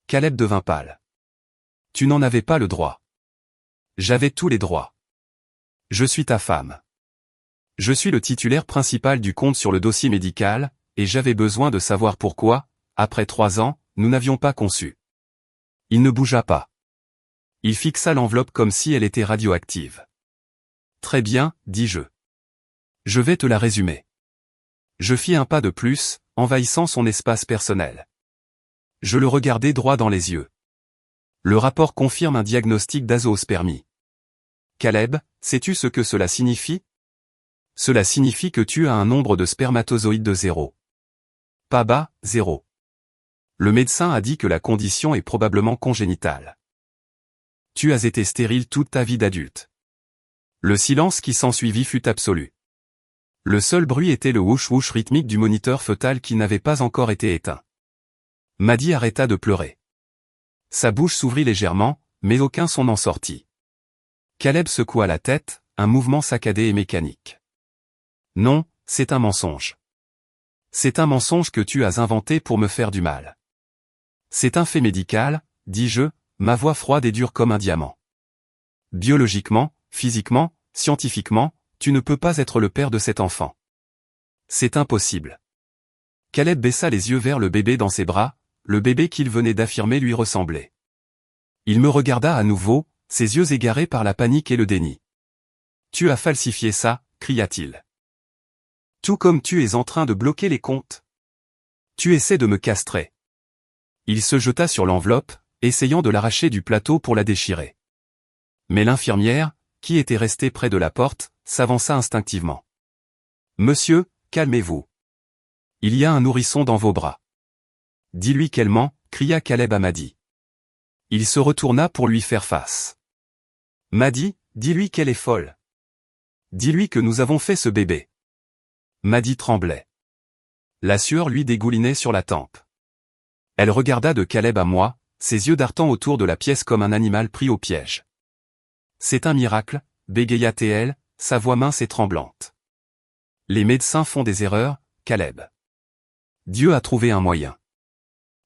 Caleb devint pâle. « Tu n'en avais pas le droit. » « J'avais tous les droits. Je suis ta femme. Je suis le titulaire principal du compte sur le dossier médical, et j'avais besoin de savoir pourquoi, après 3 ans, nous n'avions pas conçu. » Il ne bougea pas. Il fixa l'enveloppe comme si elle était radioactive. « Très bien, dis-je. Je vais te la résumer. » Je fis un pas de plus, envahissant son espace personnel. Je le regardai droit dans les yeux. Le rapport confirme un diagnostic d'azoospermie. Caleb, sais-tu ce que cela signifie? Cela signifie que tu as un nombre de spermatozoïdes de 0. Pas bas, 0. Le médecin a dit que la condition est probablement congénitale. Tu as été stérile toute ta vie d'adulte. Le silence qui s'ensuivit fut absolu. Le seul bruit était le whoosh-whoosh rythmique du moniteur fœtal qui n'avait pas encore été éteint. Maddy arrêta de pleurer. Sa bouche s'ouvrit légèrement, mais aucun son n'en sortit. Caleb secoua la tête, un mouvement saccadé et mécanique. Non, c'est un mensonge. C'est un mensonge que tu as inventé pour me faire du mal. C'est un fait médical, dis-je, ma voix froide et dure comme un diamant. Biologiquement, physiquement, scientifiquement, tu ne peux pas être le père de cet enfant. C'est impossible. Caleb baissa les yeux vers le bébé dans ses bras, le bébé qu'il venait d'affirmer lui ressemblait. Il me regarda à nouveau, ses yeux égarés par la panique et le déni. « Tu as falsifié ça » cria-t-il. « Tout comme tu es en train de bloquer les comptes. Tu essaies de me castrer. » Il se jeta sur l'enveloppe, essayant de l'arracher du plateau pour la déchirer. Mais l'infirmière, qui était restée près de la porte, s'avança instinctivement. Monsieur, calmez-vous. Il y a un nourrisson dans vos bras. Dis-lui qu'elle ment, cria Caleb à Maddy. Il se retourna pour lui faire face. Maddy, dis-lui qu'elle est folle. Dis-lui que nous avons fait ce bébé. Maddy tremblait. La sueur lui dégoulinait sur la tempe. Elle regarda de Caleb à moi, ses yeux dartant autour de la pièce comme un animal pris au piège. C'est un miracle, bégaya-t-elle, sa voix mince et tremblante. Les médecins font des erreurs, Caleb. Dieu a trouvé un moyen.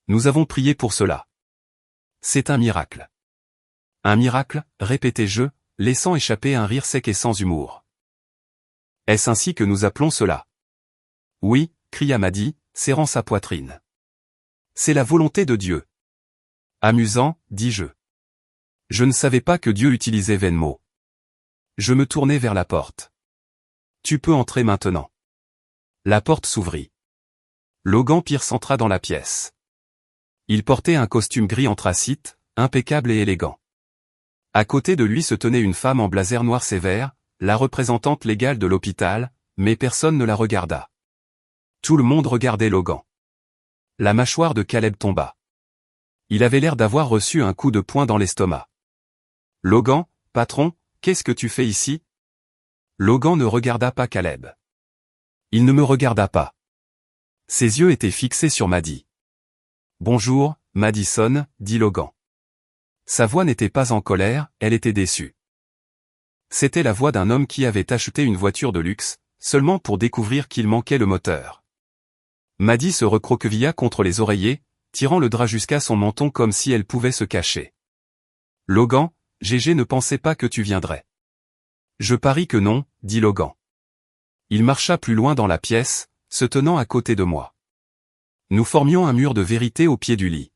Nous avons prié pour cela. C'est un miracle. Un miracle, répétai-je, laissant échapper un rire sec et sans humour. Est-ce ainsi que nous appelons cela? Oui, cria Maddy, serrant sa poitrine. C'est la volonté de Dieu. Amusant, dis-je. Je ne savais pas que Dieu utilisait Venmo. Je me tournai vers la porte. Tu peux entrer maintenant. La porte s'ouvrit. Logan Pierce entra dans la pièce. Il portait un costume gris anthracite, impeccable et élégant. À côté de lui se tenait une femme en blazer noir sévère, la représentante légale de l'hôpital, mais personne ne la regarda. Tout le monde regardait Logan. La mâchoire de Caleb tomba. Il avait l'air d'avoir reçu un coup de poing dans l'estomac. Logan, patron, qu'est-ce que tu fais ici? Logan ne regarda pas Caleb. Il ne me regarda pas. Ses yeux étaient fixés sur Maddy. Bonjour, Madison, dit Logan. Sa voix n'était pas en colère, elle était déçue. C'était la voix d'un homme qui avait acheté une voiture de luxe, seulement pour découvrir qu'il manquait le moteur. Maddy se recroquevilla contre les oreillers, tirant le drap jusqu'à son menton comme si elle pouvait se cacher. Logan, Gégé ne pensait pas que tu viendrais. Je parie que non, dit Logan. Il marcha plus loin dans la pièce, se tenant à côté de moi. Nous formions un mur de vérité au pied du lit.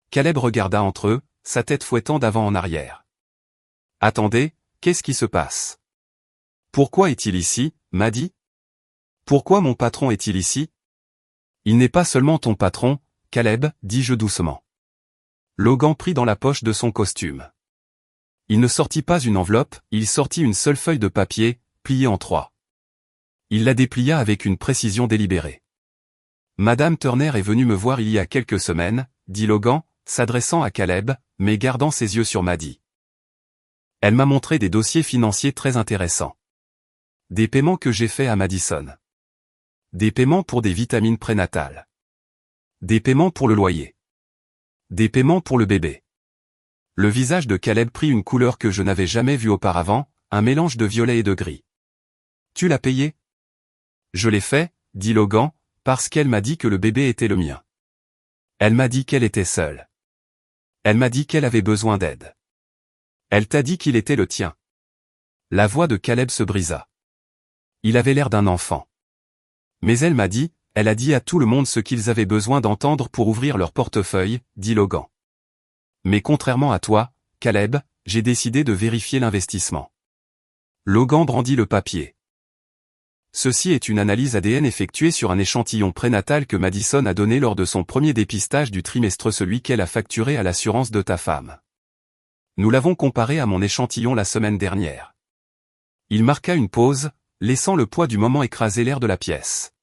Caleb regarda entre eux, sa tête fouettant d'avant en arrière. Attendez, qu'est-ce qui se passe? Pourquoi est-il ici, Maddy? Pourquoi mon patron est-il ici? Il n'est pas seulement ton patron, Caleb, dis-je doucement. Logan prit dans la poche de son costume. Il ne sortit pas une enveloppe, il sortit une seule feuille de papier, pliée en 3. Il la déplia avec une précision délibérée. Madame Turner est venue me voir il y a quelques semaines, dit Logan, s'adressant à Caleb, mais gardant ses yeux sur Maddy. Elle m'a montré des dossiers financiers très intéressants. Des paiements que j'ai faits à Madison. Des paiements pour des vitamines prénatales. Des paiements pour le loyer. Des paiements pour le bébé. Le visage de Caleb prit une couleur que je n'avais jamais vue auparavant, un mélange de violet et de gris. Tu l'as payé? Je l'ai fait, dit Logan, parce qu'elle m'a dit que le bébé était le mien. Elle m'a dit qu'elle était seule. Elle m'a dit qu'elle avait besoin d'aide. Elle t'a dit qu'il était le tien. La voix de Caleb se brisa. Il avait l'air d'un enfant. Mais elle m'a dit, elle a dit à tout le monde ce qu'ils avaient besoin d'entendre pour ouvrir leur portefeuille, dit Logan. Mais contrairement à toi, Caleb, j'ai décidé de vérifier l'investissement. Logan brandit le papier. Ceci est une analyse ADN effectuée sur un échantillon prénatal que Madison a donné lors de son premier dépistage du trimestre, celui qu'elle a facturé à l'assurance de ta femme. Nous l'avons comparé à mon échantillon la semaine dernière. Il marqua une pause, laissant le poids du moment écraser l'air de la pièce.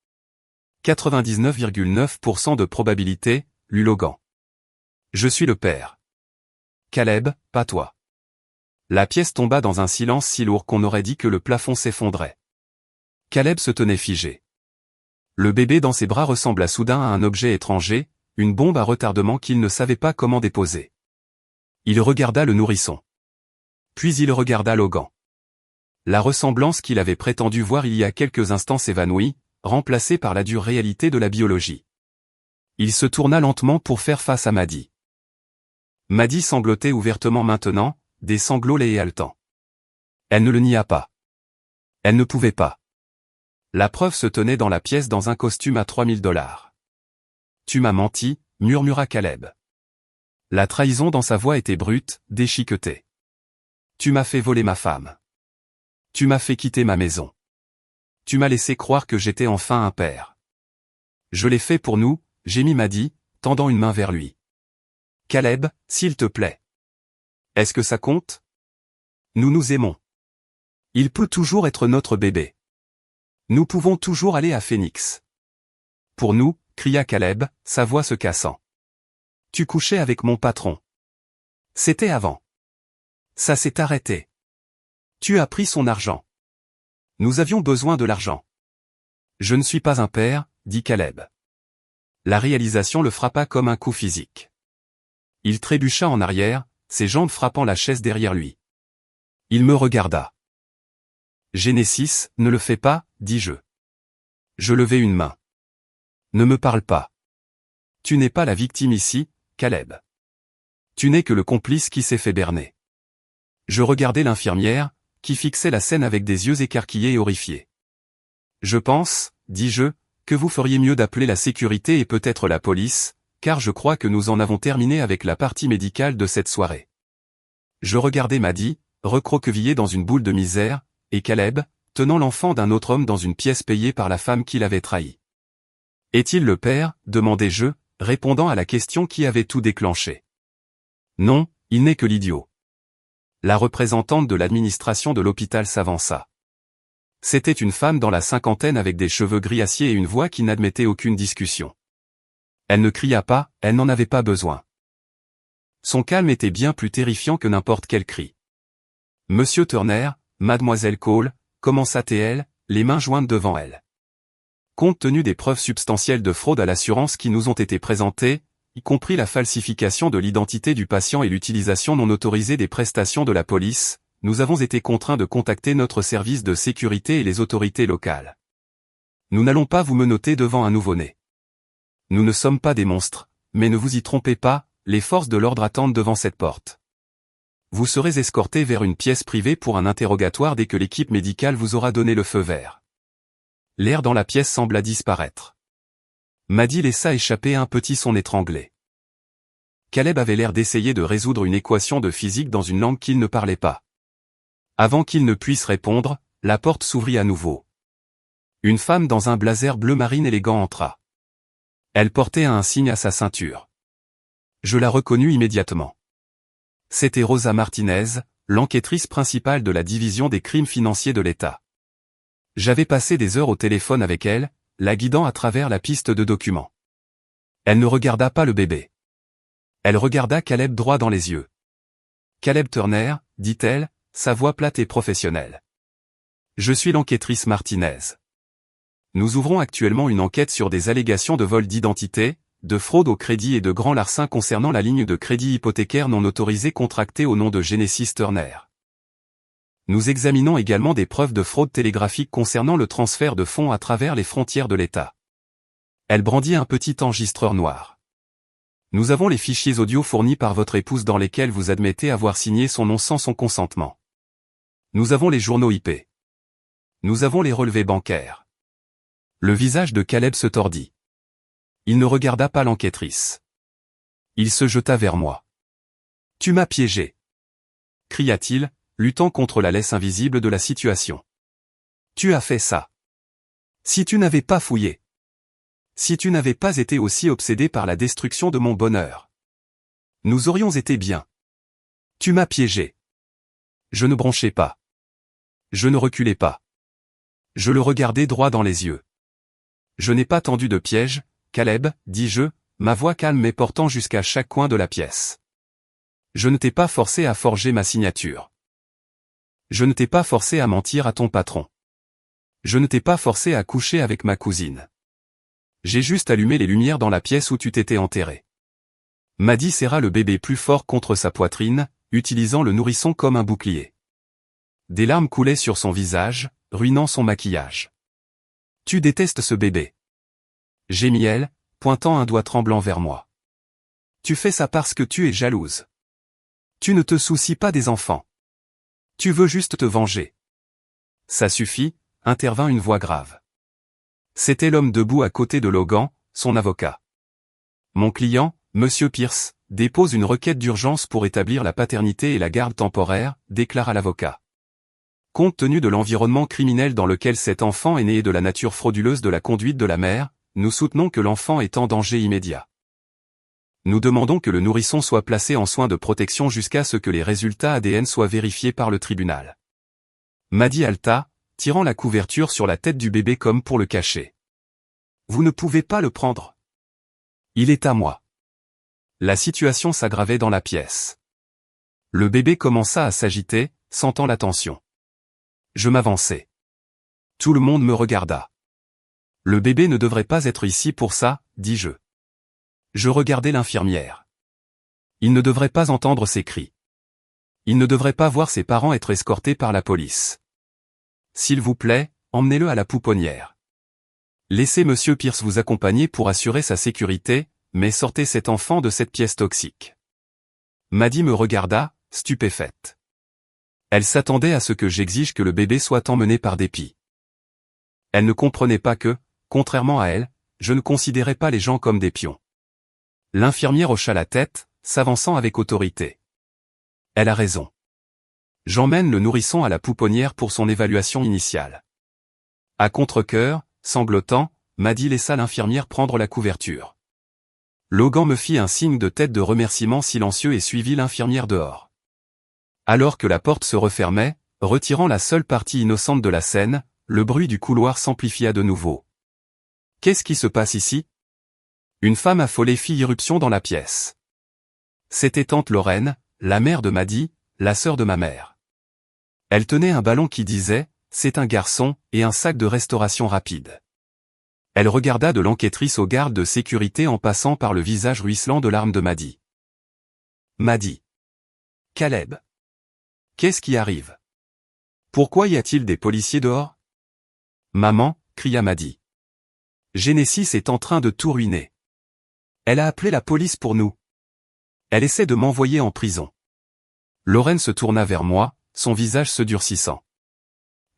99,9% de probabilité, lut Logan. Je suis le père. Caleb, pas toi. La pièce tomba dans un silence si lourd qu'on aurait dit que le plafond s'effondrait. Caleb se tenait figé. Le bébé dans ses bras ressembla soudain à un objet étranger, une bombe à retardement qu'il ne savait pas comment déposer. Il regarda le nourrisson. Puis il regarda Logan. La ressemblance qu'il avait prétendu voir il y a quelques instants s'évanouit, remplacée par la dure réalité de la biologie. Il se tourna lentement pour faire face à Maddy. Maddy sanglotait ouvertement maintenant, des sanglots laids et haletants. Elle ne le nia pas. Elle ne pouvait pas. La preuve se tenait dans la pièce dans un costume à $3000. Tu m'as menti, murmura Caleb. La trahison dans sa voix était brute, déchiquetée. Tu m'as fait voler ma femme. Tu m'as fait quitter ma maison. Tu m'as laissé croire que j'étais enfin un père. Je l'ai fait pour nous, gémit Maddy, tendant une main vers lui. Caleb, s'il te plaît. Est-ce que ça compte? Nous nous aimons. Il peut toujours être notre bébé. Nous pouvons toujours aller à Phoenix. Pour nous, cria Caleb, sa voix se cassant. Tu couchais avec mon patron. C'était avant. Ça s'est arrêté. Tu as pris son argent. Nous avions besoin de l'argent. Je ne suis pas un père, dit Caleb. La réalisation le frappa comme un coup physique. Il trébucha en arrière, ses jambes frappant la chaise derrière lui. Il me regarda. Genesis, ne le fais pas, dis-je. Je levai une main. Ne me parle pas. Tu n'es pas la victime ici, Caleb. Tu n'es que le complice qui s'est fait berner. Je regardai l'infirmière, qui fixait la scène avec des yeux écarquillés et horrifiés. Je pense, dis-je, que vous feriez mieux d'appeler la sécurité et peut-être la police, car je crois que nous en avons terminé avec la partie médicale de cette soirée. Je regardai Maddie, recroquevillée dans une boule de misère, et Caleb, tenant l'enfant d'un autre homme dans une pièce payée par la femme qui l'avait trahi. Est-il le père, demandai-je, répondant à la question qui avait tout déclenché. Non, il n'est que l'idiot. La représentante de l'administration de l'hôpital s'avança. C'était une femme dans la cinquantaine avec des cheveux gris acier et une voix qui n'admettait aucune discussion. Elle ne cria pas, elle n'en avait pas besoin. Son calme était bien plus terrifiant que n'importe quel cri. Monsieur Turner, mademoiselle Cole, commença-t-elle, les mains jointes devant elle. Compte tenu des preuves substantielles de fraude à l'assurance qui nous ont été présentées, y compris la falsification de l'identité du patient et l'utilisation non autorisée des prestations de la police, nous avons été contraints de contacter notre service de sécurité et les autorités locales. Nous n'allons pas vous menotter devant un nouveau-né. Nous ne sommes pas des monstres, mais ne vous y trompez pas, les forces de l'ordre attendent devant cette porte. Vous serez escorté vers une pièce privée pour un interrogatoire dès que l'équipe médicale vous aura donné le feu vert. L'air dans la pièce sembla disparaître. Maddie laissa échapper un petit son étranglé. Caleb avait l'air d'essayer de résoudre une équation de physique dans une langue qu'il ne parlait pas. Avant qu'il ne puisse répondre, la porte s'ouvrit à nouveau. Une femme dans un blazer bleu marine élégant entra. Elle portait un signe à sa ceinture. Je la reconnus immédiatement. C'était Rosa Martinez, l'enquêtrice principale de la division des crimes financiers de l'État. J'avais passé des heures au téléphone avec elle, la guidant à travers la piste de documents. Elle ne regarda pas le bébé. Elle regarda Caleb droit dans les yeux. Caleb Turner, dit-elle, sa voix plate et professionnelle. Je suis l'enquêtrice Martinez. Nous ouvrons actuellement une enquête sur des allégations de vol d'identité, de fraude au crédit et de grands larcins concernant la ligne de crédit hypothécaire non autorisée contractée au nom de Genesis Turner. Nous examinons également des preuves de fraude télégraphique concernant le transfert de fonds à travers les frontières de l'État. Elle brandit un petit enregistreur noir. Nous avons les fichiers audio fournis par votre épouse dans lesquels vous admettez avoir signé son nom sans son consentement. Nous avons les journaux IP. Nous avons les relevés bancaires. Le visage de Caleb se tordit. Il ne regarda pas l'enquêtrice. Il se jeta vers moi. « Tu m'as piégé !» cria-t-il, luttant contre la laisse invisible de la situation. « Tu as fait ça. Si tu n'avais pas fouillé. Si tu n'avais pas été aussi obsédé par la destruction de mon bonheur. Nous aurions été bien. Tu m'as piégé. » Je ne bronchais pas. Je ne reculais pas. Je le regardais droit dans les yeux. « Je n'ai pas tendu de piège, Caleb, dis-je, ma voix calme mais portant jusqu'à chaque coin de la pièce. Je ne t'ai pas forcé à forger ma signature. Je ne t'ai pas forcé à mentir à ton patron. Je ne t'ai pas forcé à coucher avec ma cousine. J'ai juste allumé les lumières dans la pièce où tu t'étais enterré. » Maddie serra le bébé plus fort contre sa poitrine, utilisant le nourrisson comme un bouclier. Des larmes coulaient sur son visage, ruinant son maquillage. « Tu détestes ce bébé. » Gémit elle, pointant un doigt tremblant vers moi. « Tu fais ça parce que tu es jalouse. Tu ne te soucies pas des enfants. Tu veux juste te venger. » « Ça suffit, » intervint une voix grave. C'était l'homme debout à côté de Logan, son avocat. « Mon client, Monsieur Pierce, dépose une requête d'urgence pour établir la paternité et la garde temporaire, » déclara l'avocat. Compte tenu de l'environnement criminel dans lequel cet enfant est né et de la nature frauduleuse de la conduite de la mère, nous soutenons que l'enfant est en danger immédiat. Nous demandons que le nourrisson soit placé en soins de protection jusqu'à ce que les résultats ADN soient vérifiés par le tribunal. Maddie halta, tirant la couverture sur la tête du bébé comme pour le cacher. Vous ne pouvez pas le prendre. Il est à moi. La situation s'aggravait dans la pièce. Le bébé commença à s'agiter, sentant la tension. Je m'avançai. Tout le monde me regarda. Le bébé ne devrait pas être ici pour ça, dis-je. Je regardai l'infirmière. Il ne devrait pas entendre ces cris. Il ne devrait pas voir ses parents être escortés par la police. S'il vous plaît, emmenez-le à la pouponnière. Laissez Monsieur Pierce vous accompagner pour assurer sa sécurité, mais sortez cet enfant de cette pièce toxique. Maddie me regarda, stupéfaite. Elle s'attendait à ce que j'exige que le bébé soit emmené par dépit. Elle ne comprenait pas que, contrairement à elle, je ne considérais pas les gens comme des pions. L'infirmière hocha la tête, s'avançant avec autorité. Elle a raison. J'emmène le nourrisson à la pouponnière pour son évaluation initiale. À contre-cœur, sanglotant, Maddie laissa l'infirmière prendre la couverture. Logan me fit un signe de tête de remerciement silencieux et suivit l'infirmière dehors. Alors que la porte se refermait, retirant la seule partie innocente de la scène, le bruit du couloir s'amplifia de nouveau. Qu'est-ce qui se passe ici? Une femme affolée fit irruption dans la pièce. C'était tante Lorraine, la mère de Maddie, la sœur de ma mère. Elle tenait un ballon qui disait « C'est un garçon » et un sac de restauration rapide. Elle regarda de l'enquêtrice au garde de sécurité en passant par le visage ruisselant de larmes de Maddie. Maddie. Caleb. Qu'est-ce qui arrive? Pourquoi y a-t-il des policiers dehors? Maman, cria Maddie. Genesis est en train de tout ruiner. Elle a appelé la police pour nous. Elle essaie de m'envoyer en prison. Lorraine se tourna vers moi, son visage se durcissant.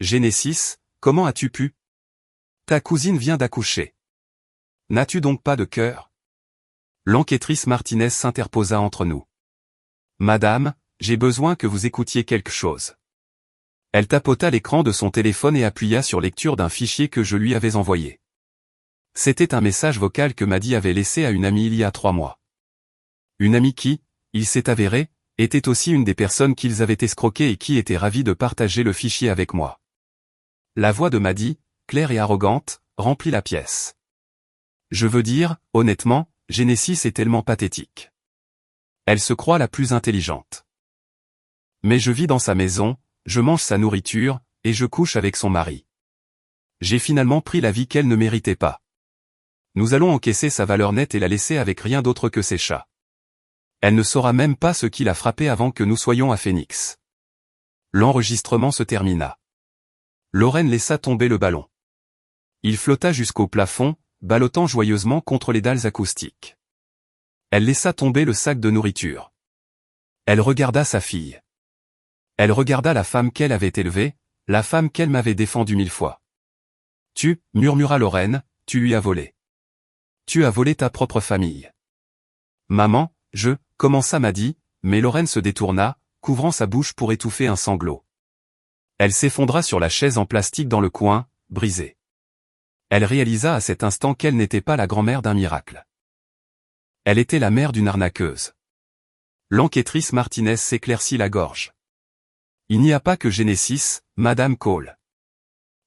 Genesis, comment as-tu pu? Ta cousine vient d'accoucher. N'as-tu donc pas de cœur? L'enquêtrice Martinez s'interposa entre nous. Madame, j'ai besoin que vous écoutiez quelque chose. Elle tapota l'écran de son téléphone et appuya sur lecture d'un fichier que je lui avais envoyé. C'était un message vocal que Maddie avait laissé à une amie il y a 3 mois. Une amie qui, il s'est avéré, était aussi une des personnes qu'ils avaient escroquées et qui était ravie de partager le fichier avec moi. La voix de Maddie, claire et arrogante, remplit la pièce. Je veux dire, honnêtement, Genesis est tellement pathétique. Elle se croit la plus intelligente. Mais je vis dans sa maison, je mange sa nourriture, et je couche avec son mari. J'ai finalement pris la vie qu'elle ne méritait pas. Nous allons encaisser sa valeur nette et la laisser avec rien d'autre que ses chats. Elle ne saura même pas ce qui l'a frappé avant que nous soyons à Phoenix. L'enregistrement se termina. Lorraine laissa tomber le ballon. Il flotta jusqu'au plafond, ballottant joyeusement contre les dalles acoustiques. Elle laissa tomber le sac de nourriture. Elle regarda sa fille. Elle regarda la femme qu'elle avait élevée, la femme qu'elle m'avait défendue 1000 fois. Tu, murmura Lorraine, tu lui as volé. Tu as volé ta propre famille. Maman, commença Maddie, mais Lorraine se détourna, couvrant sa bouche pour étouffer un sanglot. Elle s'effondra sur la chaise en plastique dans le coin, brisée. Elle réalisa à cet instant qu'elle n'était pas la grand-mère d'un miracle. Elle était la mère d'une arnaqueuse. L'enquêtrice Martinez s'éclaircit la gorge. Il n'y a pas que Genesis, Madame Cole.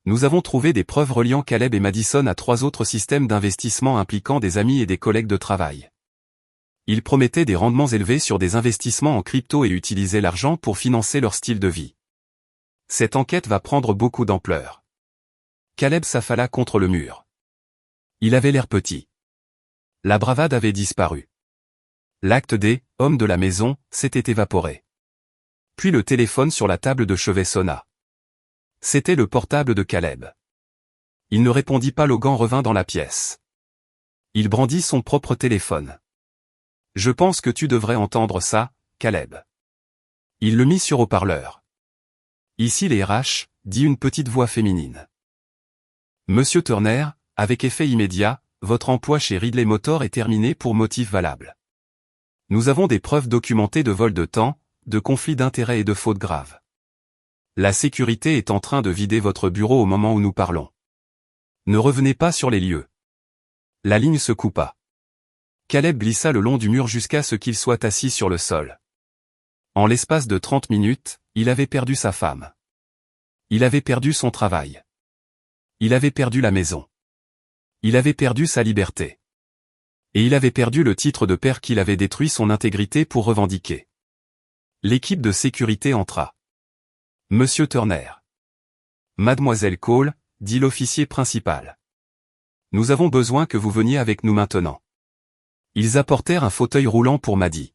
Nous avons trouvé des preuves reliant Caleb et Madison à 3 autres systèmes d'investissement impliquant des amis et des collègues de travail. Ils promettaient des rendements élevés sur des investissements en crypto et utilisaient l'argent pour financer leur style de vie. Cette enquête va prendre beaucoup d'ampleur. Caleb s'affala contre le mur. Il avait l'air petit. La bravade avait disparu. L'acte des « hommes de la maison » s'était évaporé. Puis le téléphone sur la table de chevet sonna. C'était le portable de Caleb. Il ne répondit pas, Logan revint dans la pièce. Il brandit son propre téléphone. Je pense que tu devrais entendre ça, Caleb. Il le mit sur haut-parleur. Ici les RH, dit une petite voix féminine. Monsieur Turner, avec effet immédiat, votre emploi chez Ridley Motor est terminé pour motif valable. Nous avons des preuves documentées de vol de temps, de conflits d'intérêts et de fautes graves. La sécurité est en train de vider votre bureau au moment où nous parlons. Ne revenez pas sur les lieux. La ligne se coupa. Caleb glissa le long du mur jusqu'à ce qu'il soit assis sur le sol. En l'espace de 30 minutes, il avait perdu sa femme. Il avait perdu son travail. Il avait perdu la maison. Il avait perdu sa liberté. Et il avait perdu le titre de père qu'il avait détruit son intégrité pour revendiquer. L'équipe de sécurité entra. Monsieur Turner. Mademoiselle Cole, dit l'officier principal. Nous avons besoin que vous veniez avec nous maintenant. Ils apportèrent un fauteuil roulant pour Maddie.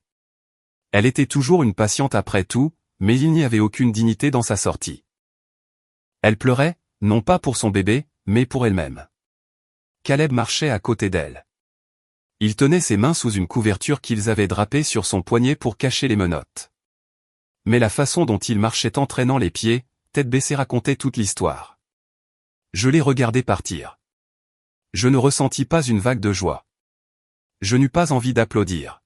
Elle était toujours une patiente après tout, mais il n'y avait aucune dignité dans sa sortie. Elle pleurait, non pas pour son bébé, mais pour elle-même. Caleb marchait à côté d'elle. Il tenait ses mains sous une couverture qu'ils avaient drapée sur son poignet pour cacher les menottes. Mais la façon dont il marchait entraînant les pieds, tête baissée racontait toute l'histoire. Je les regardais partir. Je ne ressentis pas une vague de joie. Je n'eus pas envie d'applaudir.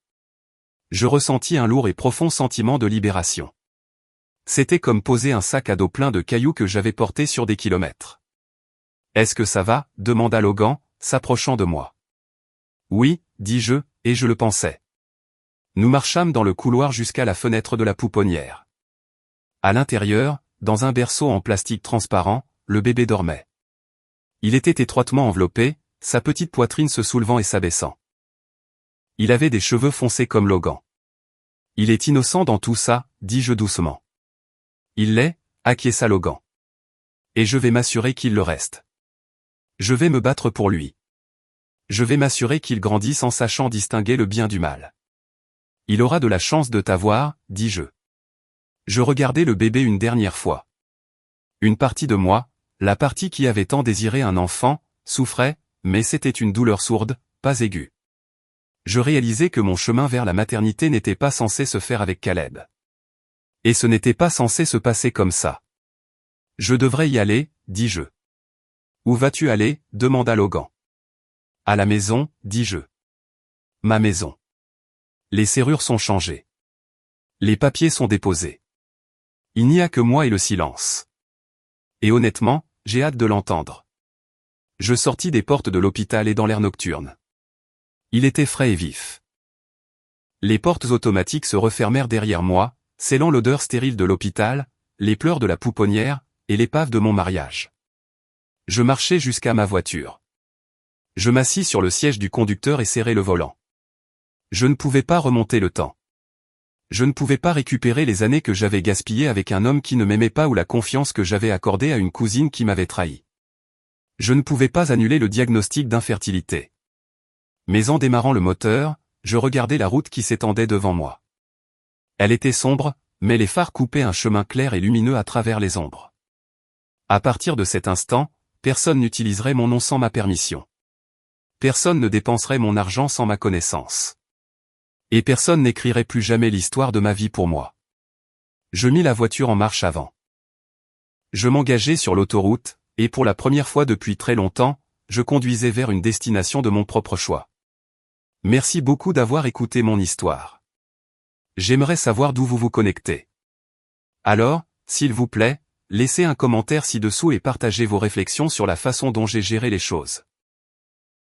Je ressentis un lourd et profond sentiment de libération. C'était comme poser un sac à dos plein de cailloux que j'avais porté sur des kilomètres. « Est-ce que ça va ?» demanda Logan, s'approchant de moi. « Oui, dis-je, et je le pensais. » Nous marchâmes dans le couloir jusqu'à la fenêtre de la pouponnière. À l'intérieur, dans un berceau en plastique transparent, le bébé dormait. Il était étroitement enveloppé, sa petite poitrine se soulevant et s'abaissant. Il avait des cheveux foncés comme Logan. « Il est innocent dans tout ça, dis-je doucement. »« Il l'est, » acquiesça Logan. « Et je vais m'assurer qu'il le reste. Je vais me battre pour lui. Je vais m'assurer qu'il grandisse en sachant distinguer le bien du mal. Il aura de la chance de t'avoir, dis-je. » Je regardai le bébé une dernière fois. Une partie de moi, la partie qui avait tant désiré un enfant, souffrait, mais c'était une douleur sourde, pas aiguë. Je réalisais que mon chemin vers la maternité n'était pas censé se faire avec Caleb. Et ce n'était pas censé se passer comme ça. Je devrais y aller, dis-je. Où vas-tu aller, demanda Logan. À la maison, dis-je. Ma maison. Les serrures sont changées. Les papiers sont déposés. Il n'y a que moi et le silence. Et honnêtement, j'ai hâte de l'entendre. Je sortis des portes de l'hôpital et dans l'air nocturne. Il était frais et vif. Les portes automatiques se refermèrent derrière moi, scellant l'odeur stérile de l'hôpital, les pleurs de la pouponnière, et l'épave de mon mariage. Je marchai jusqu'à ma voiture. Je m'assis sur le siège du conducteur et serrai le volant. Je ne pouvais pas remonter le temps. Je ne pouvais pas récupérer les années que j'avais gaspillées avec un homme qui ne m'aimait pas ou la confiance que j'avais accordée à une cousine qui m'avait trahi. Je ne pouvais pas annuler le diagnostic d'infertilité. Mais en démarrant le moteur, je regardais la route qui s'étendait devant moi. Elle était sombre, mais les phares coupaient un chemin clair et lumineux à travers les ombres. À partir de cet instant, personne n'utiliserait mon nom sans ma permission. Personne ne dépenserait mon argent sans ma connaissance. Et personne n'écrirait plus jamais l'histoire de ma vie pour moi. Je mis la voiture en marche avant. Je m'engageai sur l'autoroute, et pour la première fois depuis très longtemps, je conduisais vers une destination de mon propre choix. Merci beaucoup d'avoir écouté mon histoire. J'aimerais savoir d'où vous vous connectez. Alors, s'il vous plaît, laissez un commentaire ci-dessous et partagez vos réflexions sur la façon dont j'ai géré les choses.